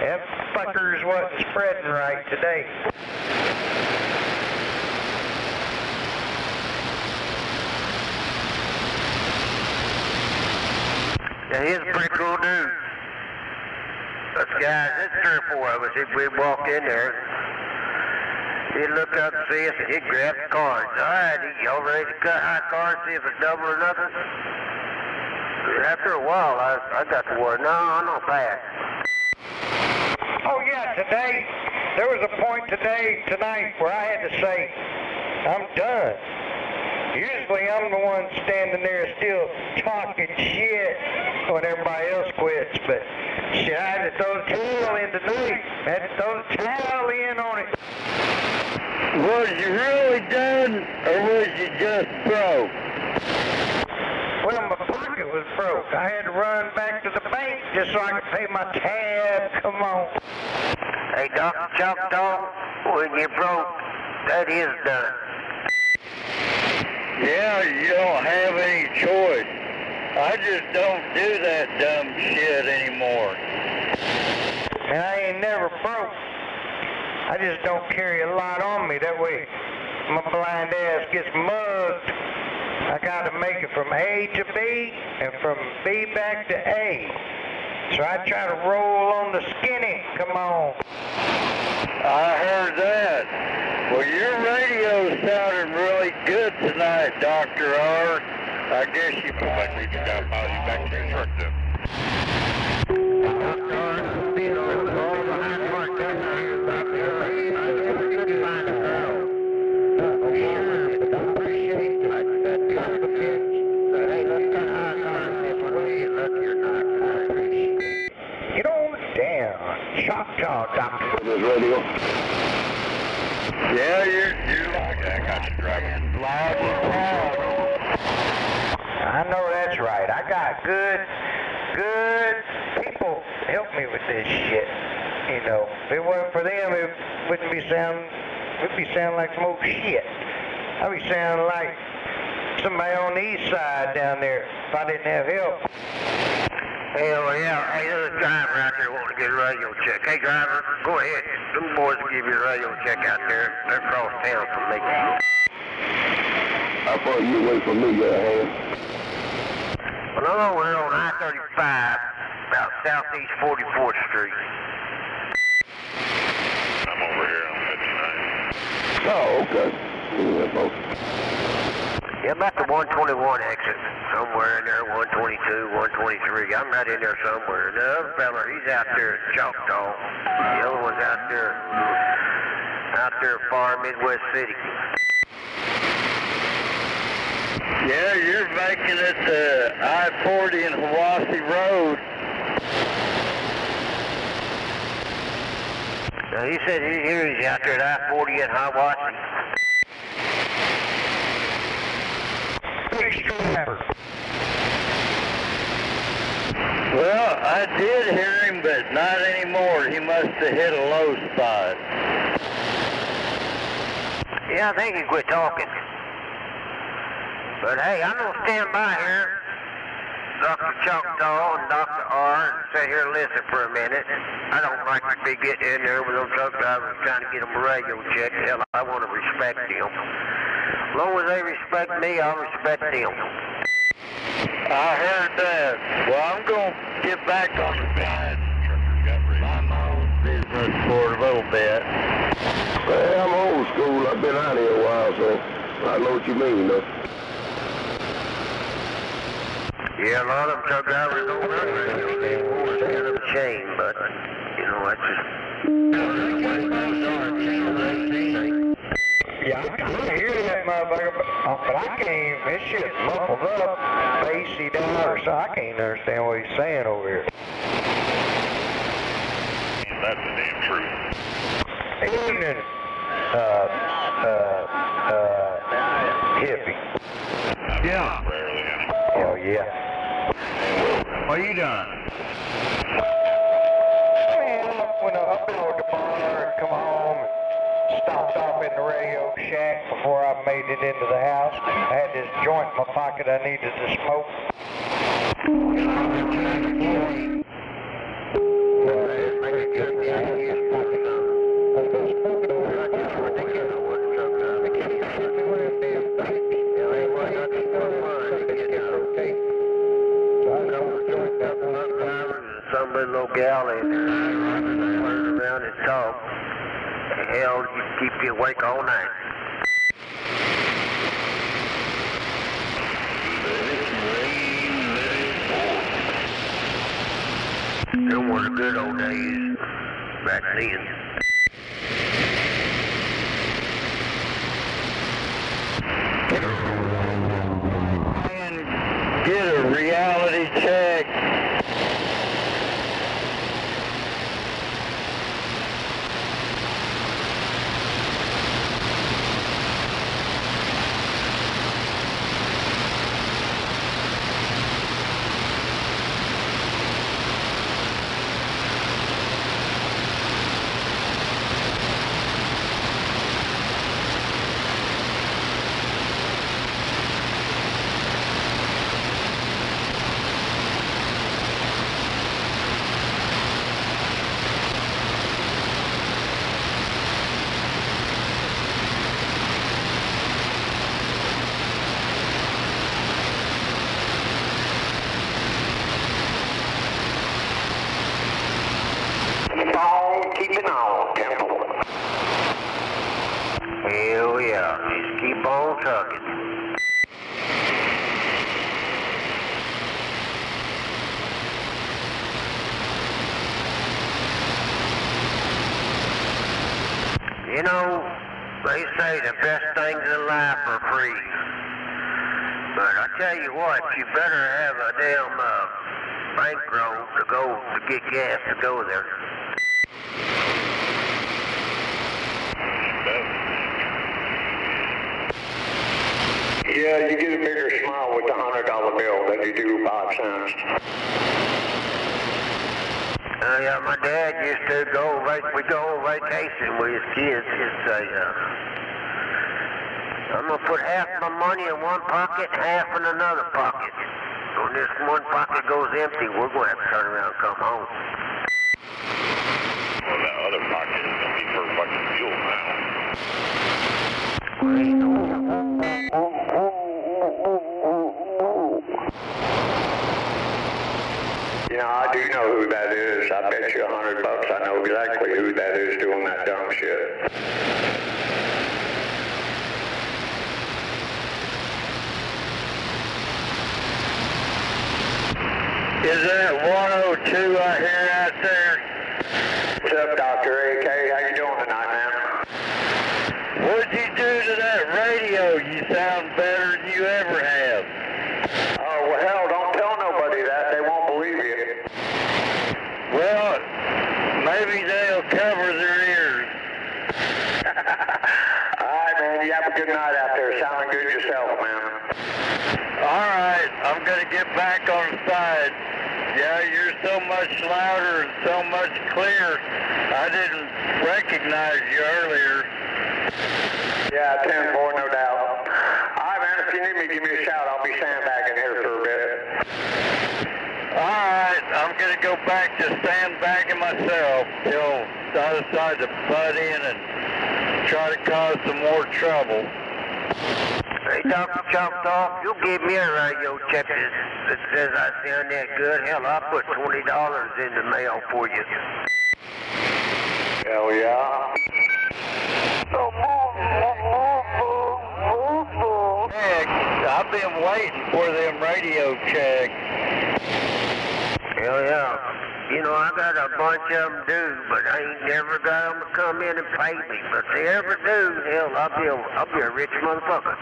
that fuckers wasn't spreading right today. Yeah, he's a pretty cool dude. Us guys, there's 3 or 4 of us, we'd walk in there, he'd look up and see us, and he'd grab the cards. All right, y'all ready to cut high cards, see if it's double or nothing? After a while, I got to word, no, I'm not bad. Oh yeah, today, there was a point tonight where I had to say, I'm done. Usually I'm the one standing there still talking shit when everybody else quits, but shit, I had to throw the towel in tonight. I had to throw the towel in on it. Was you really done, or was you just broke? Well, my pocket was broke. I had to run back to the bank just so I could pay my tab. Come on. Hey, Dr. Choctaw, when you're broke, that is done. Yeah, you don't have any choice. I just don't do that dumb shit anymore. And I ain't never broke. I just don't carry a lot on me. That way my blind ass gets mugged. I gotta make it from A to B and from B back to A. So I try to roll on the skinny. Come on. I heard that. Well, your radio sounded really good tonight, Dr. R. I guess you might need to go follow you back to your truck then. Dr. R, being all behind the mark, Get on down. Choctaw, Doctor. This radio. Yeah, you're like, I got you driving loud and proud. I know that's right. I got good people help me with this shit. You know, if it wasn't for them, it wouldn't be sounding like some old shit. I'd be sounding like somebody on the east side down there if I didn't have help. Hell yeah. Hey, there's a driver out there wanting to get a radio check. Hey, driver, go ahead. Them boys will give you a radio check out there. They're across town from me. How far you away from me, Ham? Well, I'm over here on I-35, about southeast 44th Street. I'm over here on 59. Oh, okay. Yeah, both. Yeah, about the 121 exit. Somewhere in there, 122, 123. I'm right in there somewhere. And the other fella, he's out there at Choctaw. The other one's out there far Midwest City. Yeah, you're making it to I-40 and Hiwassee Road. He said he's out there at I-40 at Hiawassee. Well, I did hear him, but not anymore. He must have hit a low spot. Yeah, I think he quit talking. But hey, I'm gonna stand by here, Dr. Choctaw and Dr. R, and sit here and listen for a minute. I don't like to be getting in there with them truck drivers trying to get them a radio check. Hell, I want to respect them. As long as they respect me, I'll respect them. I heard that. Well, I'm going to get back on the side. Mind my own business for a little bit. Well, I'm old school. I've been out here a while, so I know what you mean, though. Yeah, a lot of them truck drivers don't run radios anymore. It's kind of a shame, but, you know, that's just... Yeah, I can hear that motherfucker, but I can't even, this shit's muffled up, AC down, or so I can't understand what he's saying over here. That's the damn truth. Evening, hippie. Yeah. Oh, yeah. What you done? Man, I went up over the bar and come home and stopped off in the radio shack before I made it into the house. I had this joint in my pocket I needed to smoke. Some little gal in there running around and talk. Hell, you keep you awake all night. Them were the good old days back then. And get a reality check. Keeping on, Temple. Hell yeah, just keep on trucking. You know, they say the best things in life are free. But I tell you what, you better have a damn bankroll to get gas to go there. Yeah, you get a bigger smile with the $100 bill than you do 5 cents. Yeah, my dad used to we'd go on vacation with his kids. He'd say, I'm going to put half my money in one pocket, half in another pocket. When this one pocket goes empty, we're going to have to turn around and come home. Well, that other pocket is going to be for fucking fuel now. You know, I do know who that is. I bet you $100 I know exactly who that is doing that dumb shit. Is that 102 I hear out there? What's up, Dr. AK? How you doing tonight, man? What'd you do to that radio? You sound better than you ever have. Oh, well, hell, don't tell nobody that. They won't believe you. Well, maybe they'll cover their ears. All right, man. You have a good night out there. Sounding good yourself, man. All right, I'm going to get back on the side. Yeah, you're so much louder and so much clearer. I didn't recognize you earlier. Yeah, 10-4, no doubt. All right, man. If you need me, give me a shout. I'll be sandbagging here for a bit. All right, I'm going to go back to sandbagging myself till I decide to butt in and try to cause some more trouble. Hey, Dr. Choctaw, you give me a radio check that says I sound that good. Hell, I'll put $20 in the mail for you. Hell yeah. Heck, I've been waiting for them radio checks. Hell yeah. You know, I got a bunch of them due, but I ain't never got them to come in and pay me. But if they ever do, hell, I'll be a rich motherfucker.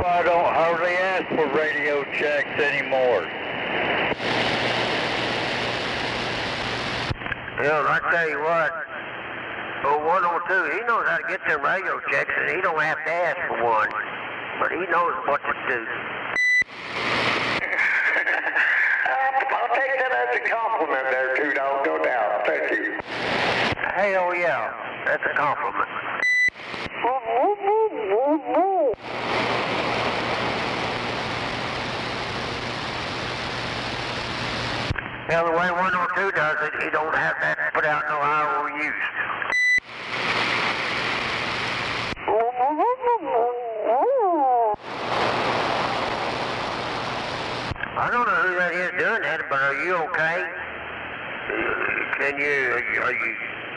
I don't hardly ask for radio checks anymore. Hell, I tell you what, 102, he knows how to get them radio checks, and he don't have to ask for one. But he knows what to do. I'll take that as a compliment there, too, dog, no doubt. Thank you. Hell yeah, that's a compliment. Hell, the way 102 does it, he don't have that put out no IOUs. I don't know who that is doing that, but are you okay?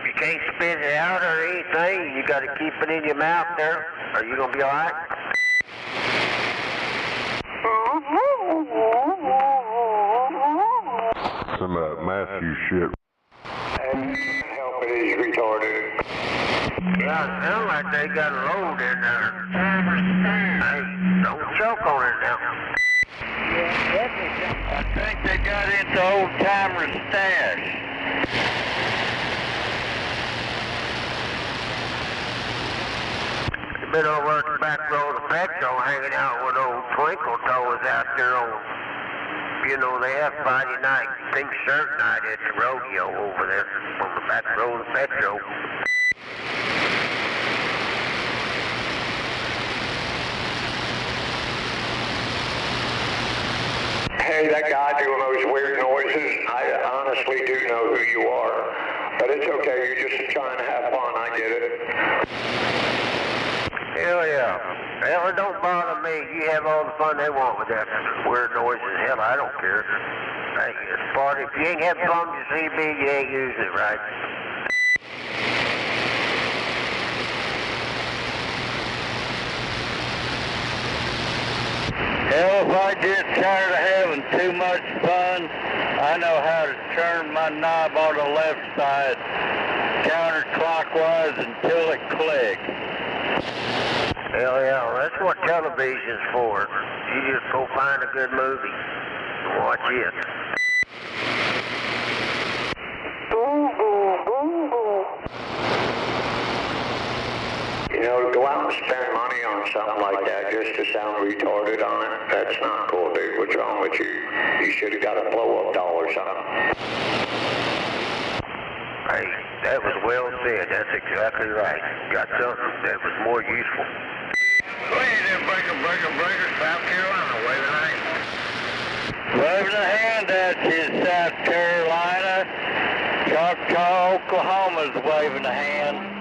You can't spit it out or anything? You got to keep it in your mouth there? Are you going to be all right? Some of that Matthew shit. Help it, he's retarded. Yeah, it sounds like they got a load in there. Hey, don't choke on it now. I think they got into old-timer stash. You been over at the back road of Petro hanging out with old Twinkle Toes out there on, you know, they have Friday night, pink shirt night at the rodeo over there on the back road of Petro. Hey, that guy doing those weird noises, I honestly do know who you are. But it's okay, you're just trying to have fun, I get it. Hell yeah. Hell, it don't bother me. You have all the fun they want with that weird noises. Hell, I don't care. Hey, it's a party. If you ain't having fun with your CB, you ain't using it right. Hell, if I get tired of having too much fun, I know how to turn my knob on the left side counterclockwise until it clicks. Hell yeah, that's what television's for. You just go find a good movie and watch it. You know, to go out and spend money on something like that just to sound retarded on it, that's not cool, dude. What's wrong with you? You should have got a blow-up doll or something. Hey, that was well said. That's exactly right. Got something that was more useful. Ladies and breaker, South Carolina, waving a hand. Waving a hand at you, South Carolina. Choctaw, Oklahoma's waving a hand.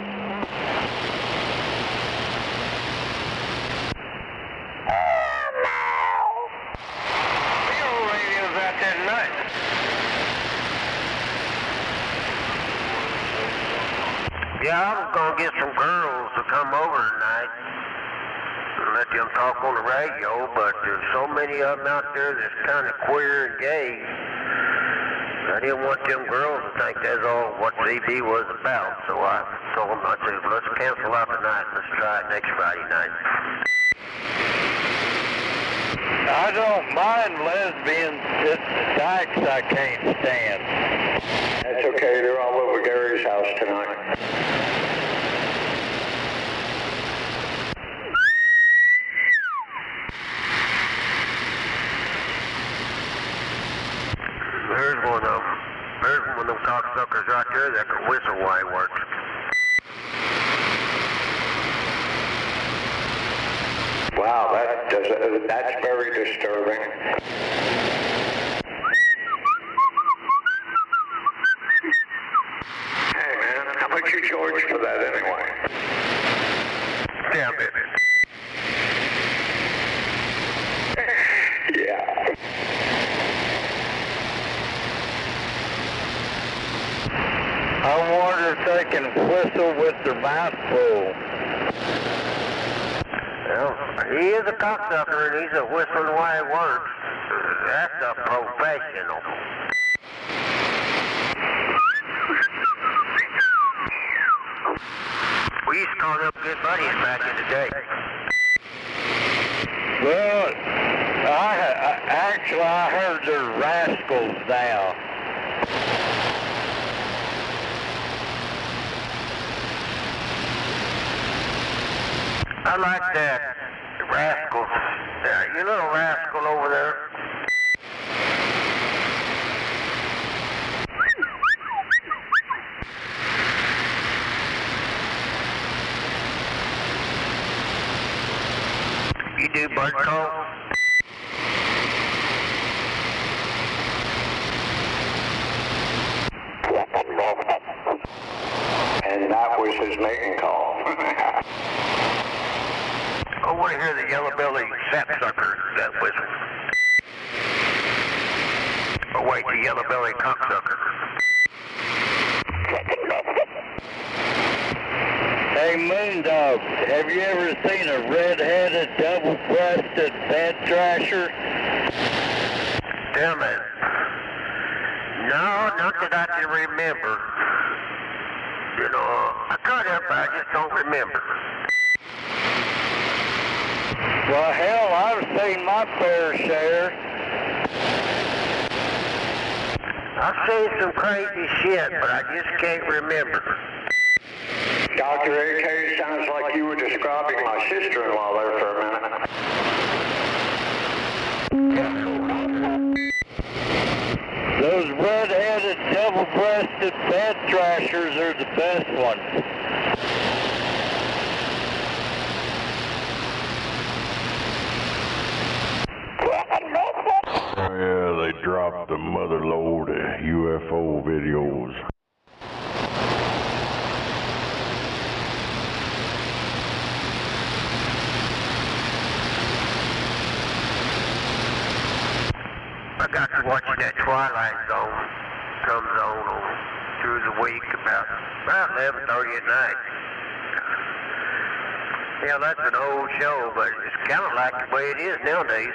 Yeah, I was gonna get some girls to come over tonight and let them talk on the radio, but there's so many of them out there that's kind of queer and gay. I didn't want them girls to think that's all what CB was about, so I told them, I said, let's cancel out tonight. Let's try it next Friday night. I don't mind being it's the dikes I can't stand. That's okay, they're all over Gary's house tonight. There's one of them. There's one of them cocksuckers right there that can whistle while he works. Wow, that's very disturbing. Hey man, how much you charge for that anyway? Damn it. Yeah. I wonder if they can whistle with their mouth full. Well, he is a cocksucker and he's a whistling while he works. That's a professional. We used to call them good buddies back in the day. Well, I heard they're rascals now. I like that rascal. There, you little rascal over there. You do bird call? And that was his mating call. I want to hear the yellow-bellied sapsucker that whistle. Oh wait, the yellow-bellied cocksucker. Hey, Moondog, have you ever seen a red-headed, double-breasted bed thrasher? Damn it. No, not that I can remember. You know, I could have, but I just don't remember. Well, hell, I've seen my fair share. I've seen some crazy shit, but I just can't remember. Dr. AK, sounds like you were describing my sister-in-law there for a minute. Those red-headed, double-breasted bed thrashers are the best ones. Yeah, they dropped the mother load of UFO videos. I got to watching that Twilight Zone. Comes on through the week about 11:30 at night. Yeah, that's an old show, but it's kind of like the way it is nowadays.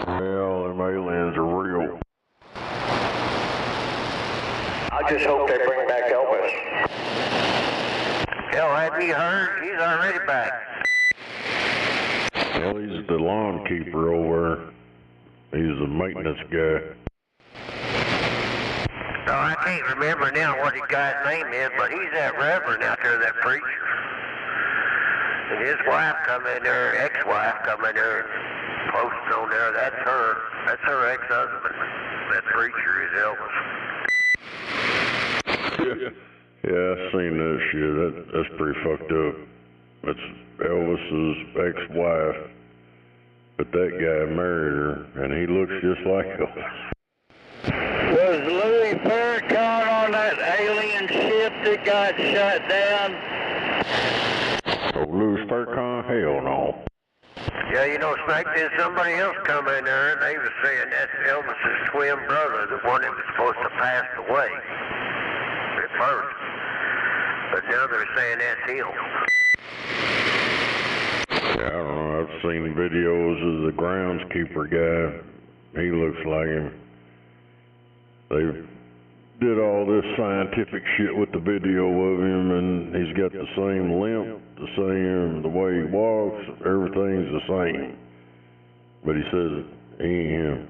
Well, them aliens are real. I just hope they bring back Elvis. Hell, have you heard? He's already back. Well, he's the lawn keeper over there. He's the maintenance guy. Oh, I can't remember now what the guy's name is, but he's that reverend out there, that preacher. And his wife come in there, ex-wife come in there and posted on there. That's her ex-husband. That preacher is Elvis. Yeah, I seen that shit. That's pretty fucked up. That's Elvis's ex-wife. But that guy married her, and he looks just like Elvis. Was Louis Farrakhan on that alien ship that got shut down? Oh, Louis Farrakhan? Hell no. Yeah, you know, Snake, there's somebody else come in there, and they was saying that's Elvis's twin brother, the one that was supposed to pass away at first. But now they're saying that's him. Yeah, I don't know. I've seen videos of the groundskeeper guy. He looks like him. did all this scientific shit with the video of him, and he's got the same limp, the same, the way he walks, everything's the same. But he says he ain't him.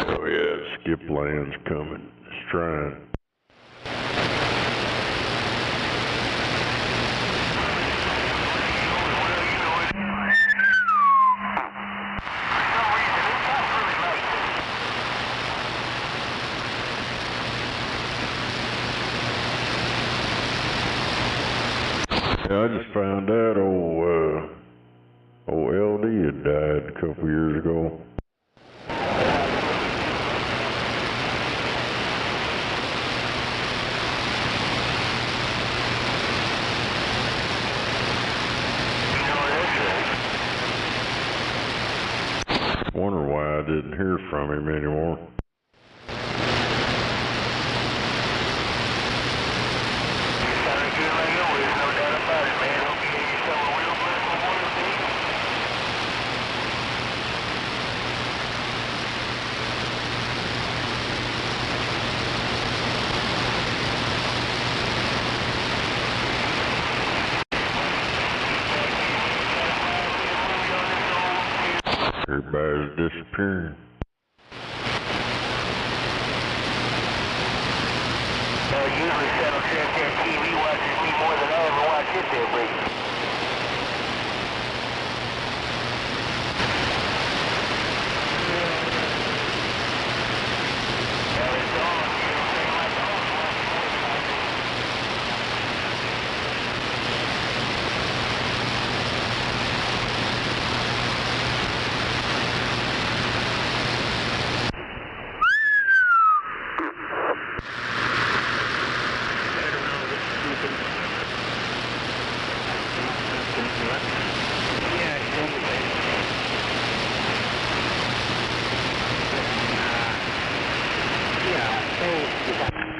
Oh yeah, skip land's coming. It's trying. I just found out old LD had died a couple years ago. Wonder why I didn't hear from him anymore. Everybody's disappearing. Usually Channel 10 TV watches me more than I ever watch it there, Brady.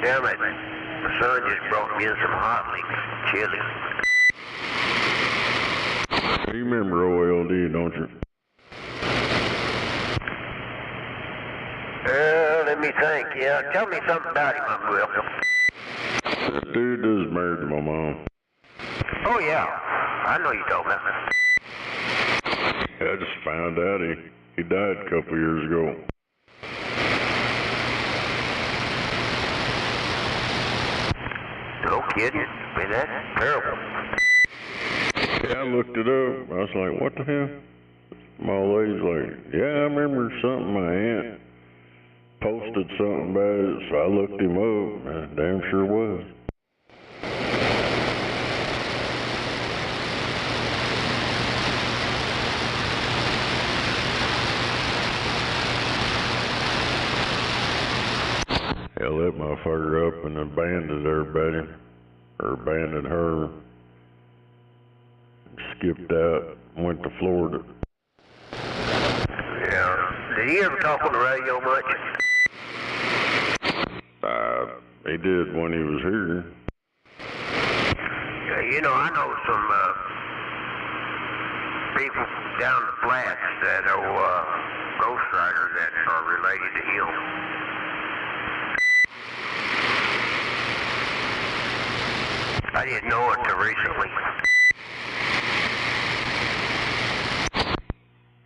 Damn it. My son just brought me in some hot links, chili. You remember OLD, don't you? Let me think. Yeah, tell me something about him, I'm Will. That dude is married to my mom. Oh, yeah. I know you told me. I just found out he died a couple years ago. No kidding. I mean, that's terrible. Yeah, I looked it up. I was like, what the hell? My old lady's like, yeah, I remember something. My aunt posted something about it, so I looked him up, and it damn sure was. Hell, that motherfucker up and abandoned everybody, or abandoned her, skipped out, went to Florida. Yeah. Did he ever talk on the radio much? He did when he was here. Yeah, you know, I know some people down the flats that are ghostwriters that are related to him. I didn't know it till recently.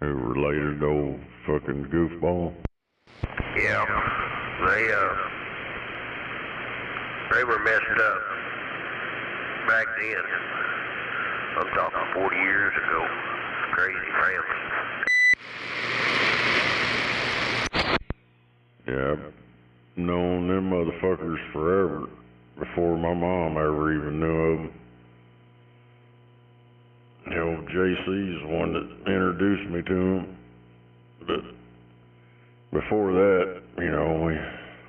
Who related to old fucking goofball? Yeah, they were messed up back then. I'm talking 40 years ago. Crazy family. Yeah, I've known them motherfuckers forever, before my mom ever even knew of them. You know, JC's the one that introduced me to them. But before that, you know,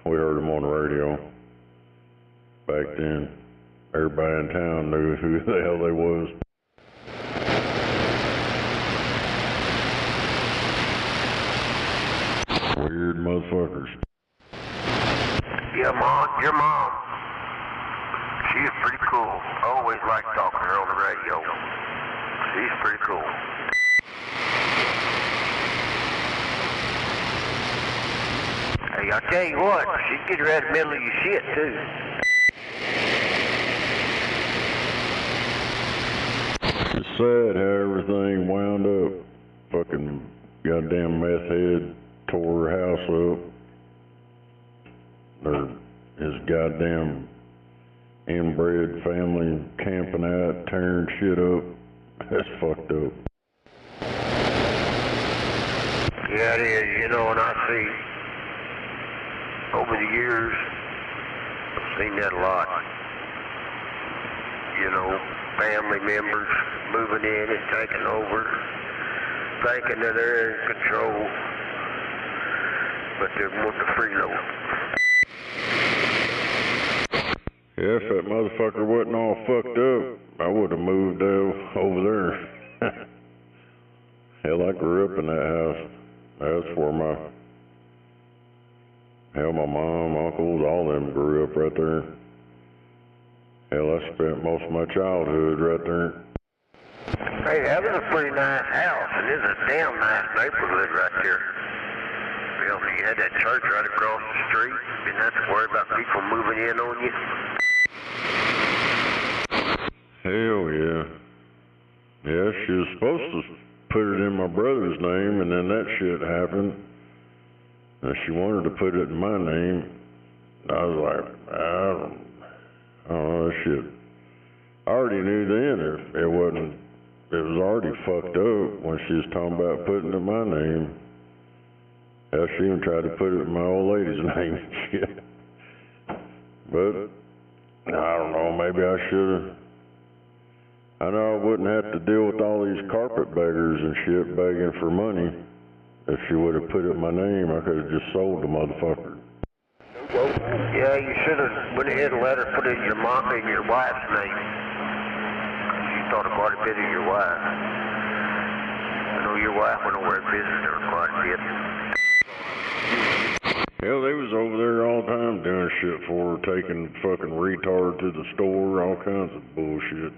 we heard them on the radio. Back then, everybody in town knew who the hell they was. Weird motherfuckers. Yeah, Mom, your mom. She is pretty cool. I always liked talking to her on the radio. She's pretty cool. Hey, I'll tell you what, she'd get right in the middle of your shit, too. It's sad how everything wound up. Fucking goddamn meth head tore her house up. Or his goddamn inbred family camping out, tearing shit up. That's fucked up. Yeah, it is. You know, and I see, over the years, I've seen that a lot. You know, family members moving in and taking over, thinking that they're in control, but they want the freeload. Yeah, if that motherfucker wasn't all fucked up, I would have moved over there. Hell, I grew up in that house. That's where my mom, uncles, all them grew up right there. Hell, I spent most of my childhood right there. Hey, that was a pretty nice house, and it's a damn nice neighborhood right there. You know, you had that church right across the street. You didn't have to worry about people moving in on you. Hell yeah. Yeah, she was supposed to put it in my brother's name, and then that shit happened. And she wanted to put it in my name. I was like, I don't know, that shit. I already knew then it was already fucked up when she was talking about putting it in my name. Hell, she even tried to put it in my old lady's name and shit. But, I don't know, maybe I should've. I know I wouldn't have to deal with all these carpet beggars and shit begging for money. If she would have put it in my name, I could have just sold the motherfucker. Yeah, you should have went ahead and let her put it in your mom and your wife's name. You thought quite a bit of your wife. I know your wife went over and visited her quite a bit. Hell, they was over there all the time doing shit for her, taking fucking retard to the store, all kinds of bullshit.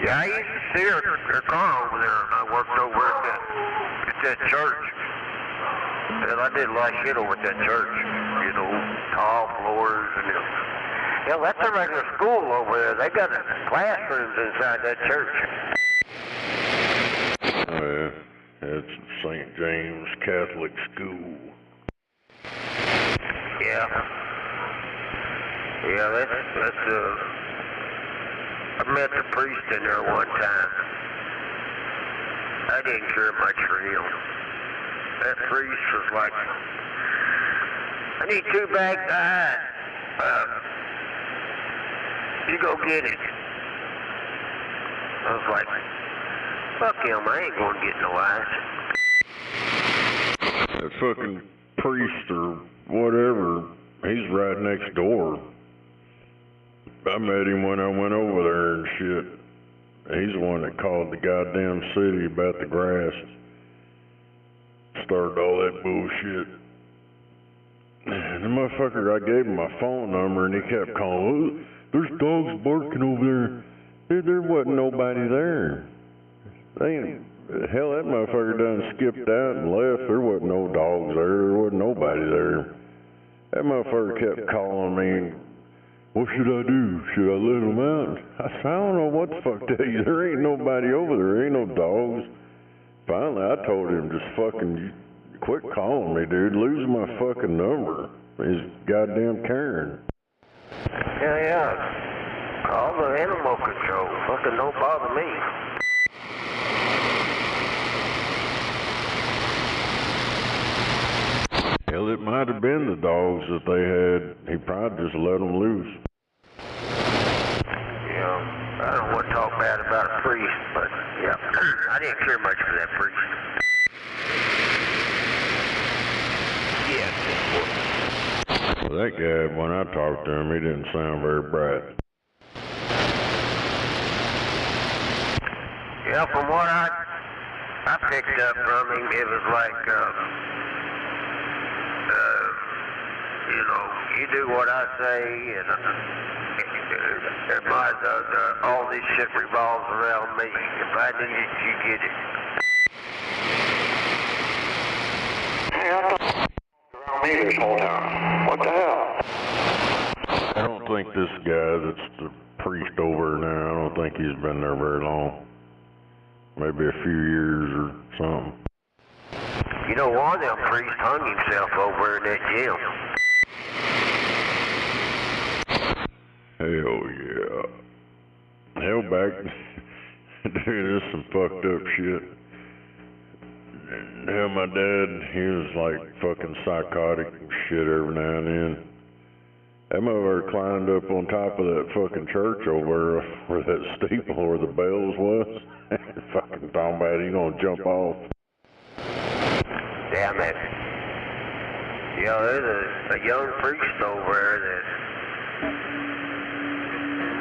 Yeah, I used to see her car over there, and I worked over at that church. And I did a lot of shit over at that church. You know, tile floors and hell, that's a regular school over there. They got classrooms inside that church. Oh yeah, it's St. James Catholic School. Yeah. Yeah, that's I met the priest in there one time. I didn't care much for him. That priest was like, I need 2 bags of hide. You go get it. I was like, fuck him, I ain't gonna get no ice. That fucking priest or whatever, he's right next door. I met him when I went over there and shit. He's the one that called the goddamn city about the grass. Started all that bullshit. And the motherfucker, I gave him my phone number and he kept calling, oh, there's dogs barking over there. Dude, there wasn't nobody there. Hell, that motherfucker done skipped out and left. There wasn't no dogs there. There wasn't nobody there. That motherfucker kept calling me. What should I do? Should I let him out? I said, I don't know what the fuck to tell you. There ain't nobody over there. There ain't no dogs. Finally, I told him, just fucking quit calling me, dude. Lose my fucking number. He's goddamn Karen. Yeah. Call the animal control. Fucking don't bother me. Hell, it might have been the dogs that they had. He probably just let them loose. Yeah, I don't want to talk bad about a priest, but yeah, I didn't care much for that priest. Yeah. Well, that guy, when I talked to him, he didn't sound very bright. Yeah, from what I picked up from him, it was like, you know, you do what I say, and all this shit revolves around me. If I need it, you get me this whole time. What the hell? I don't think this guy that's the priest over now, I don't think he's been there very long. Maybe a few years or something. You know, one of them priests hung himself over in that gym. Hell yeah. Hell back, dude, this is some fucked up shit. Hell, my dad, he was like fucking psychotic and shit every now and then. That motherfucker climbed up on top of that fucking church over where that steeple where the bells was. Fucking talking about he gonna jump off. Damn it. You know, there's a young priest over there that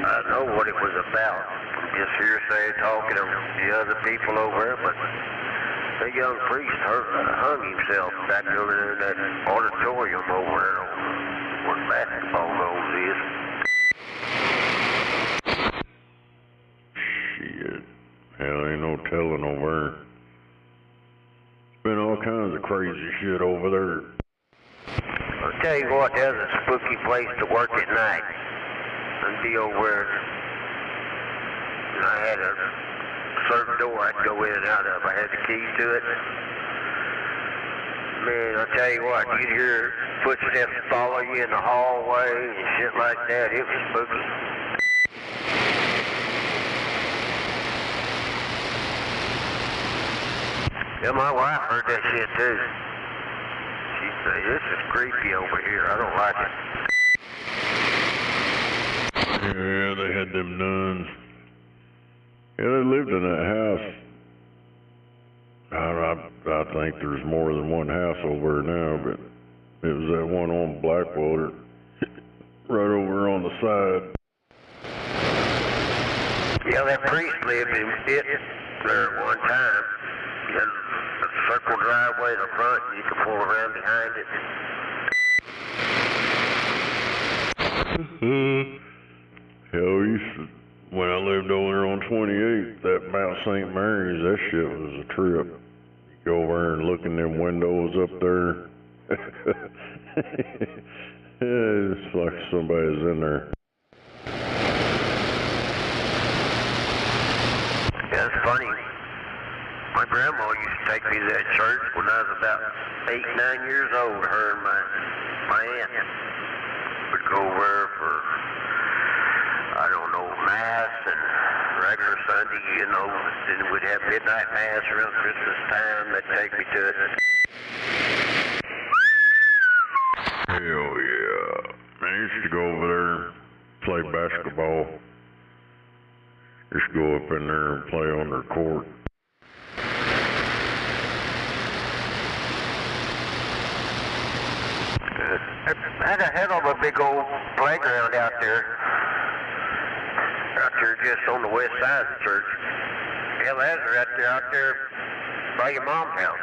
I don't know what it was about. I'm just hearsay talking to the other people over there, but that young priest hung himself back over there in that auditorium over there where the basketball goals is. Shit. Hell, ain't no telling over there. Been all kinds of crazy shit over there. I'll tell you what, there's a spooky place to work at night. I'd be over there. I had a certain door I'd go in and out of. I had the keys to it. Man, I'll tell you what, you'd hear footsteps follow you in the hallway and shit like that. It was spooky. Yeah, my wife heard that shit too. She'd say, this is creepy over here. I don't like it. Yeah, they had them nuns. Yeah, they lived in that house. I think there's more than one house over there now, but it was that one on Blackwater, right over on the side. Yeah, that priest lived in it there at one time. He had a circle driveway in the front, and you could pull around behind it. Hell, when I lived over there on 28th, that Mount St. Mary's, that shit was a trip. You go over there and look in them windows up there. It's like somebody's in there. Yeah, it's funny. My grandma used to take me to that church when I was about 8, 9 years old. Her and my aunt would go over there for, I don't know, Mass and regular Sunday, you know. Then we'd have midnight Mass around Christmas time. They'd take me to it. Hell yeah. I used to go over there, play basketball. Just go up in there and play on their court. Had a hell of a big old playground out there. Out there just on the west side of the church. Hell, that's right there out there by your mom's house.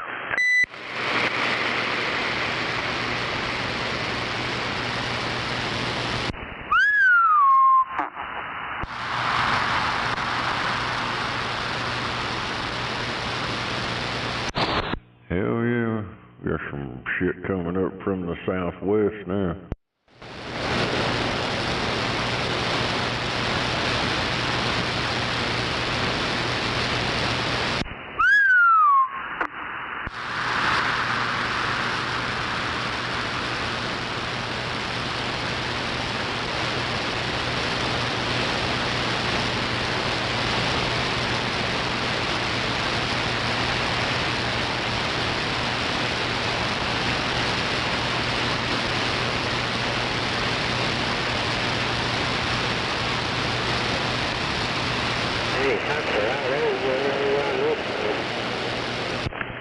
Hell yeah, got some shit coming up from the southwest now.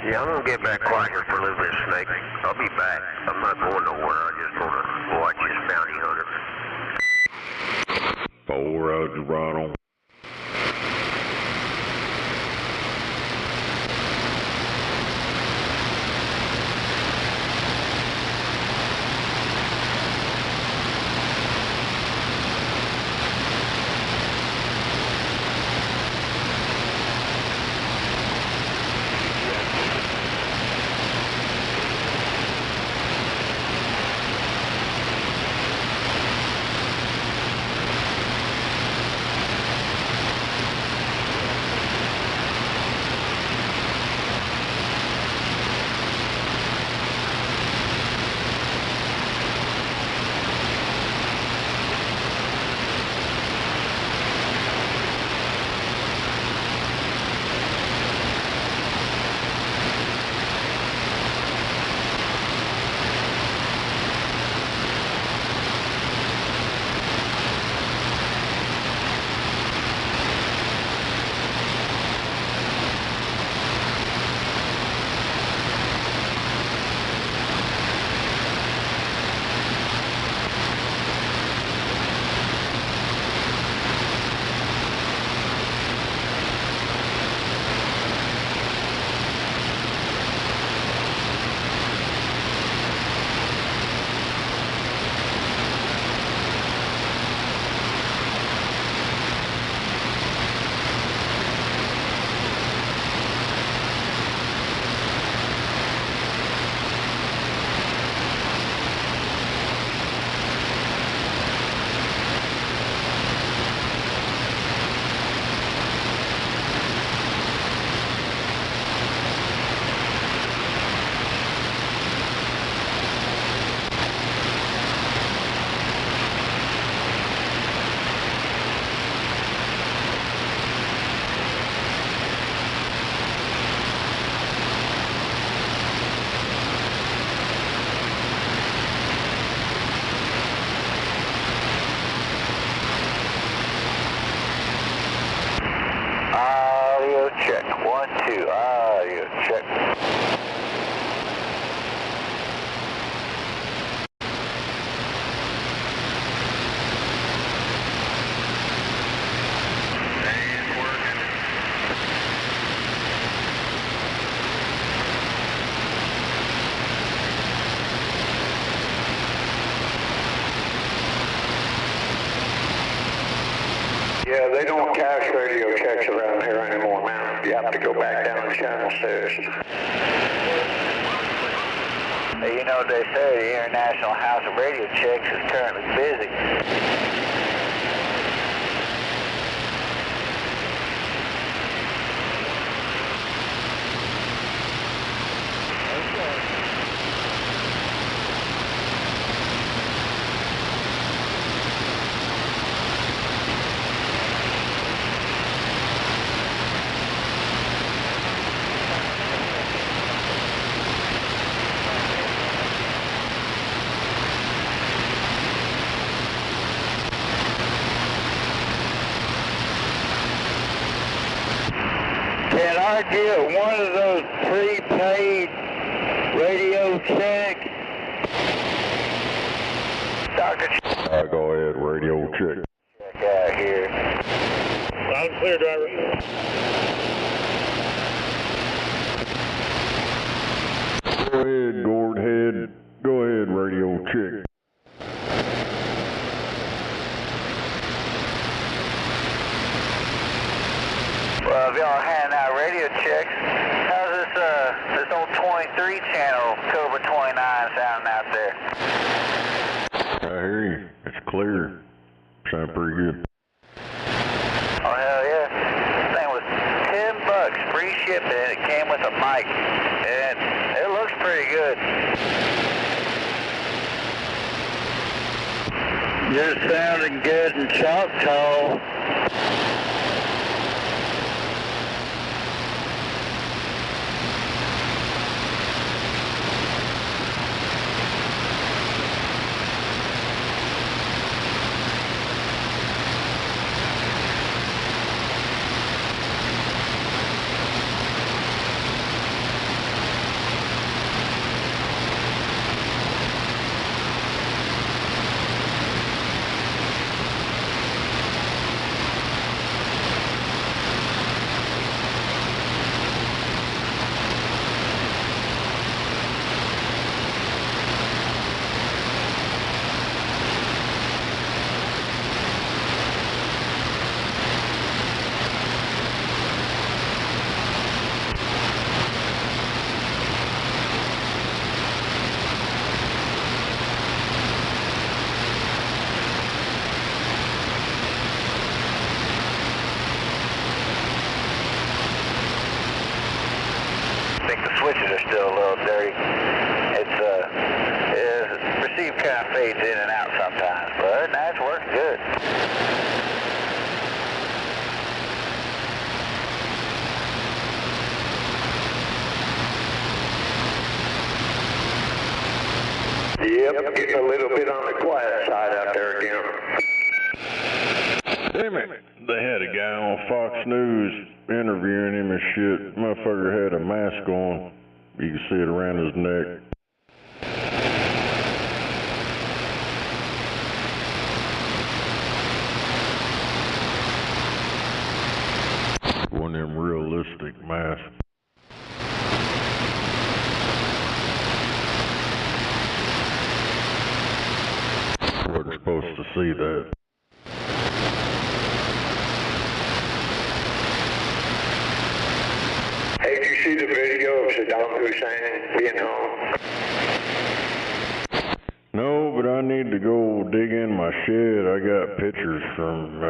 Yeah, I'm gonna get back quiet here for a little bit, Snake. I'll be back. I'm not going nowhere. I just wanna watch this bounty hunter. Oh, Roger, right on. don't cache radio checks around here anymore, man. You have to go back down channel 6. You know what they say, the International House of Radio Checks is currently busy. Can I get one of those prepaid radio checks? Dr. Go ahead, radio check. Check out here. Loud and clear, driver. Go ahead, Gordhead. Go ahead, radio check. Well, if y'all handing out radio checks, how's this old 23 channel Cobra 29 sounding out there? I hear you. It's clear. Sound pretty good. Oh, hell yeah. This thing was $10, free shipping, and it came with a mic. And it looks pretty good. You're sounding good in Choctaw. I think the switches are still a little dirty. Receive kind of fades in and out sometimes, but now it's working good. Yep, getting a little bit on the quiet side out there again. Damn it. They had a guy on Fox News interviewing him and shit. Motherfucker had a mask on. You can see it around his neck. One of them realistic masks. Wasn't supposed to see that. Hey, did you see the video of Saddam Hussein being home? No, but I need to go dig in my shed. I got pictures from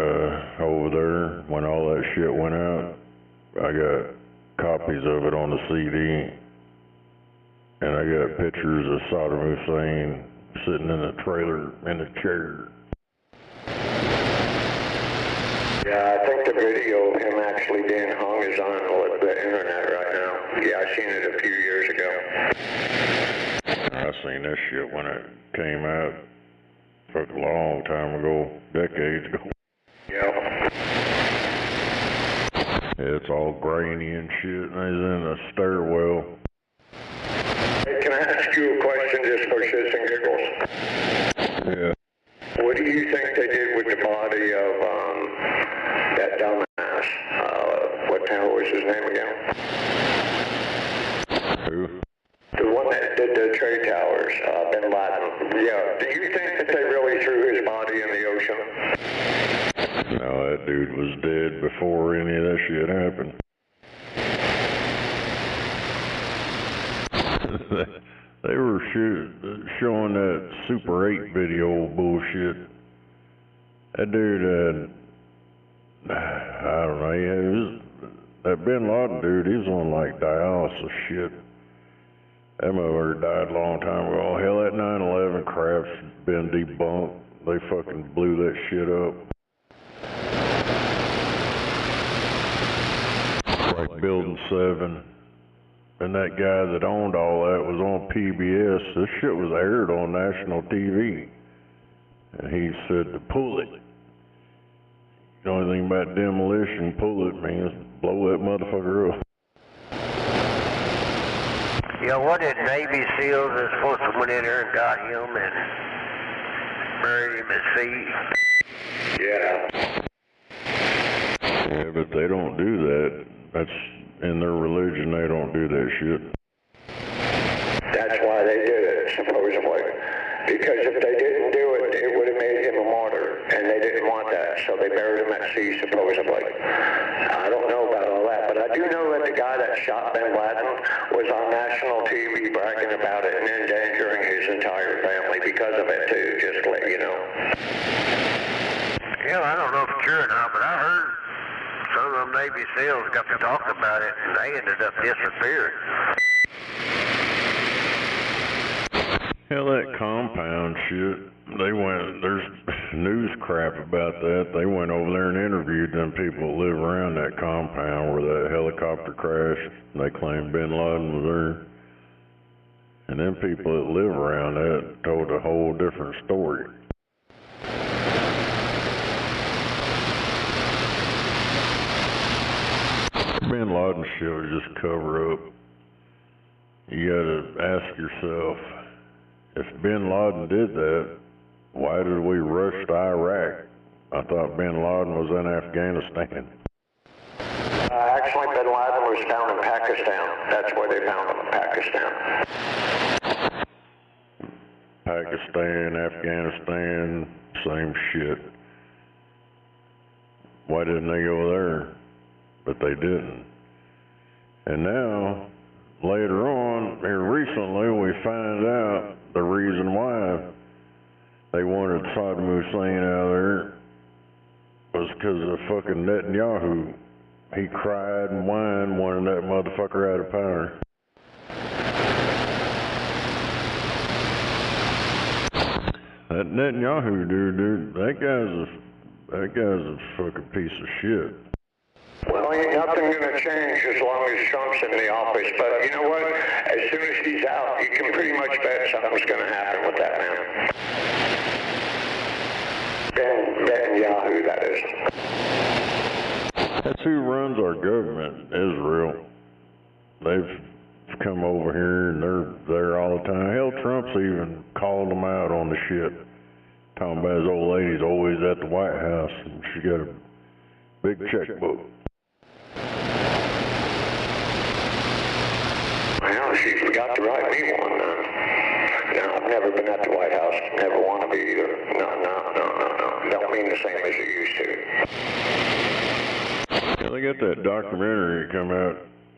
over there when all that shit went out. I got copies of it on the CD. And I got pictures of Saddam Hussein sitting in a trailer in a chair. Yeah, I think the video of him actually being hung is on the internet right now. Yeah, I seen it a few years ago. I seen this shit when it came out a long time ago, decades ago. Yeah. It's all grainy and shit, and he's in a stairwell. Hey, can I ask you a question just for shits and giggles? Yeah. What do you think they did with the body of that dumbass? What the hell was his name again? Who? The one that did the trade towers, Bin Laden. Yeah. Do you think that they really threw his body in the ocean? No, that dude was dead before any of that shit happened. They were showing that Super 8 video bullshit. That dude I don't know, that Bin Laden dude, he was on like dialysis shit. That motherfucker died a long time ago. Hell, that 9/11 crap's been debunked. They fucking blew that shit up. Like Building 7. And that guy that owned all that was on PBS. This shit was aired on national TV. And he said to pull it. The only thing about demolition, pull it means blow that motherfucker up. Yeah, what did Navy SEALs that supposed to went in there and got him and buried him at sea? Yeah. Yeah, but they don't do that. That's in their religion, they don't do that shit. That's why they did it, supposedly. Because if they didn't do it, it would have made him a martyr, and they didn't want that, so they buried him at sea, supposedly. I don't know about all that, but I do know that the guy that shot Bin Laden was on national TV bragging about it and endangering his entire family because of it, too, just to let you know. Yeah, I don't know if it's true or not, but I heard some of them Navy SEALs got to talking about it, and they ended up disappearing. Hell, that compound shit, there's news crap about that. They went over there and interviewed them people that live around that compound where that helicopter crashed. They claimed Bin Laden was there. And them people that live around that told a whole different story. Bin Laden shit was just cover up. You gotta ask yourself, if Bin Laden did that, why did we rush to Iraq? I thought Bin Laden was in Afghanistan. Actually, Bin Laden was found in Pakistan. That's where they found him, Pakistan. Pakistan, Afghanistan, same shit. Why didn't they go there? But they didn't. And now, later on, here recently, we find out the reason why they wanted Saddam Hussein out of there was because of fucking Netanyahu. He cried and whined, wanting that motherfucker out of power. That Netanyahu dude, that guy's a fucking piece of shit. Well, ain't nothing going to change as long as Trump's in the office. But you know what? As soon as he's out, you can pretty much bet something's going to happen with that man. Netanyahu, that is. That's who runs our government, Israel. They've come over here and they're there all the time. Hell, Trump's even called them out on the shit. Talking about his old lady's always at the White House and she got a big checkbook. Well, she forgot to write me one. No, I've never been at the White House. Never want to be either. No. Don't mean the same as it used to. Yeah, they got that documentary that come out,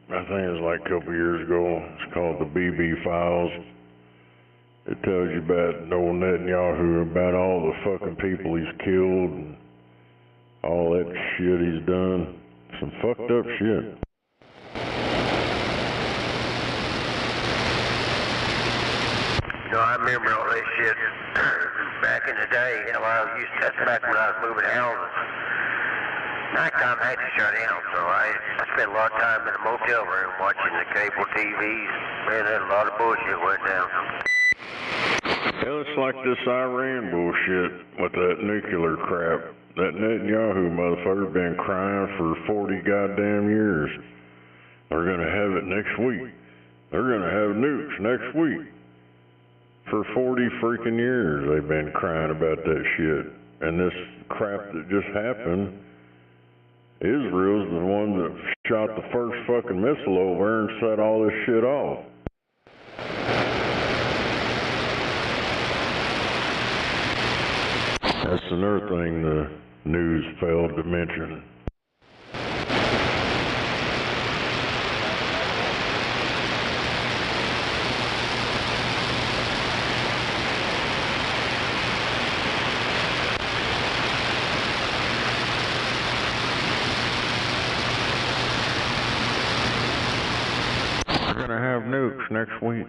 I think it was like a couple years ago. It's called the BB Files. It tells you about old Netanyahu, about all the fucking people he's killed and all that shit he's done. Some fucked up shit. You know, I remember all this shit back in the day. Hell, that's back when I was moving houses. Nighttime had to shut down, so I spent a lot of time in the motel room watching the cable TVs. Man, a lot of bullshit went down. Hell, it's like this Iran bullshit with that nuclear crap. That Netanyahu motherfucker been crying for 40 goddamn years. They're gonna have it next week. They're gonna have nukes next week. For 40 freaking years they've been crying about that shit. And this crap that just happened, Israel's the one that shot the first fucking missile over and set all this shit off. That's another thing, news failed to mention. We're gonna have nukes next week.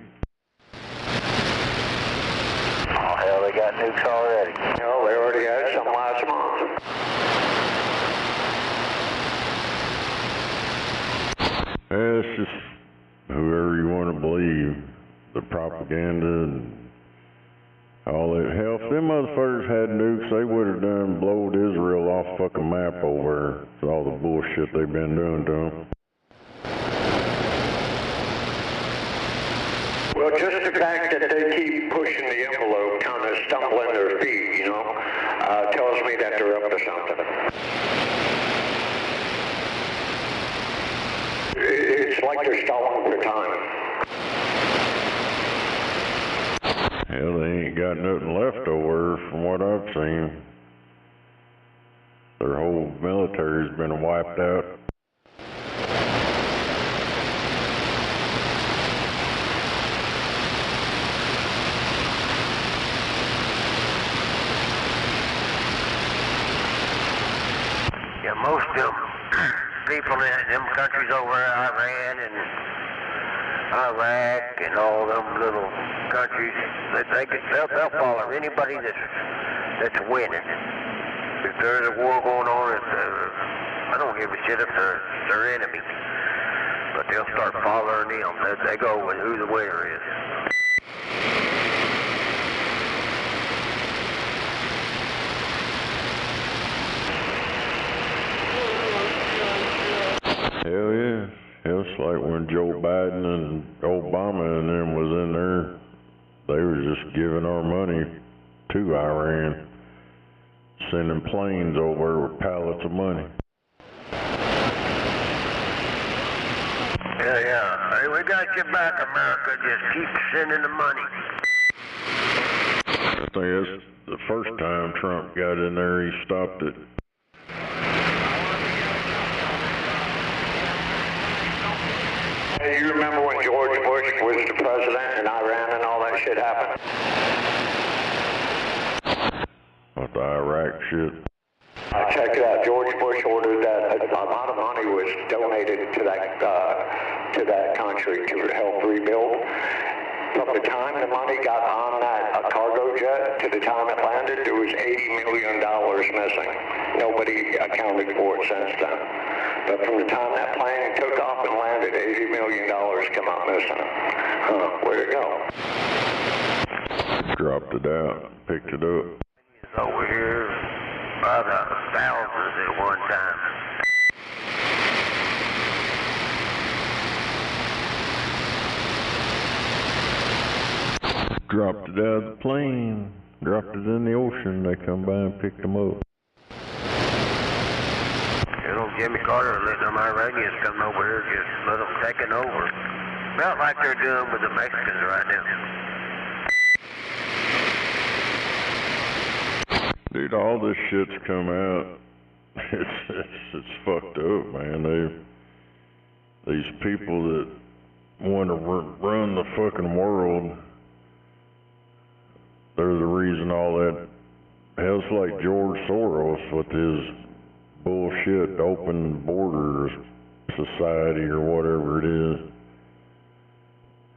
Oh, hell, they got nukes already. No, they already had some last month. It's just whoever you want to believe, the propaganda and all that. Hell, if them motherfuckers had nukes, they would have done blowed Israel off fucking map over all the bullshit they've been doing to them. Well, just the fact that they keep pushing the envelope, kind of stumbling their feet, you know, tells me that they're up to something. It's like they're stalling for time. Hell, they ain't got nothing left over from what I've seen. Their whole military's been wiped out. Yeah, most of them people in them countries over there, Iran and Iraq and all them little countries, they'll follow anybody that's winning. If there's a war going on, I don't give a shit if they're their enemy, but they'll start following them. They go with who the winner is. Hell yeah. It's like when Joe Biden and Obama and them was in there, they were just giving our money to Iran, sending planes over with pallets of money. Yeah. Hey, we got your back, America. Just keep sending the money. I think that's the first time Trump got in there, he stopped it. Hey, you remember when George Bush was the president and Iran and all that shit happened? With the Iraq shit. Check it out. George Bush ordered that a lot of money was donated to that country to help rebuild. From the time the money got on that cargo jet to the time it landed, there was $80 million missing. Nobody accounted for it since then. But from the time that plane took off and landed, $80 million come out missing. Where'd it go? Dropped it out, picked it up. It's over here by the thousands at one time. Dropped it out of the plane, dropped it in the ocean, they come by and picked them up. You know, Jimmy Carter letting them Iranians come over here, just let them take it over. About like they're doing with the Mexicans right now. Dude, all this shit's come out. It's fucked up, man. These people that want to run the fucking world, they're the reason all that. Hell's like George Soros with his bullshit open borders society or whatever it is.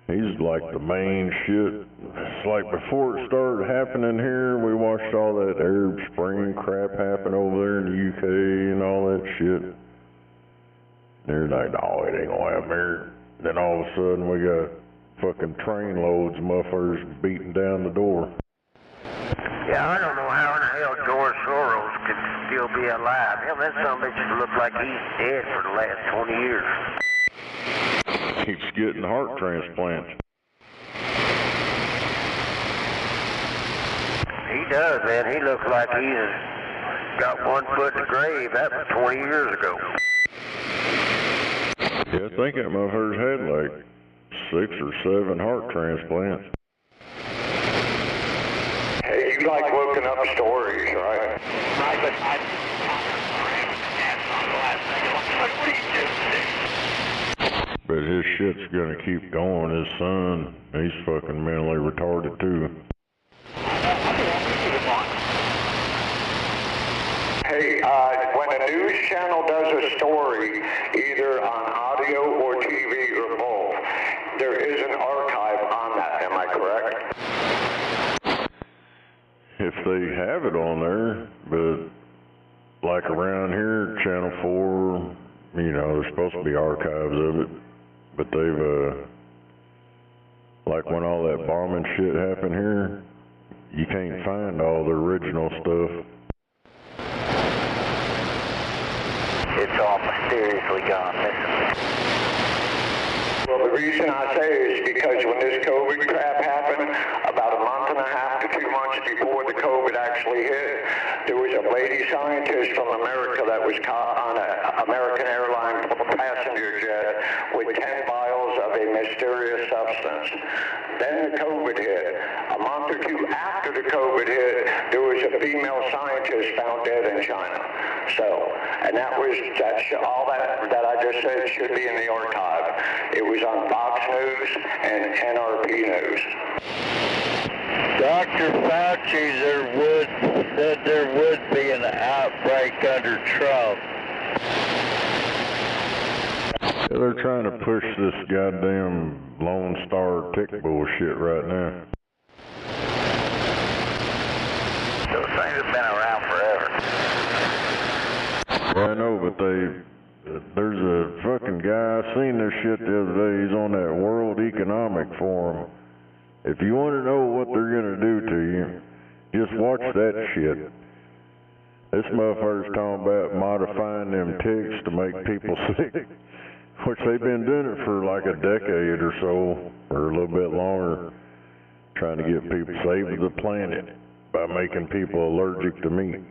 He's like the main shit. It's like before it started happening here, we watched all that Arab Spring crap happen over there in the UK and all that shit. They're like, no, it ain't gonna happen here. Then all of a sudden we got fucking train loads of motherfuckers beating down the door. Yeah, I don't know how in the hell George Soros can still be alive. Hell, that son of a bitch look like he's dead for the last 20 years. Keeps getting heart transplants. He does, man. He looks like he's got 1 foot in the grave. That was 20 years ago. Yeah, I think that motherfucker's had like 6 or 7 heart transplants. Hey, you like looking up stories, right? Right, but I what do you do? But his shit's gonna keep going. His son, he's fucking mentally retarded too. Hey, when a news channel does a story, either on audio or TV or both, there is an archive on that, am I correct? If they have it on there, but like around here, Channel 4, you know, there's supposed to be archives of it, but they've, like when all that bombing shit happened here, you can't find all the original stuff. It's all mysteriously gone missing. Well, the reason I say is because when this COVID crap happened, about a month and a half to 2 months before the COVID actually hit, there was a lady scientist from America that was caught on an American Airlines passenger jet with 10 vials of a mysterious substance. Then the COVID hit. A month or two after the COVID hit, there was a female scientist found dead in China. So, and all that I just said should be in the archive. It was on Fox News and NRP News. Dr. Fauci said there would be an outbreak under Trump. Yeah, they're trying to push this goddamn Lone Star tick bullshit right now. Those things have been around forever. Yeah, I know, but there's a fucking guy, I seen this shit the other day, he's on that World Economic Forum. If you want to know what they're gonna do to you, just watch that shit. This motherfucker's talking about modifying them ticks to make people sick, which they've been doing it for like a decade or so, or a little bit longer, trying to get people saved the planet by making people allergic to meat.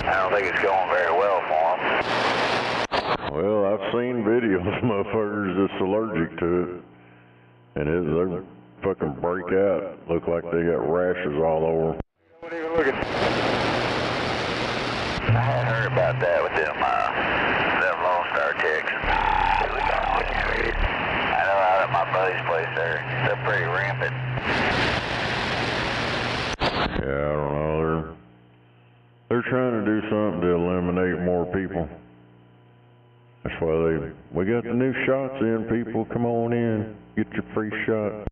I don't think it's going very well for them. Well, I've seen videos of motherfuckers that's allergic to it, and they fucking break out, look like they got rashes all over. Don't even look at. I had heard about that with them Lone Star ticks. I know out at my buddy's place they're pretty rampant. Yeah, I don't know, they're trying to do something to eliminate more people. That's why we got the new shots in, people, come on in, get your free shot.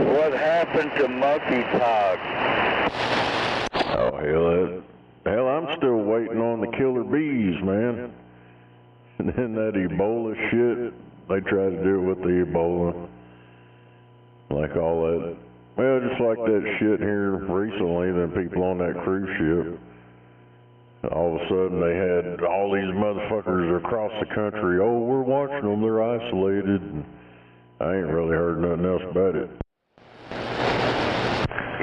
What happened to monkeypox? Oh, hell, I'm still waiting on the killer bees, man. And then that Ebola shit, they tried to do it with the Ebola. Like all that. Well, just like that shit here recently, the people on that cruise ship. All of a sudden they had all these motherfuckers across the country. Oh, we're watching them, they're isolated. And I ain't really heard nothing else about it.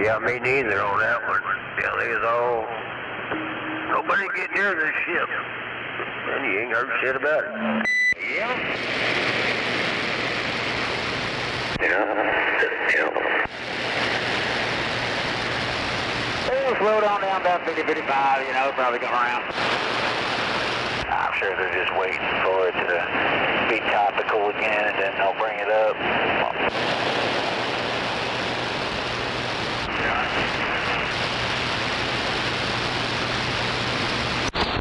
Yeah, me neither on that one. Yeah, they was all, nobody get near this ship. And you ain't heard shit about it. Yeah. We'll slow down about 50, 55, you know, probably come around. I'm sure they're just waiting for it to be topical again, and then they'll bring it up.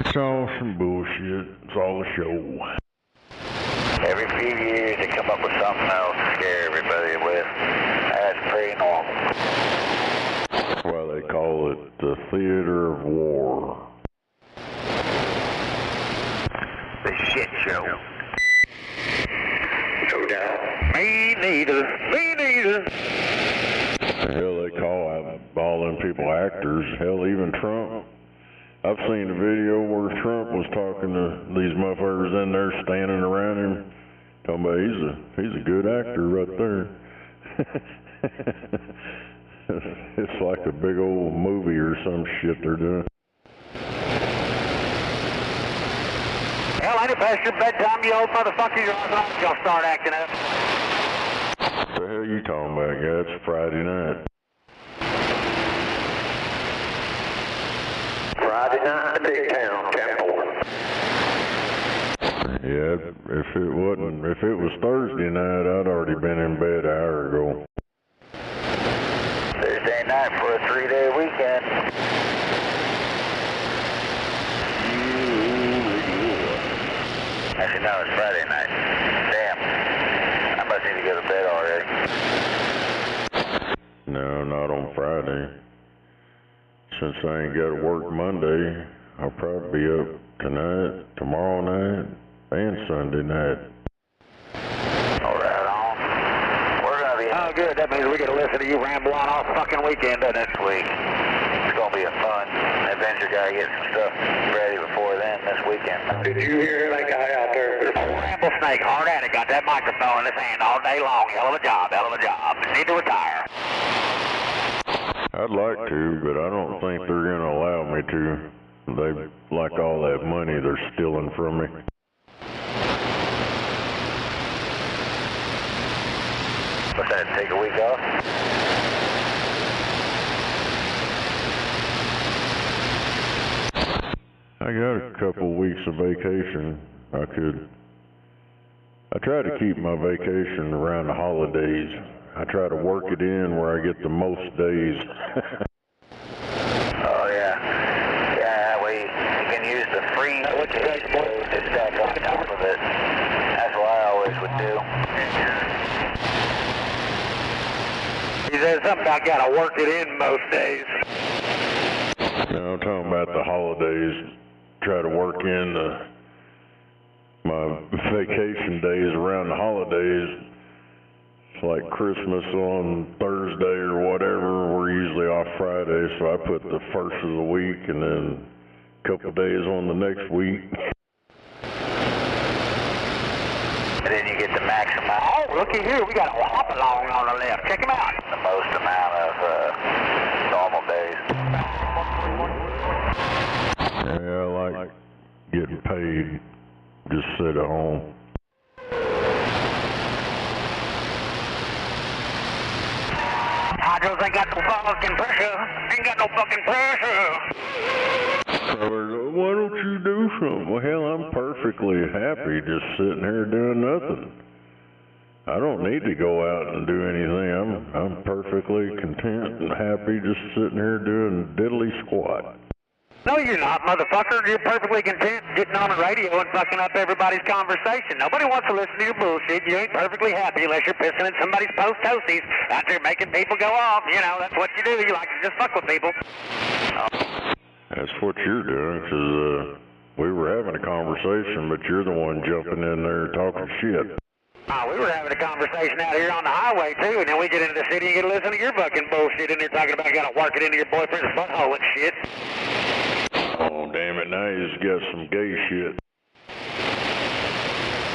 It's all some bullshit. It's all a show. Every few years they come up with something else to scare everybody with. That's pretty normal. That's why they call it the theater of war. The shit show. No doubt. Me neither. Me neither. Hell, they call all them people actors. Hell, even Trump. I've seen a video where Trump was talking to these motherfuckers in there standing around him, talking about he's a good actor right there. It's like a big old movie or some shit they're doing. Hell, ain't it past your bedtime, you old motherfucker? You'll start acting up. The hell you talking about, guy? It's Friday night. Friday night in Big Town, Temple. Yeah, if it was Thursday night, I'd already been in bed an hour ago. Thursday night for a 3-day weekend. Actually, no, it's Friday night. Damn. I must need to go to bed already. No, not on Friday. Since I ain't got to work Monday, I'll probably be up tonight, tomorrow night, and Sunday night. All right, on. We're going to be... Oh, good. That means we get to listen to you ramble on all fucking weekend next week. It's going to be a fun adventure. Got to get some stuff ready before then, this weekend. Did you hear that guy out there? Ramble Snake, hard at it. Got that microphone in his hand all day long. Hell of a job, hell of a job. Need to retire. I'd like to, but I don't think they're going to allow me to. They like all that money they're stealing from me. What's that, take a week off? I got a couple weeks of vacation. I try to keep my vacation around the holidays. I try to work it in where I get the most days. Oh, yeah. Yeah, you can use the free vacation to stack on top of it. That's what I always would do. He said something about gotta work it in most days. No, I'm talking about the holidays. Try to work in my vacation days around the holidays. It's like Christmas on Thursday or whatever. We're usually off Friday, so I put the first of the week and then a couple days on the next week. And then you get the maximum. Oh, looky here, we got a hop-along on the left. Check him out. The most amount of normal days. Yeah, I like getting paid. Just sit at home. Hydros ain't got no fucking pressure. Ain't got no fucking pressure. Why don't you do something? Well, hell, I'm perfectly happy just sitting here doing nothing. I don't need to go out and do anything. I'm perfectly content and happy just sitting here doing diddly squat. No, you're not, motherfucker. You're perfectly content getting on the radio and fucking up everybody's conversation. Nobody wants to listen to your bullshit. You ain't perfectly happy unless you're pissing in somebody's post toasties out there making people go off. You know, that's what you do. You like to just fuck with people. That's what you're doing, 'cause we were having a conversation, but you're the one jumping in there talking shit. We were having a conversation out here on the highway, too, and then we get into the city and get to listen to your fucking bullshit in there talking about you gotta work it into your boyfriend's butthole and shit. Oh, damn it, now you just got some gay shit.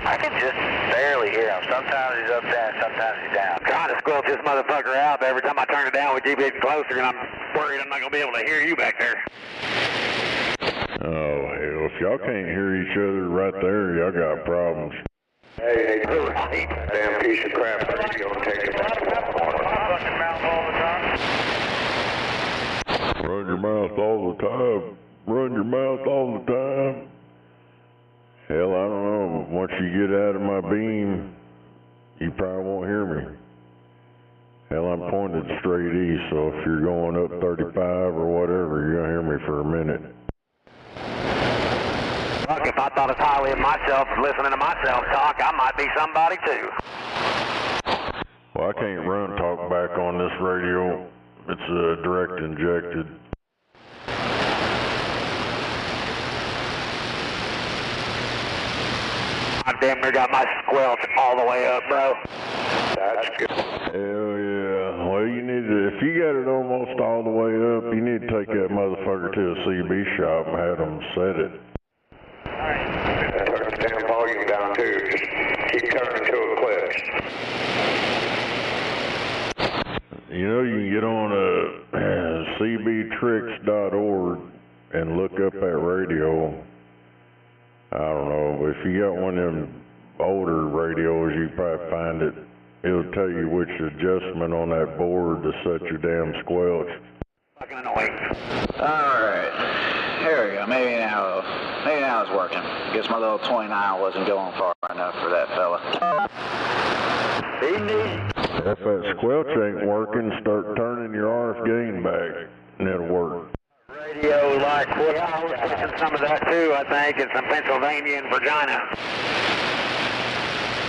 I can just barely hear him. Sometimes he's up there, sometimes he's down. I'm trying to squelch this motherfucker out, but every time I turn it down, we keep getting closer, and I'm worried I'm not going to be able to hear you back there. Oh, hell, if y'all can't hear each other right there, y'all got problems. Hey, damn piece of crap, you don't take it back. Run your mouth all the time. Run your mouth all the time. Hell, I don't know. Once you get out of my beam, you probably won't hear me. Hell, I'm pointed straight east, so if you're going up 35 or whatever, you're going to hear me for a minute. Look, if I thought as highly of myself listening to myself talk, I might be somebody too. Well, I can't run talk back on this radio. It's direct injected. I damn near got my squelch all the way up, bro. That's good. Hell yeah. Well, you need to, if you got it almost all the way up, you need to take that motherfucker to a CB shop and have them set it. Turn the damn volume down too. Just keep turning to eclipse. You know, you can get on cbtricks.org and look up that radio. I don't know, if you got one of them older radios, you probably find it It'll tell you which adjustment on that board to set your damn squelch. Fucking annoying. Alright. Here we go. Maybe now it's working. Guess my little 29 wasn't going far enough for that fella. If that squelch ain't working, start turning your RF gain back, and it'll work. Radio like what? Yeah, I was pushing some of that too, I think, in some Pennsylvania and Virginia.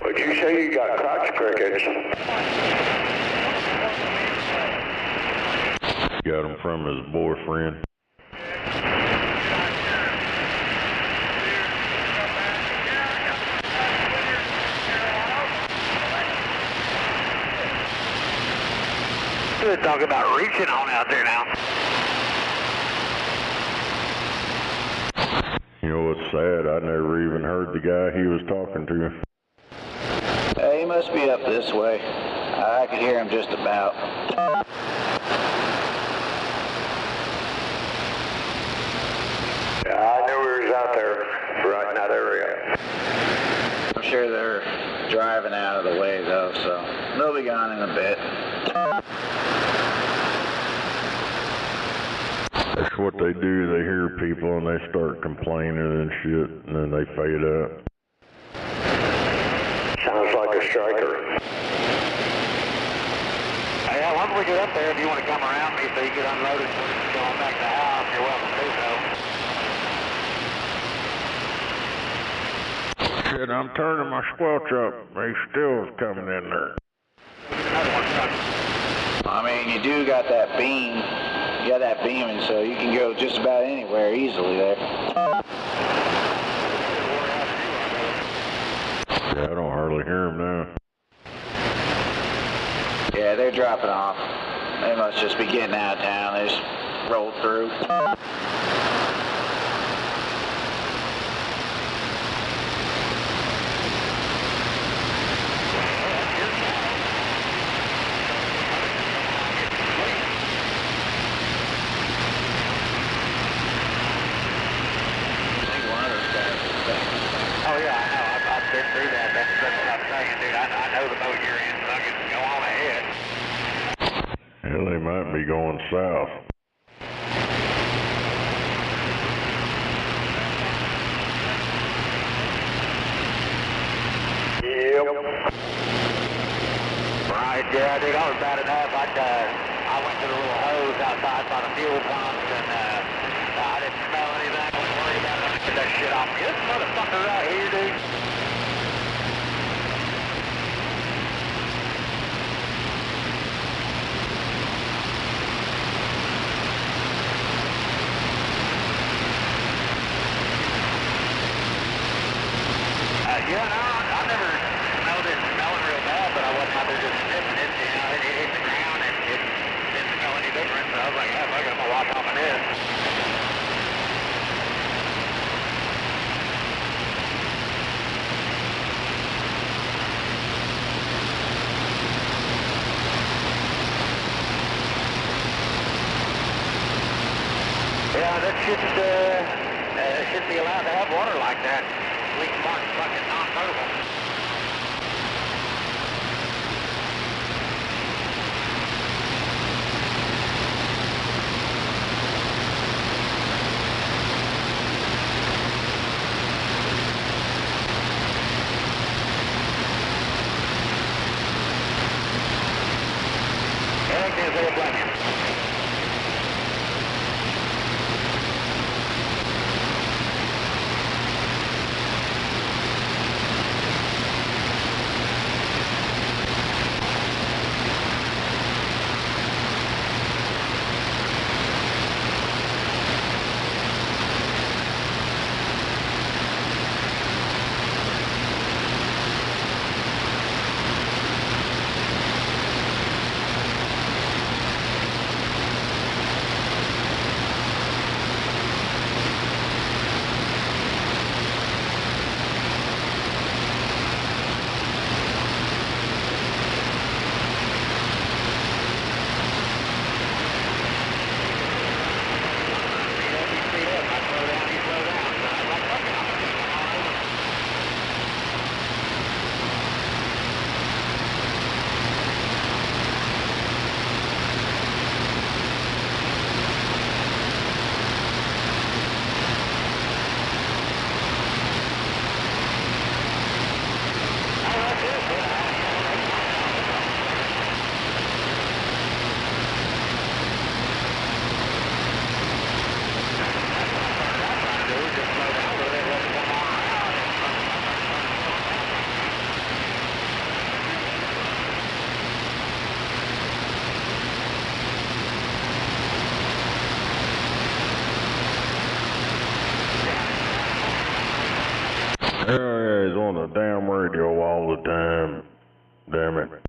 But you say you got crotch crickets. Got him from his boyfriend. Good talk about reaching on out there now. You know what's sad? I never even heard the guy he was talking to. He must be up this way. I could hear him just about. Yeah, I knew he was out there, right in that area. I'm sure they're driving out of the way though, so they'll be gone in a bit. That's what they do. They hear people and they start complaining and shit, and then they fade out. Sounds like a striker. Yeah, once we get up there, if you want to come around me so you get unloaded and go on back to the house, you're welcome to do so. Shit, I'm turning my squelch up. He still is coming in there. I mean, you do got that beam. You got that beaming, so you can go just about anywhere easily there. Yeah, I don't hardly hear him now. Yeah, they're dropping off. They must just be getting out of town. They just rolled through. Oh yeah, I know. I've been through that. That's what I'm saying, dude. I know the boat you're in, so I can go on ahead. Hell, they might be going south. Yep. Right, yeah, dude. I was bad enough. I went to the little hose outside by the fuel pumps, and I didn't smell anything. I wasn't worried about it. I get that shit off me. This motherfucker right here, dude. Yeah, no, I never smelled it smelling real bad, but I wasn't out there just sniffing it. You know, it hit the ground and it didn't smell any different. So I was like, yeah, fuck it, I'm gonna walk off of this. Yeah, that shouldn't be allowed to have water like that. Leak mark's fucking non-potable. Yeah, I can't say a blame you. Yeah, he's on the damn radio all the time. Damn it.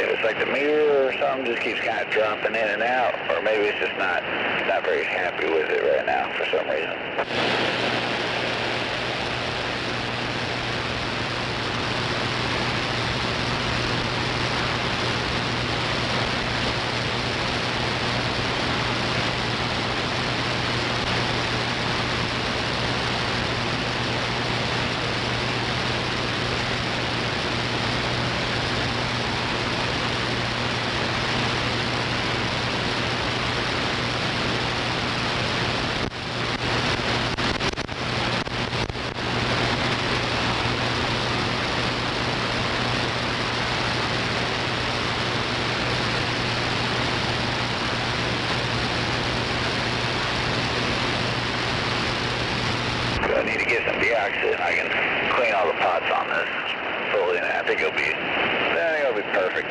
it's like the meter or something just keeps kind of dropping in and out, or maybe it's just not very happy with it right now for some reason. I need to get some deoxit and I can clean all the pots on this fully, and I think it'll be perfect.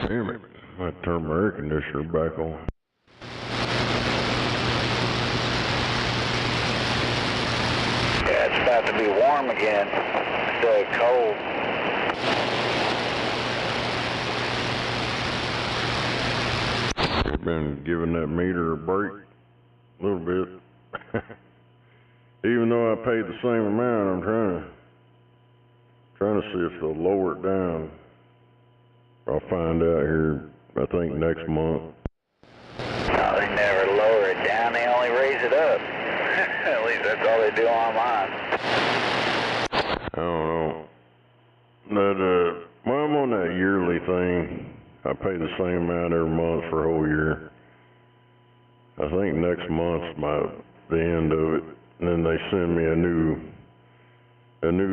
Damn it. I turned my air conditioner back on. Yeah, it's about to be warm again instead of cold. I've been giving that meter a break a little bit. Even though I paid the same amount, I'm trying to see if they'll lower it down. I'll find out here, I think next month. No, they never lower it down, they only raise it up. At least that's all they do online. I don't know. But, well, I'm on that yearly thing. I pay the same amount every month for a whole year. I think next month's the end of it. And then they send me a new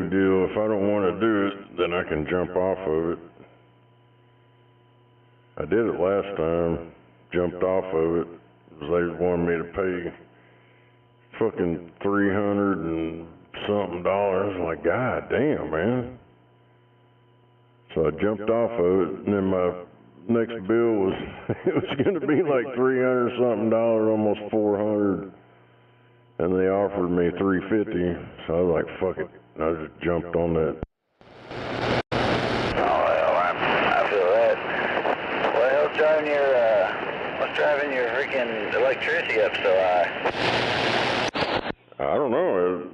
deal. If I don't want to do it, then I can jump off of it. I did it last time, jumped off of it, because they wanted me to pay fucking $300 and something. Like, god damn, man. So I jumped off of it, and then my next bill was, it was going to be like $300 something, almost $400. And they offered me $350, so I was like, fuck it. And I just jumped on that. What's driving your freaking electricity up so high? I don't know.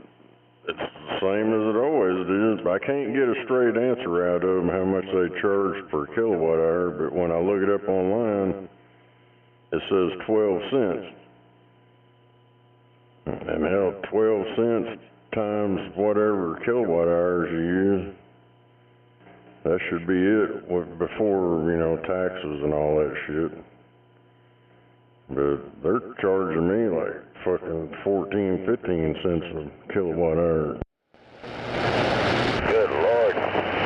It's the same as it always is. I can't get a straight answer out of them how much they charge per kilowatt hour, but when I look it up online, it says 12 cents. And hell, 12 cents times whatever kilowatt hours you use, that should be it before, taxes and all that shit. But they're charging me like fucking 14, 15 cents a kilowatt hour. Good Lord. I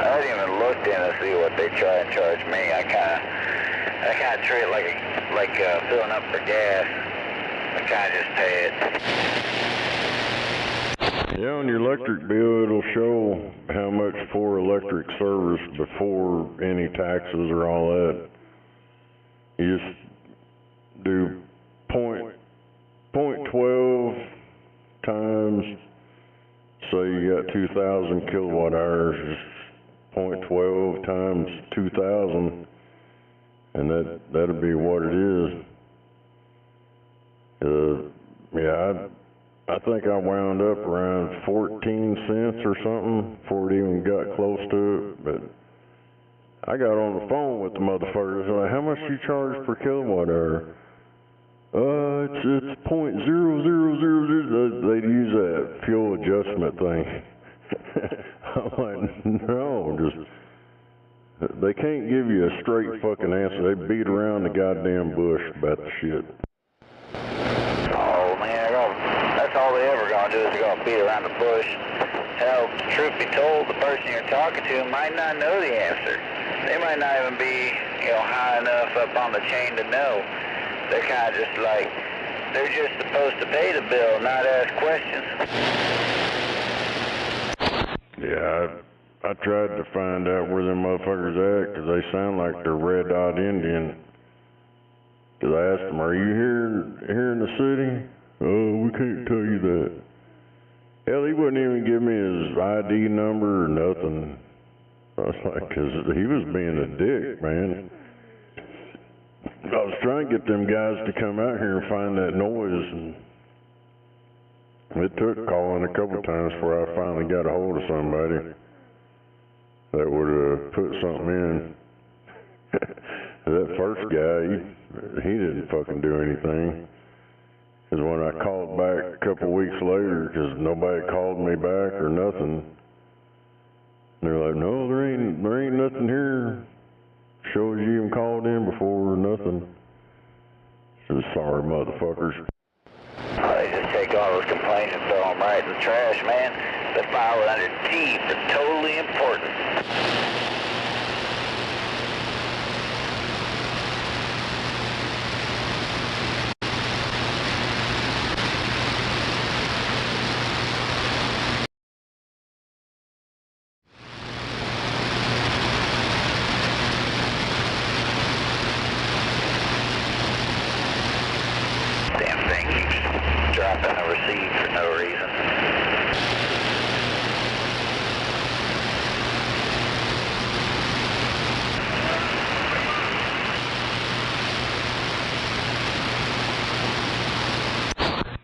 haven't even looked in to see what they try and charge me. I kind of treat it like filling up for gas. I kind of just pay it. Yeah, on your electric bill, it'll show how much for electric service before any taxes or all that. You just do .12 times, say you got 2,000 kilowatt hours, just .12 times 2,000, and that'll be what it is. Yeah, I think I wound up around 14 cents or something before it even got close to it, but I got on the phone with the motherfuckers, like, how much do you charge per kilowatt hour? It's .0000. They'd use that fuel adjustment thing. I'm like, no, they can't give you a straight fucking answer. They beat around the goddamn bush about the shit. Oh man, that's all they ever gonna do is they're gonna beat around the bush. Hell, truth be told, the person you're talking to might not know the answer. They might not even be, high enough up on the chain to know. They're kind of just like They're just supposed to pay the bill, not ask questions. Yeah, I tried to find out where them motherfuckers at, 'cause they sound like they're Red Dot Indian. 'Cause I asked them, are you here in the city? Oh, we can't tell you that. Hell, he wouldn't even give me his ID number or nothing. I was like, 'cause he was being a dick, man. I was trying to get them guys to come out here and find that noise, and it took calling a couple times before I finally got a hold of somebody that would have put something in. That first guy, he didn't fucking do anything. 'Cause when I called back a couple weeks later, 'cause nobody called me back or nothing, they're like, no, there ain't nothing here. Shows you even called in before or nothing. So sorry, motherfuckers. They just take all those complaints and throw them right in the trash, man. They file it under T for totally important. Damn thing keeps dropping the receipt for no reason.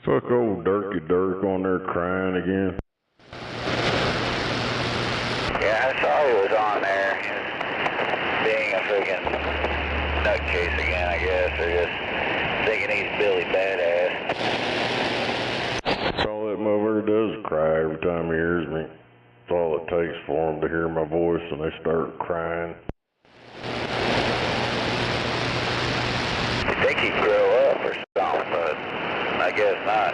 Fuck old Dirky Dirk on there crying again. Yeah, I saw he was on there. He was being a freaking nutcase again, I guess, or just thinking he's Billy Badass. That's all that motherfucker does is cry every time he hears me. That's all it takes for them to hear my voice and they start crying. You'd think he'd grow up or something, but I guess not.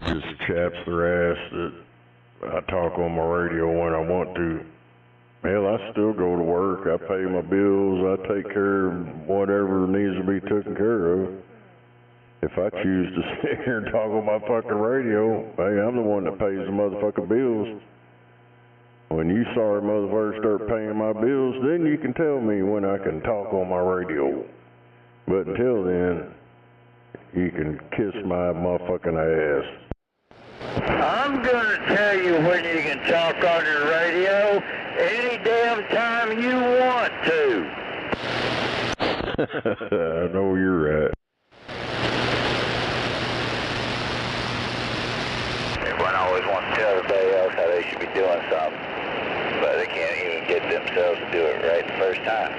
Just chaps their ass that I talk on my radio when I want to. Hell, I still go to work, I pay my bills, I take care of whatever needs to be taken care of. If I choose to sit here and talk on my fucking radio, hey, I'm the one that pays the motherfucking bills. When you sorry motherfuckers start paying my bills, then you can tell me when I can talk on my radio. But until then, you can kiss my motherfucking ass. I'm gonna tell you when you can talk on your radio any damn time you want to. I know you're right. Everyone always wants to tell everybody else how they should be doing something, but they can't even get themselves to do it right the first time.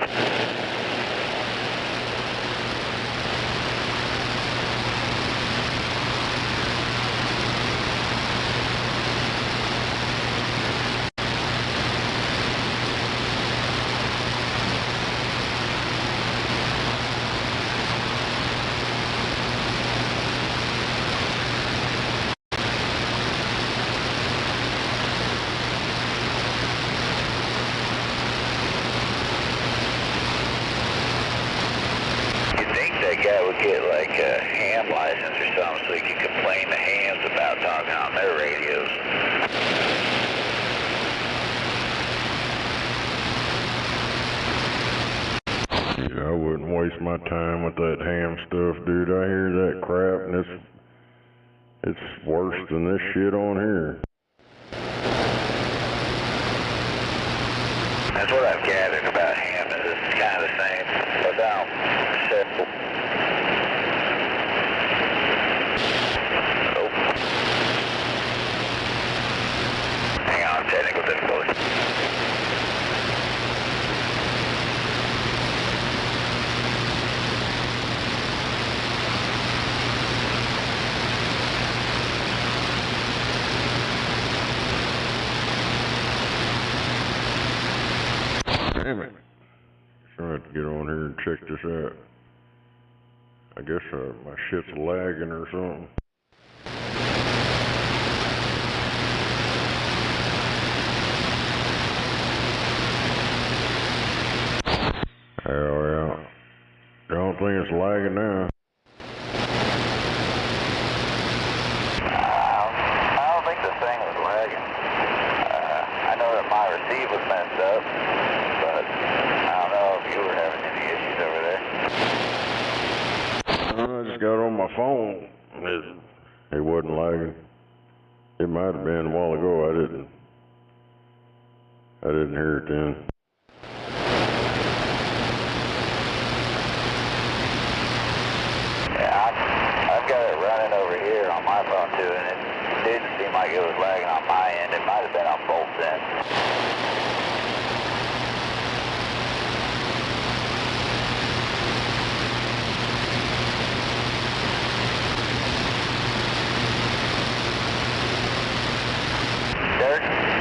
That guy would get like a ham license or something so he could complain to hams about talking on their radios. Yeah, I wouldn't waste my time with that ham stuff, dude. I hear that crap and it's worse than this shit on here. That's what I've gathered about ham, is it's kind of the same without simple. Hang on, technical difficulty. Damn it. So I have to get on here and check this out. I guess my shit's lagging or something. Hell yeah. lagging now. I don't think this thing was lagging. I know that my receive was messed up, but I don't know if you were having any issues over there. I just got on my phone. It wasn't lagging. It might have been a while ago. I didn't hear it then. Yeah, I've got it running over here on my phone too, and it didn't seem like it was lagging on my end. It might have been on both ends.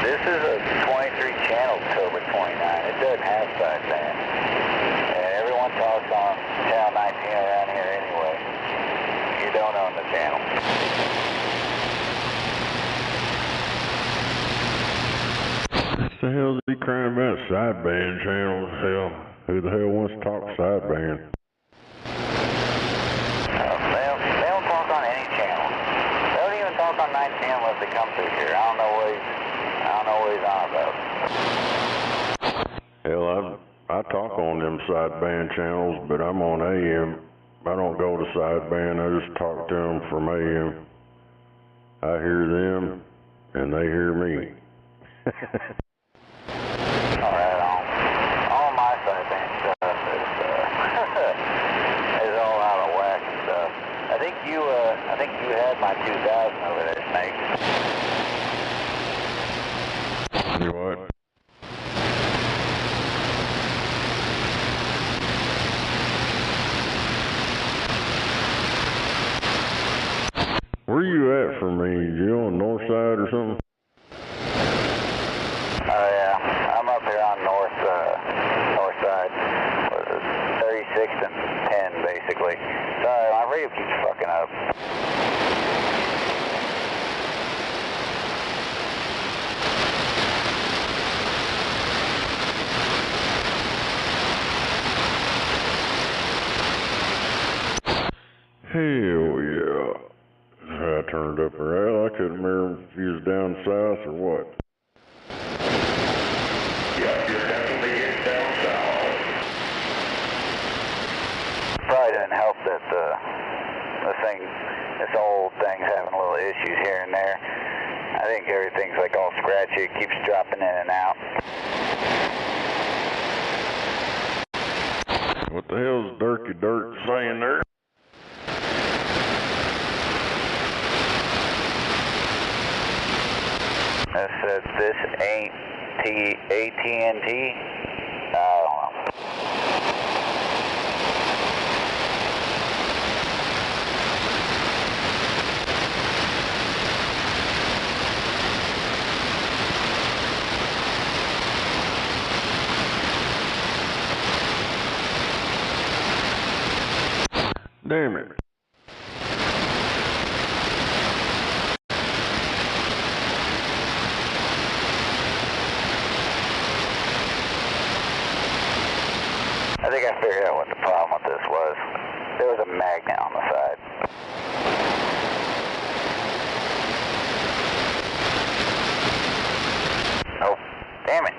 This is a 23 channel Cobra 29. It doesn't have sideband. And everyone talks on channel 19 around here anyway. You don't own the channel. What the hell is he crying about sideband channels? Hell, who the hell wants to talk sideband? They don't talk on any channel. They don't even talk on 19 unless they come through here. I don't know what he's on about. Hell, I talk on them sideband channels, but I'm on AM. I don't go to sideband. I just talk to them from AM. I hear them, and they hear me. Alright, all my sideband stuff is all out of whack and stuff. I think you had my 2000 over there, Snake. You what? Where you at for me? You on the north side or something? Oh yeah, I'm up here on north side. What is it? 36th and 10 basically. Sorry, my radio keeps fucking up. Hell yeah. I turned up around. I couldn't remember if he was down south or what. Yeah, you're definitely getting down south. Probably didn't help that this old thing's having a little issues here and there. I think everything's like all scratchy. It keeps dropping in and out. What the hell's Dirty Dirt saying there? It says this ain't AT&T. I don't know. Damn it. I think I figured out what the problem with this was. There was a magnet on the side. Oh, damn it.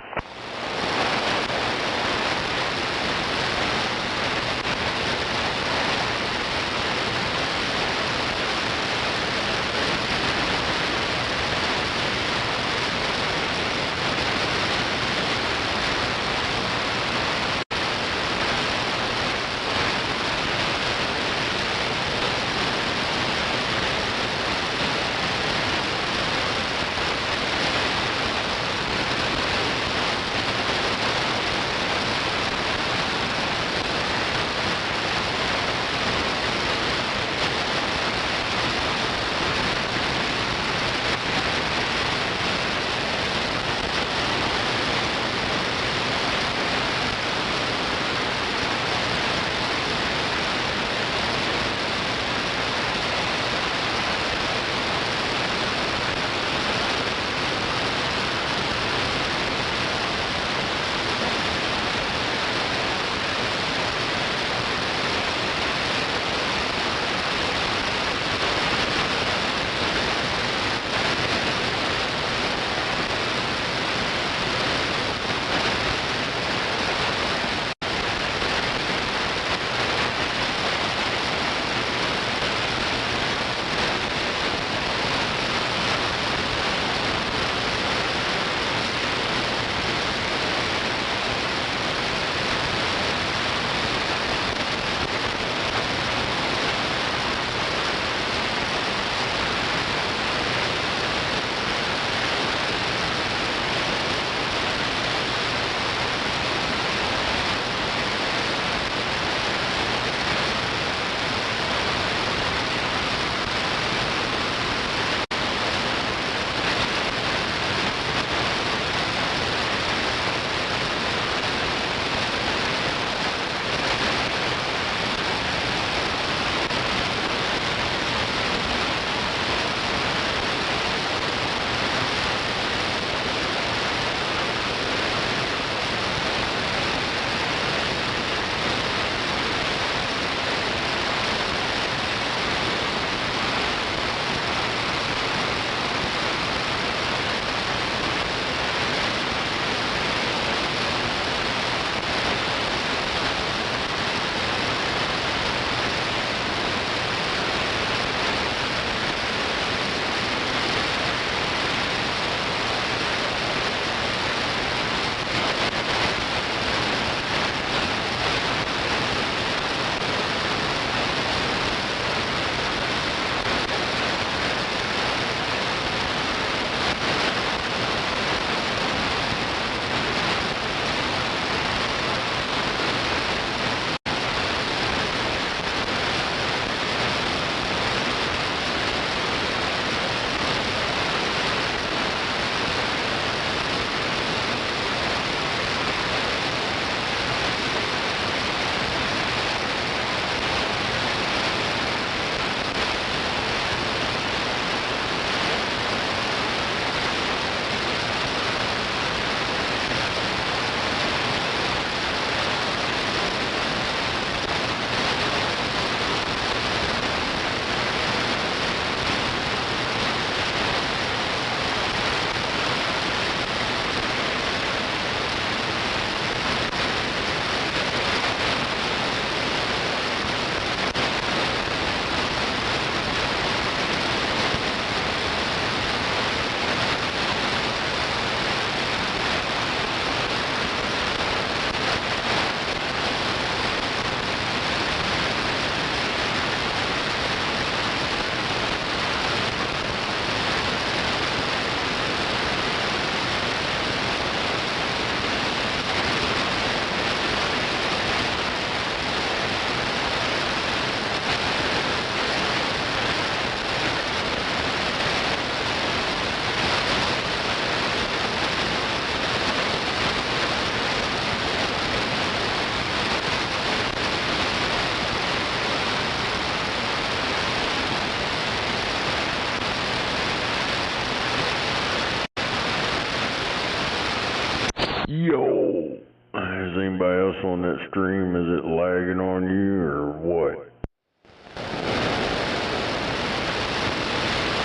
Is anybody else on that stream? Is it lagging on you or what?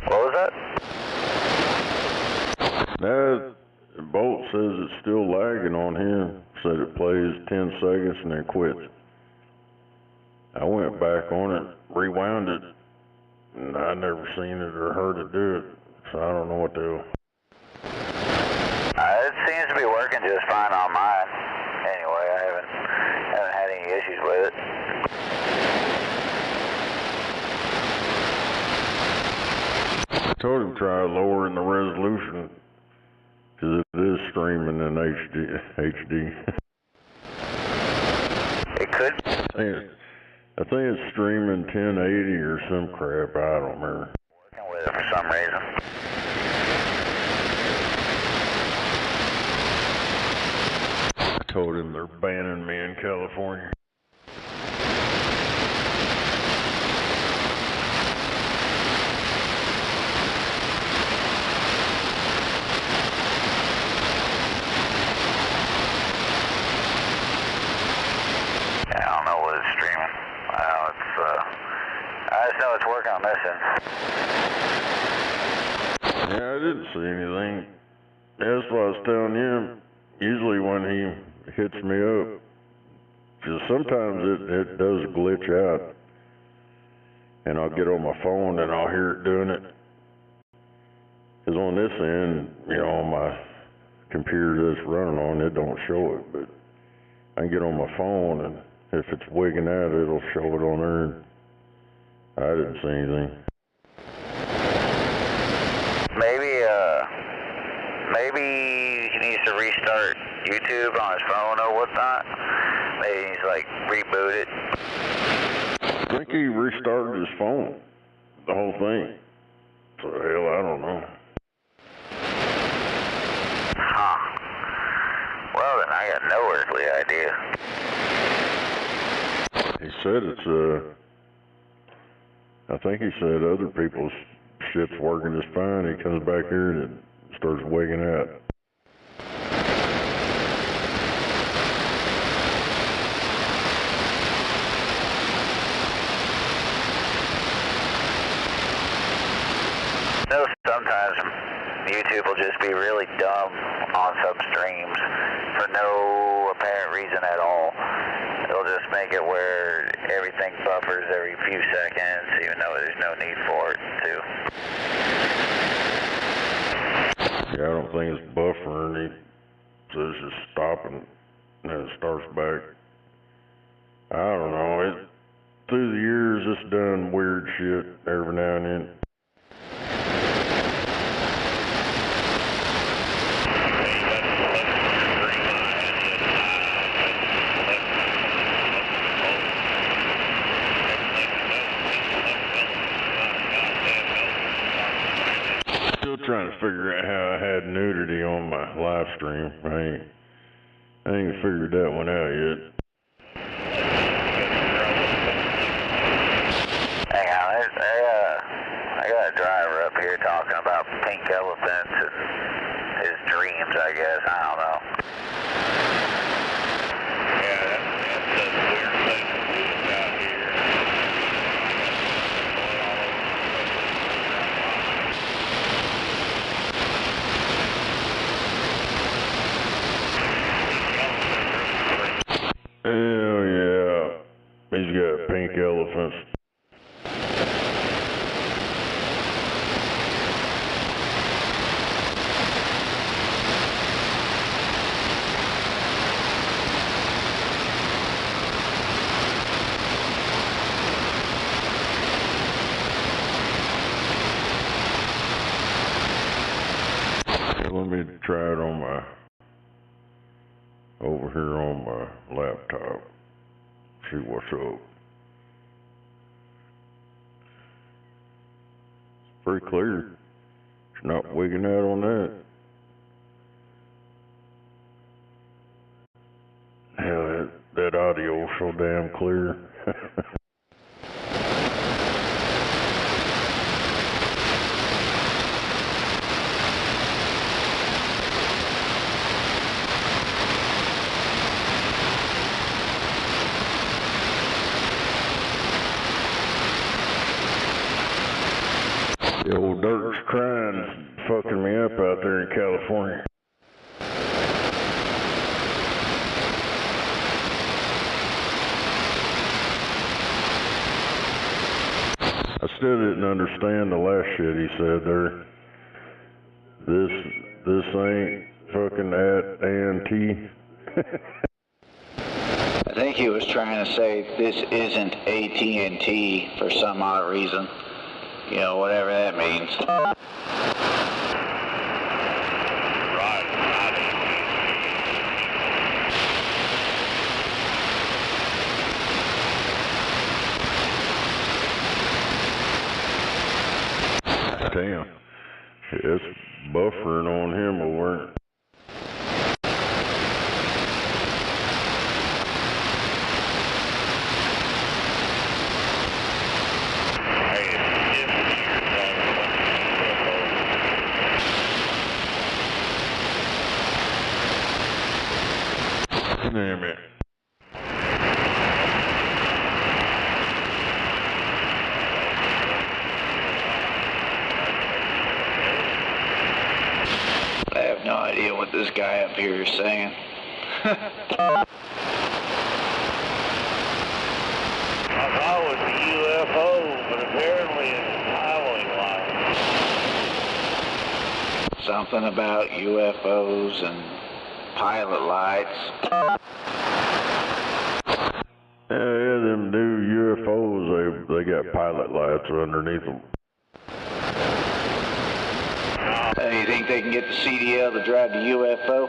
What was that? That Bolt says it's still lagging on him. Said it plays 10 seconds and then quits. I went back on it, rewound it, and I never seen it or heard it do it, so I don't know what to do. It seems to be working just fine on mine. Anyway, I haven't had any issues with it. I told him try lowering the resolution, because it is streaming in HD. It could. I think it's streaming 1080 or some crap, I don't remember. Working with it for some reason. I told him they're banning me in California. I don't know what it's streaming. I just know it's working on this end. Yeah, I didn't see anything. That's what I was telling him. Usually when he hits me up, because sometimes it does glitch out, and I'll get on my phone and I'll hear it doing it. Because on this end, you know, on my computer that's running on, it don't show it, but I can get on my phone and if it's wigging out, it'll show it on there. I didn't see anything. Maybe he needs to restart YouTube on his phone or whatnot. Maybe he needs to, like, reboot it. I think he restarted his phone, the whole thing. So, hell, I don't know. Huh. Well, then I got no earthly idea. He said it's, I think he said other people's shit's working just fine. He comes back here and it starts wigging out. No, sometimes YouTube will just be really dumb on some streams for no apparent reason at all. It'll just make it where everything buffers every few seconds, even though there's no need for it to. Yeah, I don't think it's buffering. He says it's just stopping and then it starts back. I don't know. Through the years, it's done weird shit every now and then. Trying to figure out how I had nudity on my live stream. I ain't figured that one out yet. Hang on, I got a driver up here talking about pink elephants and his dreams, I guess. I don't know. Yeah, that's a weird thing to do out here. Hell yeah. He's got pink elephants. Let me try it on over here on my laptop. See what's up. It's pretty clear. It's not wigging out on that. Hell, that audio is so damn clear. old Dirk's crying, fucking me up out there in California. I still didn't understand the last shit he said there. This ain't fucking at A&T. I think he was trying to say this isn't AT&T for some odd reason. You know, whatever that means. Damn. It's buffering on him over. Damn it. I have no idea what this guy up here is saying. I thought it was a UFO, but apparently it's a highway light. Something about UFOs and pilot lights. Yeah, them new UFOs, they got pilot lights underneath them. You think they can get the CDL to drive the UFO?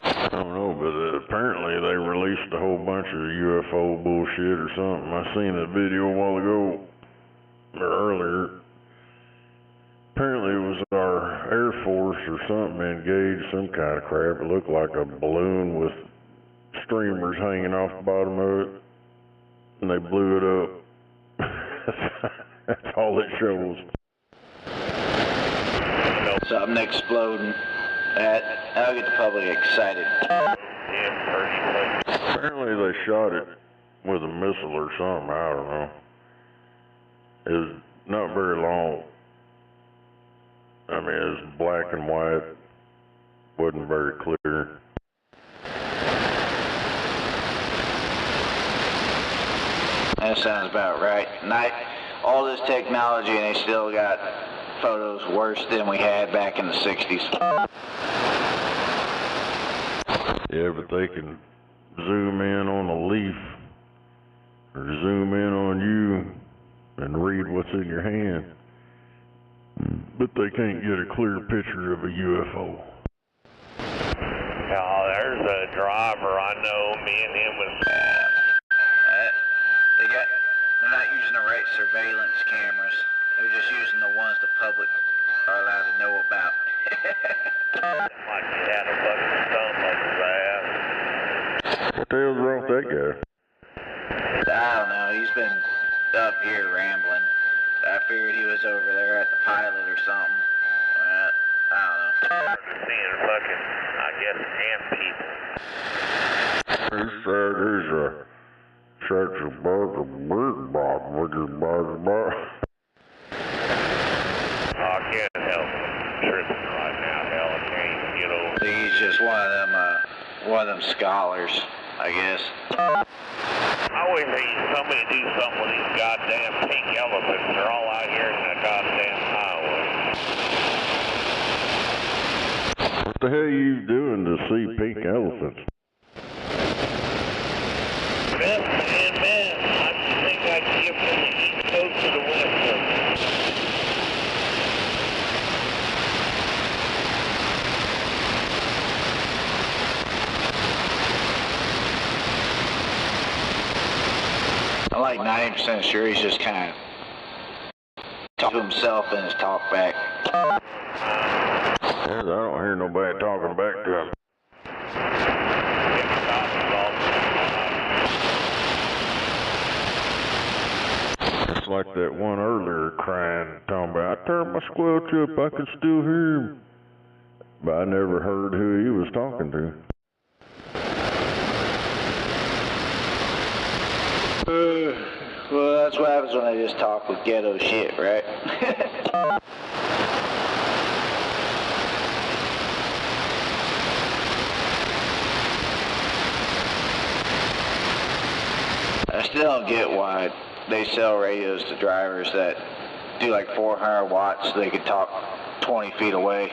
I don't know, but apparently they released a whole bunch of UFO bullshit or something. I seen a video a while ago, or earlier. Apparently it was our Air Force or something engaged some kind of crap. It looked like a balloon with streamers hanging off the bottom of it, and they blew it up. That's all it shows. Something exploding. That'll get the public excited. Apparently they shot it with a missile or something, I don't know. It was not very long. I mean, it was black and white. Wasn't very clear. That sounds about right. All this technology and they still got photos worse than we had back in the 60s. Yeah, but they can zoom in on a leaf or zoom in on you and read what's in your hand. But they can't get a clear picture of a UFO. Oh, there's a driver I know. Me and him was. They're not using the right surveillance cameras. They're just using the ones the public are allowed to know about. Like he had a fucking stump on his ass. What the hell's wrong with that guy? I don't know. He's been up here rambling. I figured he was over there at the pilot or something. Well, I don't know. Seeing fucking, I guess, ant people. There's a such a bug of bird box, I can't help it. I'm tripping right now. Hell, I can't get over. He's just one of them scholars, I guess. I wish somebody do something with these goddamn pink elephants. They're all out here in the goddamn highway. What the hell are you doing to see pink elephants? Man, I think I can get from the East Coast to the West Coast. I'm like 90% sure he's just kind of talking to himself in his talk back. I don't hear nobody talking back to him. It's like that one earlier crying, talking about, I turned my squelch up, I could still hear him. But I never heard who he was talking to. Well, that's what happens when I just talk with ghetto shit, right? I still don't get why they sell radios to drivers that do like 400 watts so they can talk 20 feet away.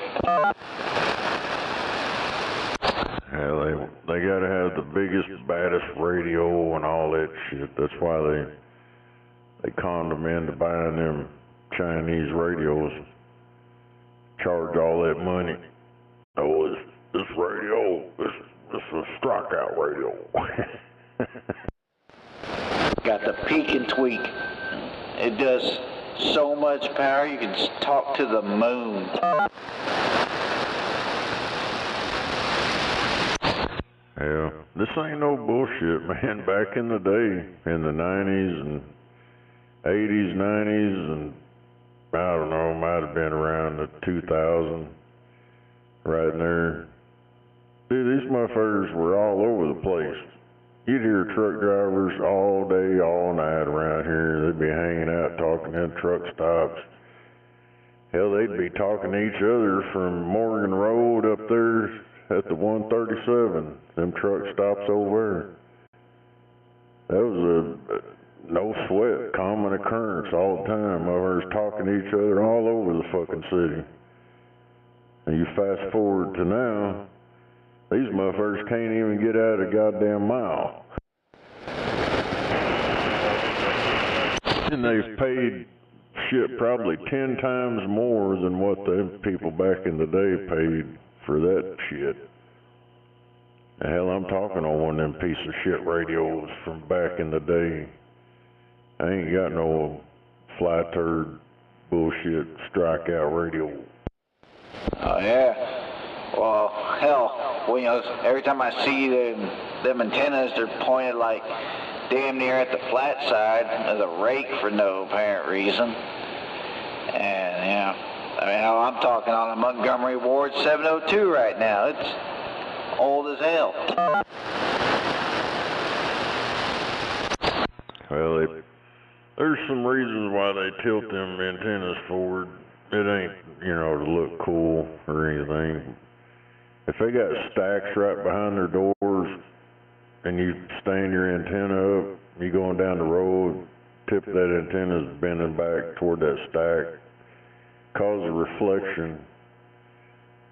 Yeah, they gotta have the biggest, baddest radio and all that shit. That's why they conned them into buying them Chinese radios. Charge all that money. Oh, this radio, this is a strikeout radio. Got the peak and tweak. It does so much power you can talk to the moon. Yeah, this ain't no bullshit, man. Back in the day, in the 90s and 80s, 90s, and I don't know, might have been around the 2000, right in there. Dude, these motherfuckers were all over the place. You'd hear truck drivers all day, all night around here. They'd be hanging out, talking in truck stops. Hell, they'd be talking to each other from Morgan Road up there at the 137, them truck stops over there. That was a no sweat, common occurrence all the time. Motherfuckers talking to each other all over the fucking city. And you fast forward to now, these motherfuckers can't even get out a goddamn mile. And they've paid shit probably 10 times more than what the people back in the day paid for that shit. Hell, I'm talking on one of them piece of shit radios from back in the day. I ain't got no fly turd bullshit strikeout radio. Oh yeah. Well, hell, well, you know, every time I see them antennas, they're pointed like damn near at the flat side of the rake for no apparent reason. And, you know, I mean, hell, I'm talking on a Montgomery Ward 702 right now. It's old as hell. Well, there's some reasons why they tilt them antennas forward. It ain't, you know, to look cool or anything. If they got stacks right behind their doors and you stand your antenna up, you going down the road, tip of that antenna's bending back toward that stack, cause a reflection,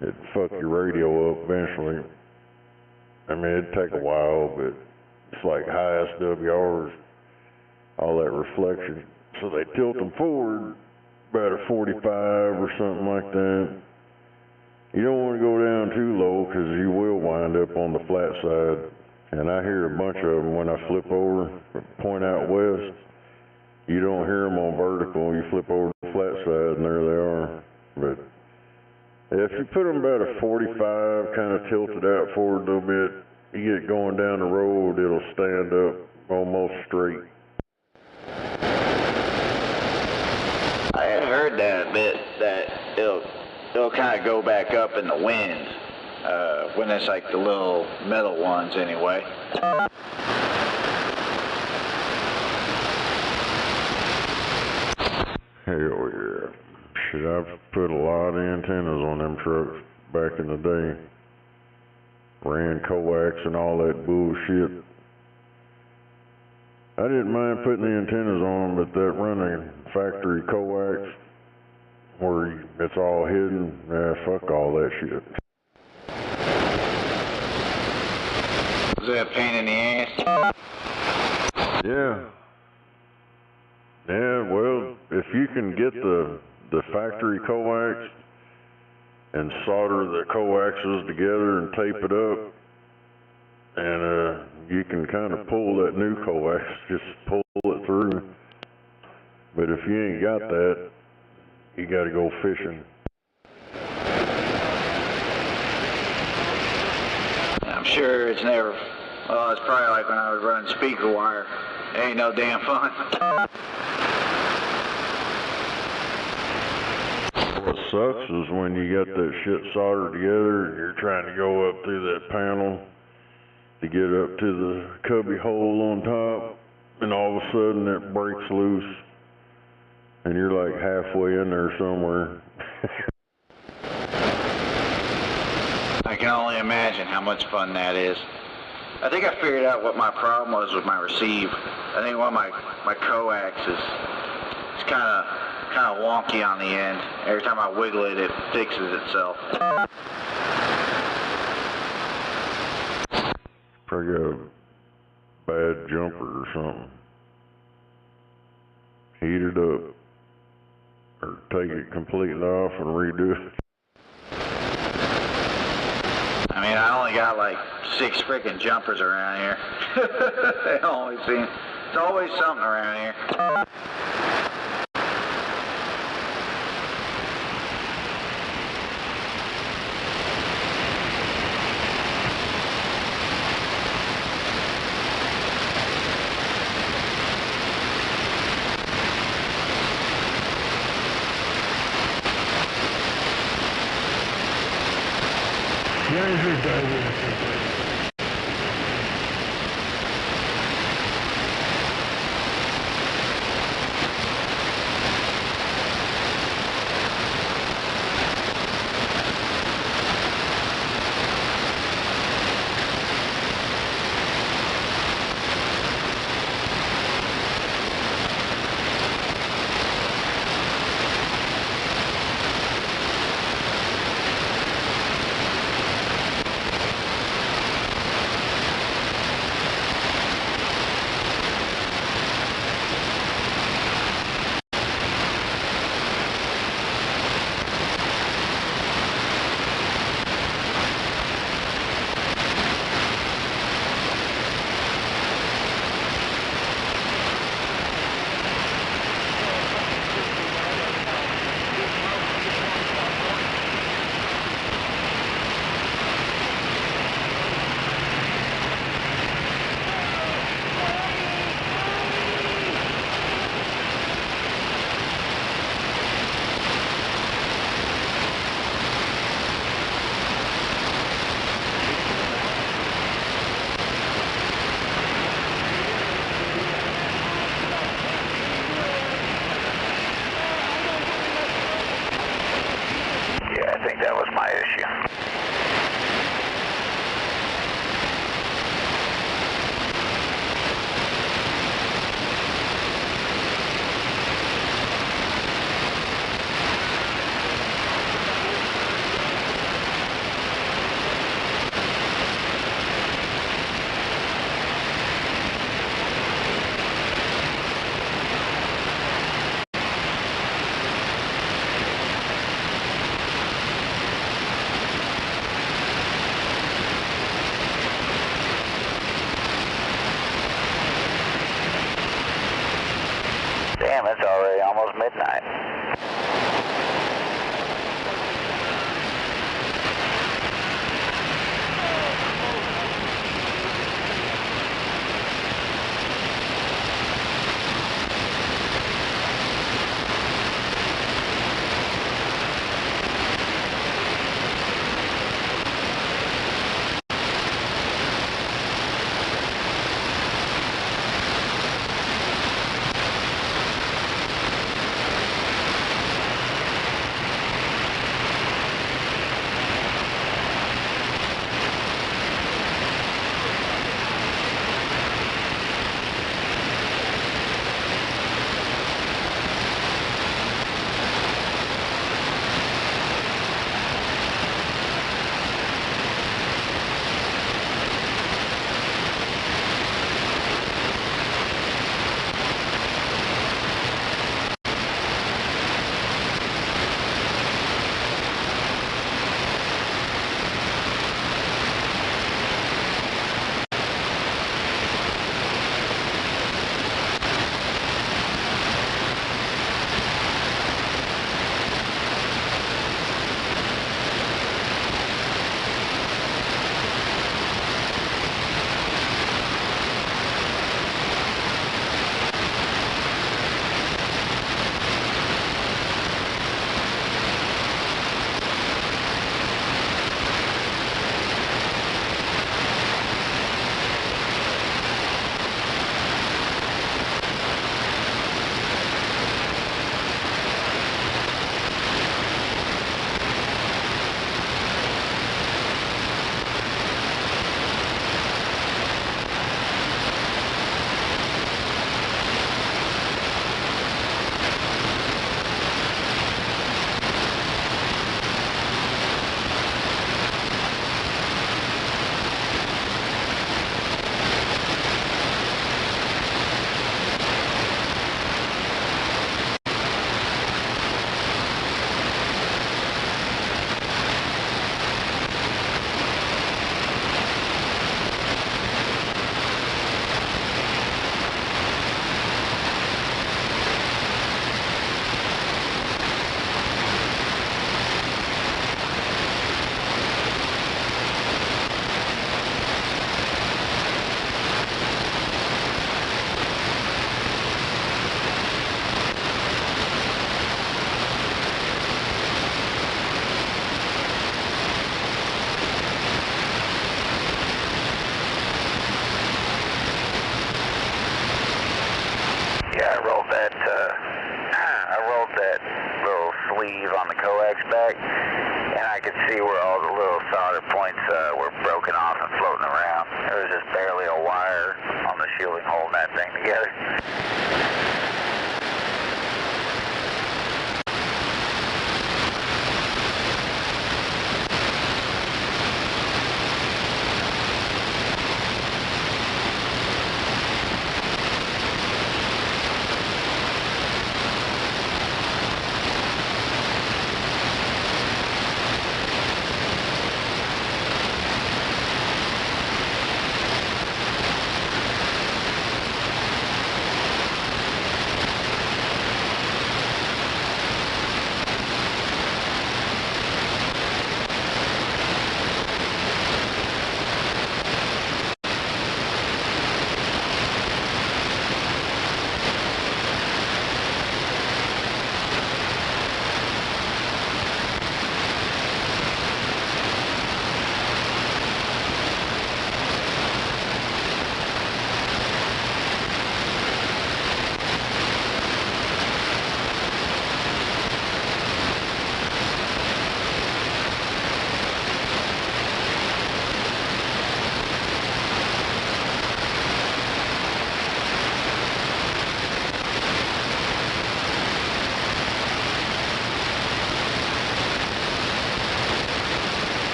it'd fuck your radio up eventually. I mean, it'd take a while, but it's like high SWRs, all that reflection. So they tilt them forward about a 45 or something like that. You don't want to go down too low because you will wind up on the flat side. And I hear a bunch of them when I flip over, point out west. You don't hear them on vertical. You flip over to the flat side and there they are. But if you put them about a 45, kind of tilted out forward a little bit, you get going down the road, it'll stand up almost straight. I had heard that a bit, that it'll kind of go back up in the wind when it's like the little metal ones anyway. Hell yeah. Shit, I've put a lot of antennas on them trucks back in the day. Ran coax and all that bullshit. I didn't mind putting the antennas on, but that running factory coax where it's all hidden, fuck all that shit. Was that a pain in the ass? Yeah. Yeah, well, if you can get the factory coax and solder the coaxes together and tape it up, and you can kind of pull that new coax, just pull it through. But if you ain't got that, you got to go fishing. I'm sure it's never, well, it's probably like when I was running speaker wire. It ain't no damn fun. What sucks is when you got that shit soldered together and you're trying to go up through that panel to get up to the cubby hole on top, and all of a sudden it breaks loose, and you're like halfway in there somewhere. I can only imagine how much fun that is. I think I figured out what my problem was with my receive. I think one of my coax is kind of wonky on the end. Every time I wiggle it, it fixes itself. Probably got a bad jumper or something. Heat it up, or take it completely off and redo it. I mean, I only got like 6 freaking jumpers around here. It's always something around here. Where's your diving? I could see where all the little solder points were broken off and floating around. There was just barely a wire on the shielding holding that thing together.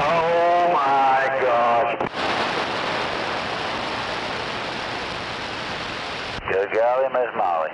Oh my gosh. Good golly, Miss Molly.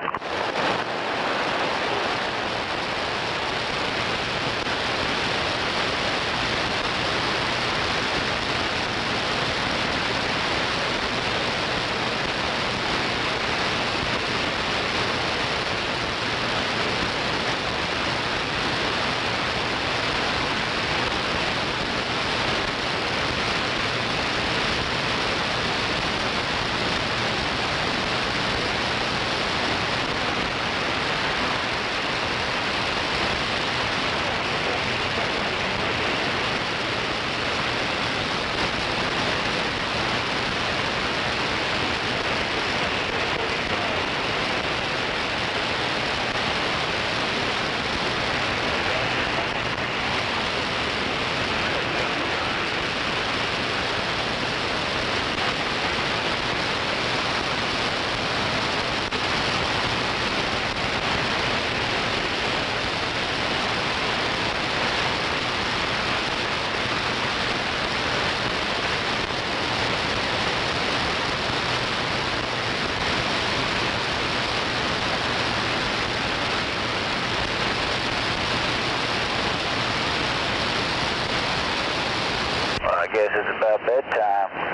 guess it's about bedtime.